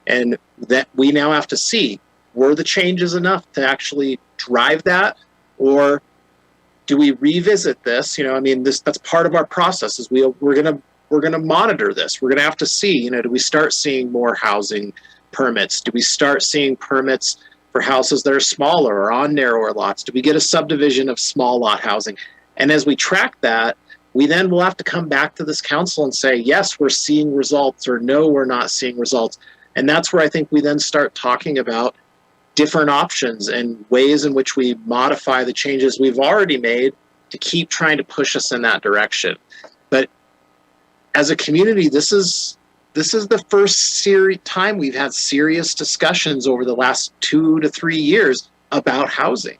And that we now have to see, were the changes enough to actually drive that, or do we revisit this? You know, I mean, that's part of our process is we're gonna monitor this. We're gonna have to see, you know, do we start seeing more housing permits? Do we start seeing permits for houses that are smaller or on narrower lots? Do we get a subdivision of small lot housing? And as we track that, we then will have to come back to this council and say, yes, we're seeing results, or no, we're not seeing results. And that's where I think we then start talking about different options and ways in which we modify the changes we've already made to keep trying to push us in that direction. But as a community, this is the first time we've had serious discussions over the last 2 to 3 years about housing.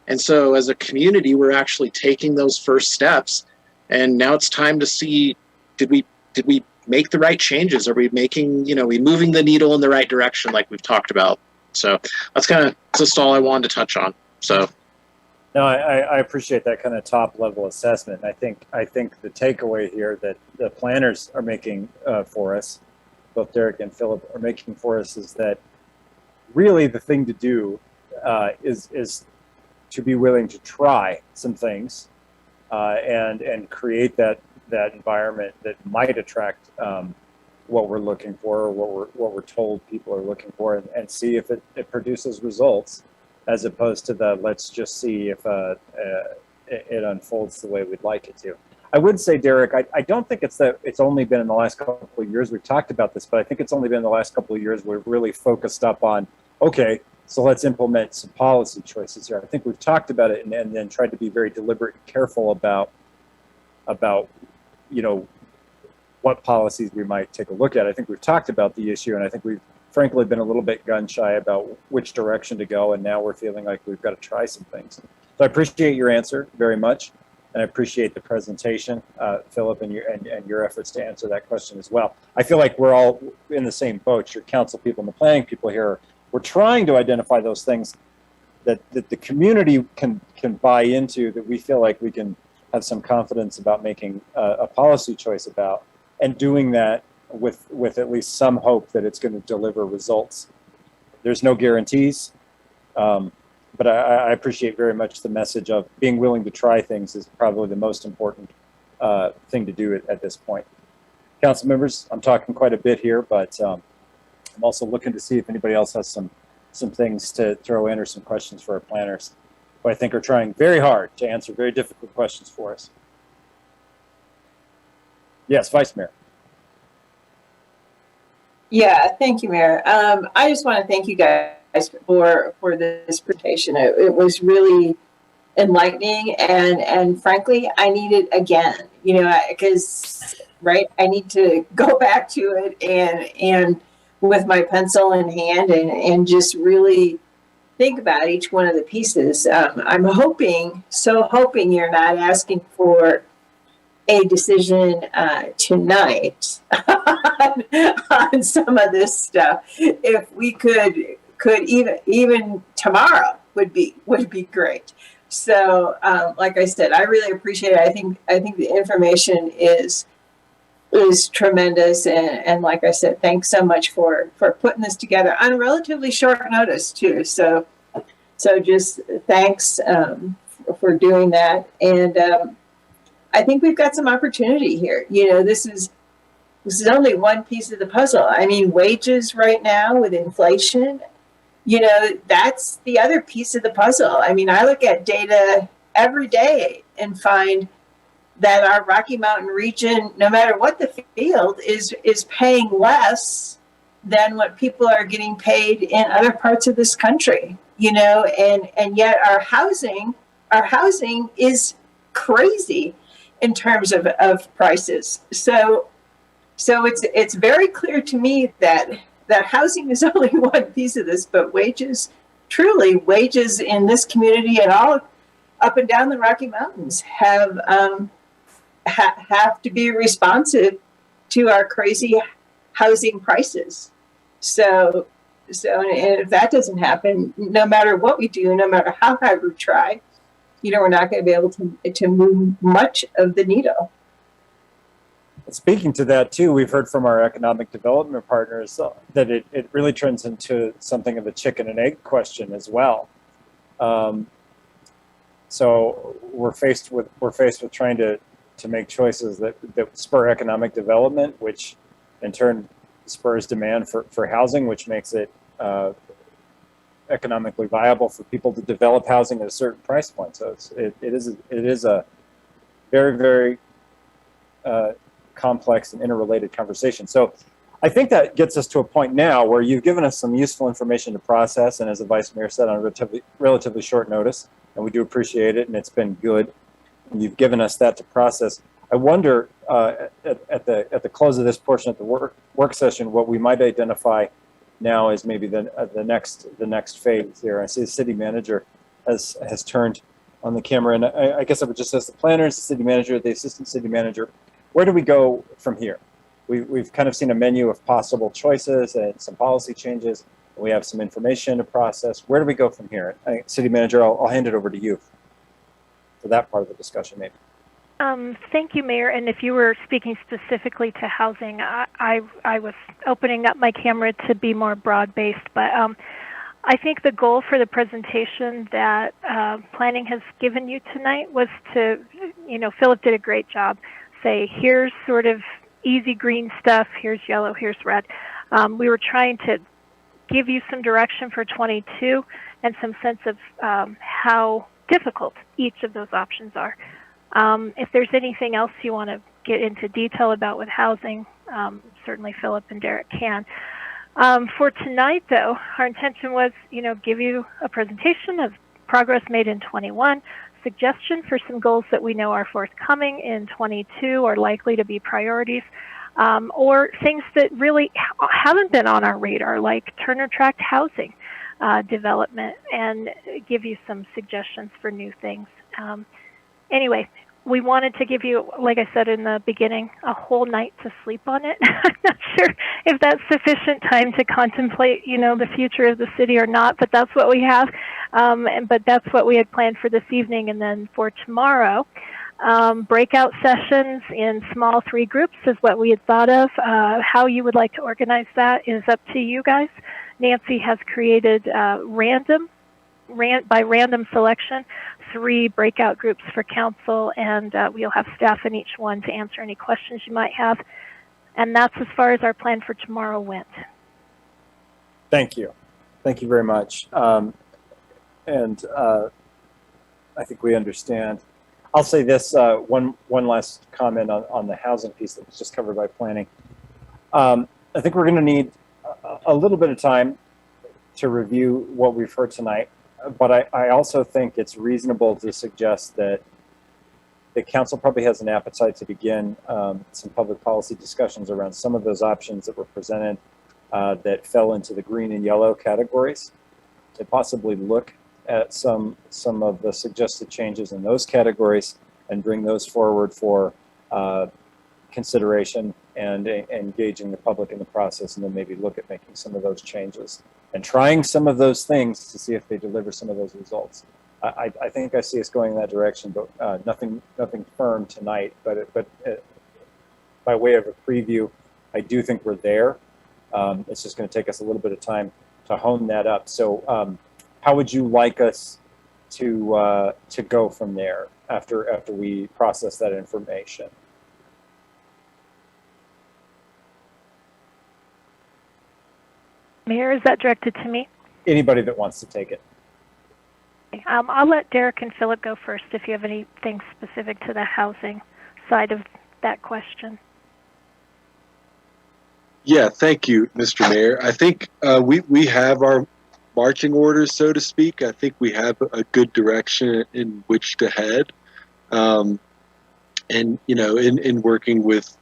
And so as a community, we're actually taking those first steps. And now it's time to see, did we make the right changes? Are we making, you know, we moving the needle in the right direction like we've talked about? So that's kind of just all I wanted to touch on. So. No, I appreciate that kind of top level assessment. I think the takeaway here that the planners are making for us, both Derek and Philip are making for us, is that really the thing to do is to be willing to try some things and create that environment that might attract what we're looking for, or what we're told people are looking for, and see if it produces results, as opposed to the let's just see if it unfolds the way we'd like it to. I would say, Derek, I don't think it's only been in the last couple of years we've talked about this, but I think it's only been in the last couple of years we've really focused up on, okay, so let's implement some policy choices here. I think we've talked about it and then tried to be very deliberate and careful about you know, what policies we might take a look at. I think we've talked about the issue, and I think we've frankly been a little bit gun shy about which direction to go, and now we're feeling like we've got to try some things. So I appreciate your answer very much, and I appreciate the presentation, Philip, and your efforts to answer that question as well. I feel like we're all in the same boat. Your council people and the planning people here, we're trying to identify those things that the community can buy into, that we feel like we can have some confidence about making a policy choice about, and doing that with at least some hope that it's going to deliver results. There's no guarantees, but I appreciate very much the message of being willing to try things is probably the most important thing to do at this point. Council members, I'm talking quite a bit here, but I'm also looking to see if anybody else has some things to throw in or some questions for our planners, who I think are trying very hard to answer very difficult questions for us. Yes, Vice Mayor. Yeah, thank you, Mayor. I just want to thank you guys for this presentation. It was really enlightening, and frankly, I need it again. You know, because I need to go back to it and with my pencil in hand and just really think about each one of the pieces. I'm hoping you're not asking for a decision tonight on some of this stuff. If we could even tomorrow would be great. So like I said, I really appreciate it. I think the information is tremendous, and like I said, thanks so much for putting this together on relatively short notice too. So just thanks for doing that, and I think we've got some opportunity here. You know, this is only one piece of the puzzle. I mean, wages right now with inflation, you know, that's the other piece of the puzzle. I mean, I look at data every day and find that our Rocky Mountain region, no matter what the field, is paying less than what people are getting paid in other parts of this country, you know, and yet our our housing is crazy in terms of prices. So it's very clear to me that housing is only one piece of this, but wages, truly wages in this community and all up and down the Rocky Mountains have to be responsive to our crazy housing prices. So if that doesn't happen, no matter what we do, no matter how hard we try, we're not going to be able to move much of the needle. Speaking to that too, we've heard from our economic development partners that it really turns into something of a chicken and egg question as well. So we're faced with trying to make choices that spur economic development, which in turn spurs demand for housing, which makes it economically viable for people to develop housing at a certain price point. So it is a very, very complex and interrelated conversation. So I think that gets us to a point now where you've given us some useful information to process, and as the Vice Mayor said, on a relatively short notice, and we do appreciate it, and it's been good. And you've given us that to process. I wonder at the close of this portion of the work session, what we might identify now is maybe the next phase here. I see the city manager has turned on the camera, and I guess I would just ask the planners, the city manager, the assistant city manager, where do we go from here? We've kind of seen a menu of possible choices and some policy changes. We have some information to process. Where do we go from here? City manager, I'll hand it over to you for that part of the discussion, maybe. Thank you, Mayor. And if you were speaking specifically to housing, I was opening up my camera to be more broad-based. But I think the goal for the presentation that planning has given you tonight was to, Philip did a great job. Say, here's sort of easy green stuff, here's yellow, here's red. We were trying to give you some direction for 22 and some sense of how difficult each of those options are. If there's anything else you want to get into detail about with housing, certainly Philip and Derek can. For tonight, though, our intention was, give you a presentation of progress made in 21, suggestion for some goals that we know are forthcoming in 22 or likely to be priorities, or things that really haven't been on our radar, like Turner Tract housing development, and give you some suggestions for new things. Anyway, we wanted to give you, like I said in the beginning, a whole night to sleep on it. I'm not sure if that's sufficient time to contemplate, the future of the city or not, but that's what we have. But that's what we had planned for this evening. And then for tomorrow, breakout sessions in small 3 groups is what we had thought of. How you would like to organize that is up to you guys. Nancy has created by random selection, 3 breakout groups for council, and we'll have staff in each one to answer any questions you might have. And that's as far as our plan for tomorrow went. Thank you. Thank you very much. And I think we understand. I'll say this, one last comment on the housing piece that was just covered by planning. I think we're going to need a little bit of time to review what we've heard tonight. But I also think it's reasonable to suggest that the council probably has an appetite to begin some public policy discussions around some of those options that were presented that fell into the green and yellow categories, to possibly look at some of the suggested changes in those categories and bring those forward for consideration and engaging the public in the process, and then maybe look at making some of those changes and trying some of those things to see if they deliver some of those results. I think I see us going in that direction, but nothing firm tonight. But by way of a preview, I do think we're there. It's just going to take us a little bit of time to hone that up. So how would you like us to go from there after we process that information? Mayor, is that directed to me? Anybody that wants to take it. I'll let Derek and Philip go first if you have anything specific to the housing side of that question. Yeah, thank you, Mr. Mayor. I think we have our marching orders, so to speak. I think we have a good direction in which to head. And, you know, in working with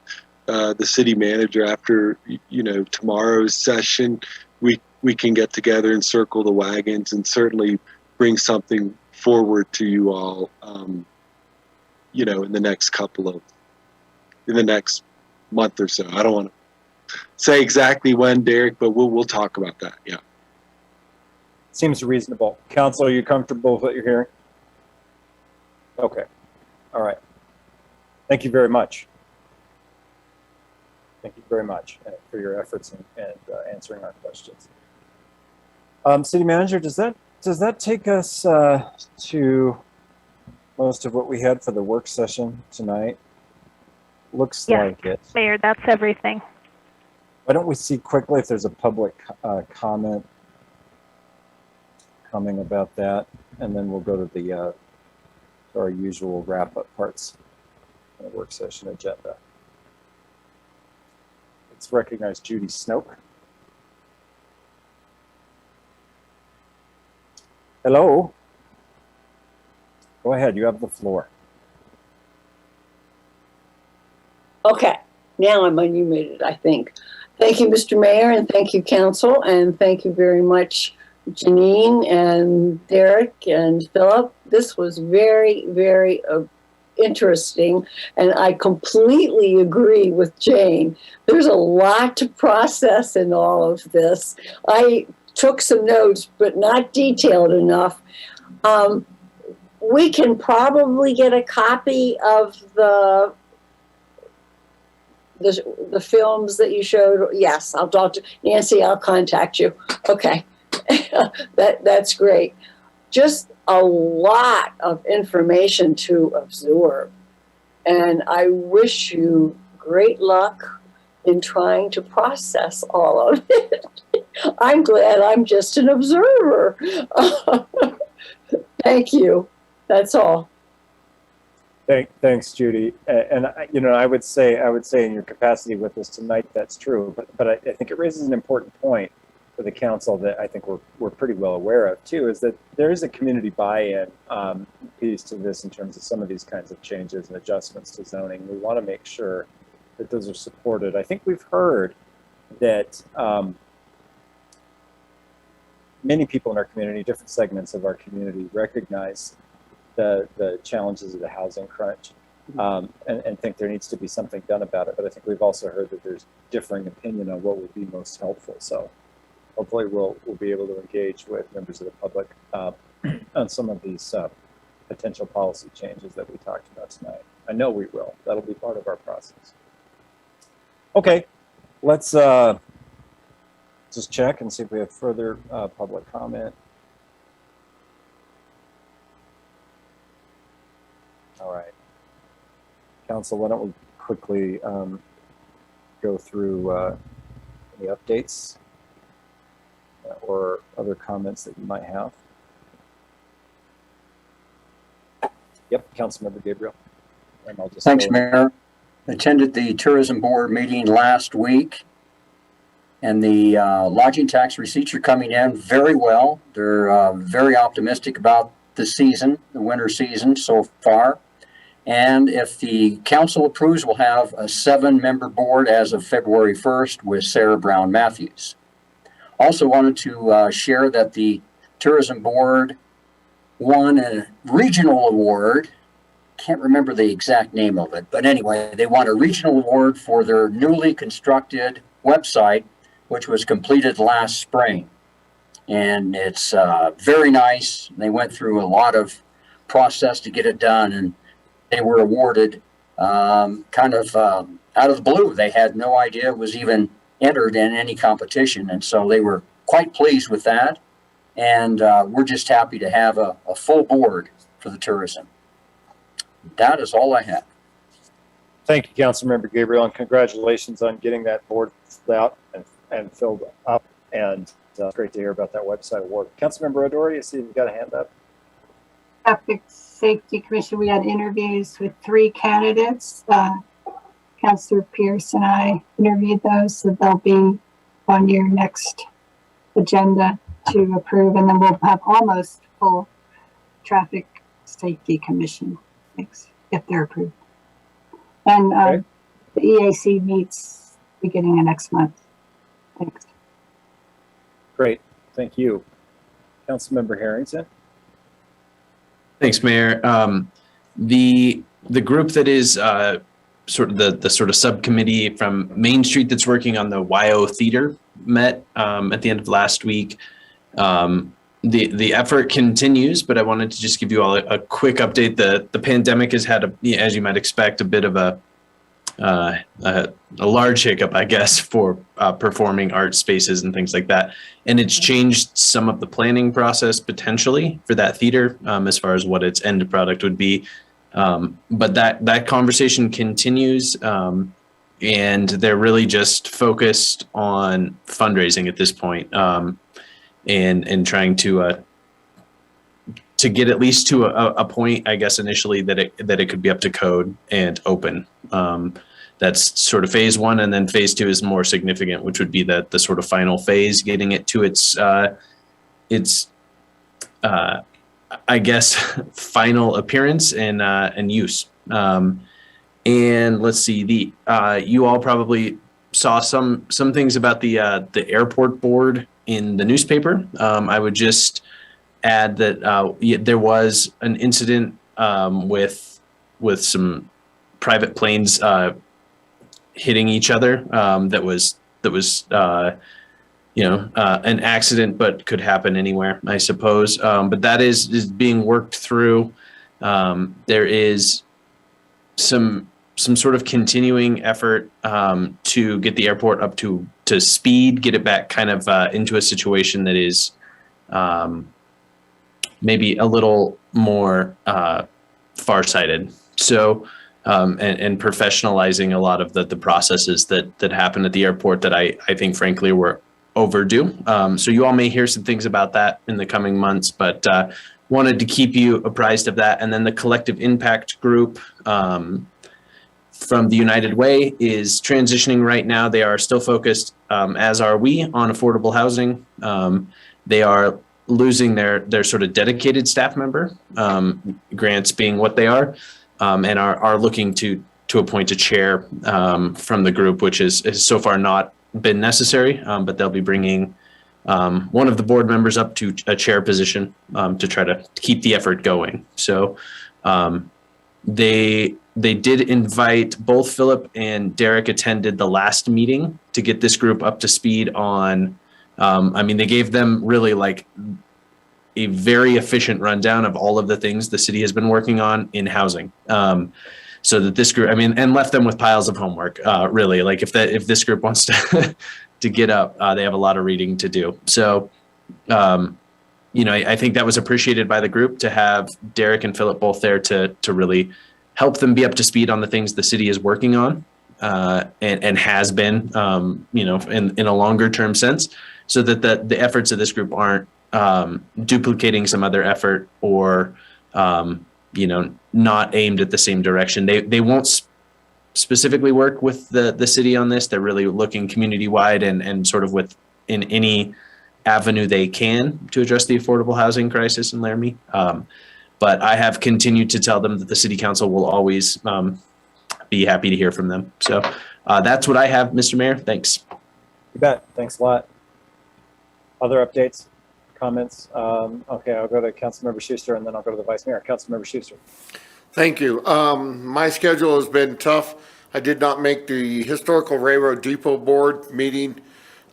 the city manager after, you know, tomorrow's session, we can get together and circle the wagons and certainly bring something forward to you all, you know, in the next month or so. I don't want to say exactly when, Derek, but we'll talk about that. Yeah. Seems reasonable. Council, are you comfortable with what you're hearing? Okay. All right. Thank you very much. Thank you very much for your efforts and answering our questions. City Manager, does that take us to most of what we had for the work session tonight? Looks like it. Mayor, that's everything. Why don't we see quickly if there's a public comment coming about that, and then we'll go to the to our usual wrap-up parts of the work session agenda. Let's recognize Judy Snoke. Hello. Go ahead, you have the floor. Okay, now I'm unmuted, I think. Thank you, Mr. Mayor, and thank you, Council, and thank you very much, Janine and Derek and Philip. This was very, very interesting, and I completely agree with Jane. There's a lot to process in all of this. I took some notes, but not detailed enough. We can probably get a copy of the films that you showed. Yes, I'll talk to Nancy. I'll contact you. Okay, that's great. Just a lot of information to absorb, and I wish you great luck in trying to process all of it. I'm glad I'm just an observer. Thank you. That's all. Thanks, Judy. And you know, I would say in your capacity with us tonight, that's true. But I think it raises an important point for the council that I think we're pretty well aware of too, is that there is a community buy-in piece to this in terms of some of these kinds of changes and adjustments to zoning. We want to make sure that those are supported. I think we've heard that many people in our community, different segments of our community, recognize the challenges of the housing crunch and think there needs to be something done about it. But I think we've also heard that there's differing opinion on what would be most helpful. So hopefully we'll be able to engage with members of the public on some of these potential policy changes that we talked about tonight. I know we will. That'll be part of our process. Okay, let's just check and see if we have further public comment. All right. Council, why don't we quickly go through any updates or other comments that you might have. Yep, Councilmember Gabriel. And I'll just Thanks, Mayor. Attended the Tourism Board meeting last week, and the lodging tax receipts are coming in very well. They're very optimistic about the season, the winter season so far. And if the council approves, we'll have a 7-member board as of February 1st with Sarah Brown Matthews. Also wanted to share that the Tourism Board won a regional award. Can't remember the exact name of it, but anyway, they won a regional award for their newly constructed website, which was completed last spring. And it's very nice. They went through a lot of process to get it done, and they were awarded kind of out of the blue. They had no idea it was even entered in any competition, and so they were quite pleased with that. And we're just happy to have a full board for the tourism. That is all I have. Thank you, Councilmember Gabriel, and congratulations on getting that board out and filled up. And it's great to hear about that website award. Councilmember O'Doherty, I see you've got a hand up. Traffic Safety Commission, we had interviews with 3 candidates. Councilor Pierce and I interviewed those, so they'll be on your next agenda. to approve, and then we'll have almost full traffic safety commission if they're approved. And Okay. the EAC meets beginning of next month. Thanks. Great, thank you. Councilmember Harrington? Thanks, Mayor. The group that is sort of the sort of subcommittee from Main Street that's working on the YO Theater met at the end of last week. The effort continues, but I wanted to just give you all a quick update. The pandemic has had, as you might expect, a bit of a large hiccup, I guess, for performing art spaces and things like that. And it's changed some of the planning process potentially for that theater as far as what its end product would be. But that conversation continues, and they're really just focused on fundraising at this point, and trying to get at least to a point, I guess, initially that it could be up to code and open. That's sort of phase one, and then phase two is more significant, which would be the sort of final phase, getting it to its I guess final appearance and use. And let's see, you all probably saw some things about the airport board in the newspaper. I would just add that there was an incident with some private planes hitting each other. That was an accident, but could happen anywhere, I suppose. But that is being worked through. There is some sort of continuing effort to get the airport up to speed, get it back kind of into a situation that is maybe a little more farsighted. So, and professionalizing a lot of the processes that happen at the airport that I think frankly were overdue. So you all may hear some things about that in the coming months, but wanted to keep you apprised of that. And then the collective impact group from the United Way is transitioning right now. They are still focused, as are we, on affordable housing. They are losing their sort of dedicated staff member, grants being what they are, and are looking to appoint a chair from the group, which is so far not been necessary, but they'll be bringing one of the board members up to a chair position to try to keep the effort going. So they did invite, both Philip and Derek attended the last meeting to get this group up to speed on, they gave them really like a very efficient rundown of all of the things the city has been working on in housing. So that this group, and left them with piles of homework, really. Like if this group wants to get up, they have a lot of reading to do. So, I think that was appreciated by the group to have Derek and Philip both there to really help them be up to speed on the things the city is working on, and has been, in a longer term sense, so that the efforts of this group aren't duplicating some other effort or, not aimed at the same direction. They won't specifically work with the city on this. They're really looking community wide and sort of in any avenue they can to address the affordable housing crisis in Laramie. But I have continued to tell them that the city council will always be happy to hear from them. So that's what I have, Mr. Mayor. Thanks. You bet. Thanks a lot. Other updates, comments? Okay, I'll go to Councilmember Schuster and then I'll go to the Vice Mayor. Councilmember Schuster. Thank you. My schedule has been tough. I did not make the Historical Railroad Depot Board meeting.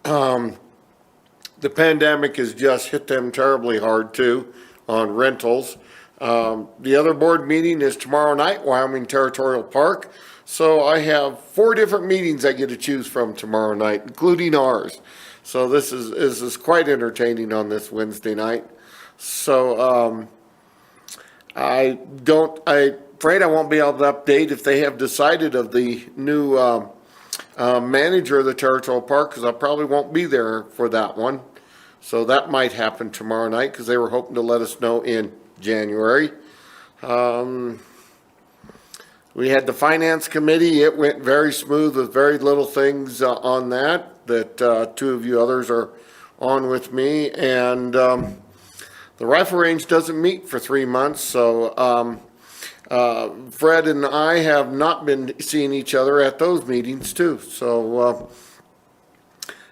The pandemic has just hit them terribly hard too on rentals. The other board meeting is tomorrow night, Wyoming Territorial Park. So I have 4 different meetings I get to choose from tomorrow night, including ours. So this is quite entertaining on this Wednesday night. So I'm afraid I won't be able to update if they have decided of the new manager of the Territorial Park, because I probably won't be there for that one. So that might happen tomorrow night, because they were hoping to let us know in January. We had the Finance Committee. It went very smooth with very little things on that 2 of you others are on with me, and the rifle range doesn't meet for 3 months, so Fred and I have not been seeing each other at those meetings too. So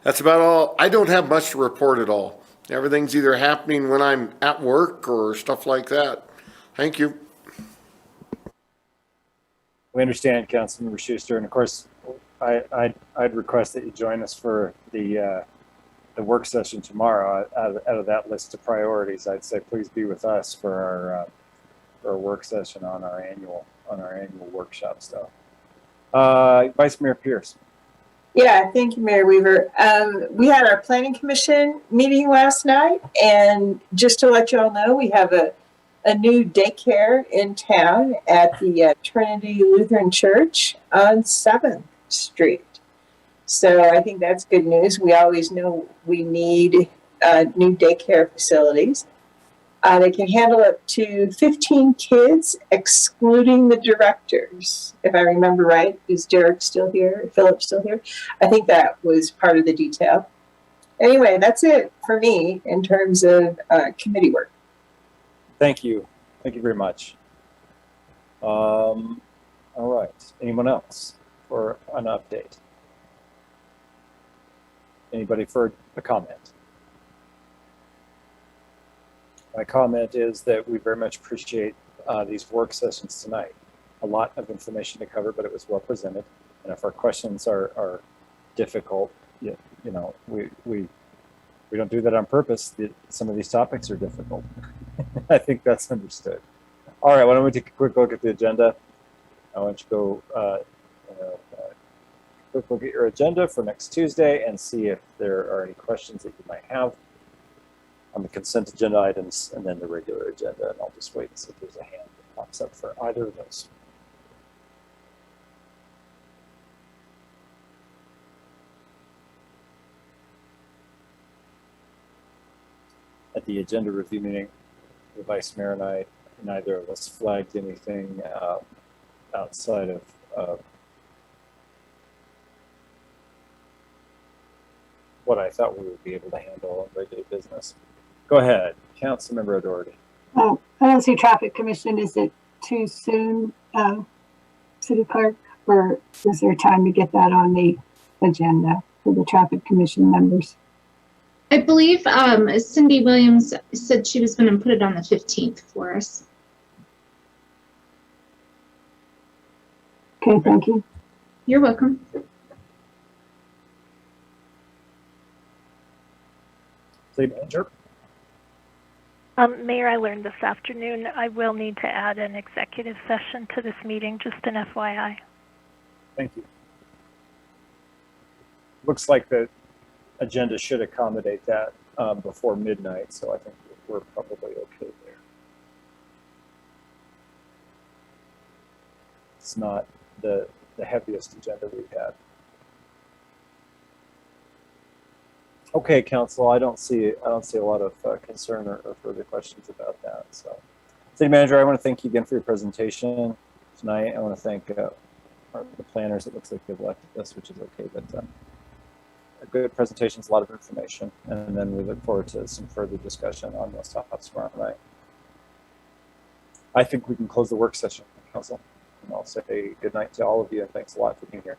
that's about all. I don't have much to report at all. Everything's either happening when I'm at work or stuff like that. Thank you. We understand, Councilmember Schuster, and of course, I'd request that you join us for the work session tomorrow. Out of that list of priorities, I'd say please be with us for our work session on our annual workshop stuff. Vice Mayor Pierce. Yeah, thank you, Mayor Weaver. We had our Planning Commission meeting last night, and just to let you all know, we have a new daycare in town at the Trinity Lutheran Church on 7th Street. So I think that's good news. We always know we need new daycare facilities. They can handle up to 15 kids, excluding the directors. If I remember right, is Derek still here? Philip still here? I think that was part of the detail. Anyway, that's it for me in terms of committee work. Thank you. Thank you very much. All right. Anyone else for an update? Anybody for a comment? My comment is that we very much appreciate these work sessions tonight. A lot of information to cover, but it was well presented. And if our questions are difficult, you know, we don't do that on purpose. Some of these topics are difficult. I think that's understood. All right, why don't we take a quick look at the agenda? I want you to go quick look at your agenda for next Tuesday and see if there are any questions that you might have on the consent agenda items and then the regular agenda. And I'll just wait and see if there's a hand that pops up for either of those. At the agenda review meeting, the Vice Mayor and I, neither of us flagged anything outside of what I thought we would be able to handle on regular business. Go ahead, Councilmember O'Doherty. I don't see traffic commission. Is it too soon, City Clerk, or is there time to get that on the agenda for the traffic commission members? I believe Cindy Williams said she was going to put it on the 15th for us. Okay, thank you. You're welcome. City Manager. Mayor, I learned this afternoon I will need to add an executive session to this meeting, just an FYI. Thank you. Looks like the agenda should accommodate that before midnight, so I think we're probably okay there. It's not the heaviest agenda we've had. Okay, Council, I don't see a lot of concern or further questions about that. So, City Manager, I want to thank you again for your presentation tonight. I want to thank the planners. It looks like they've left us, which is okay, but a good presentation is a lot of information, and then we look forward to some further discussion on those topics tomorrow night. I think we can close the work session, Council, and I'll say good night to all of you, and thanks a lot for being here.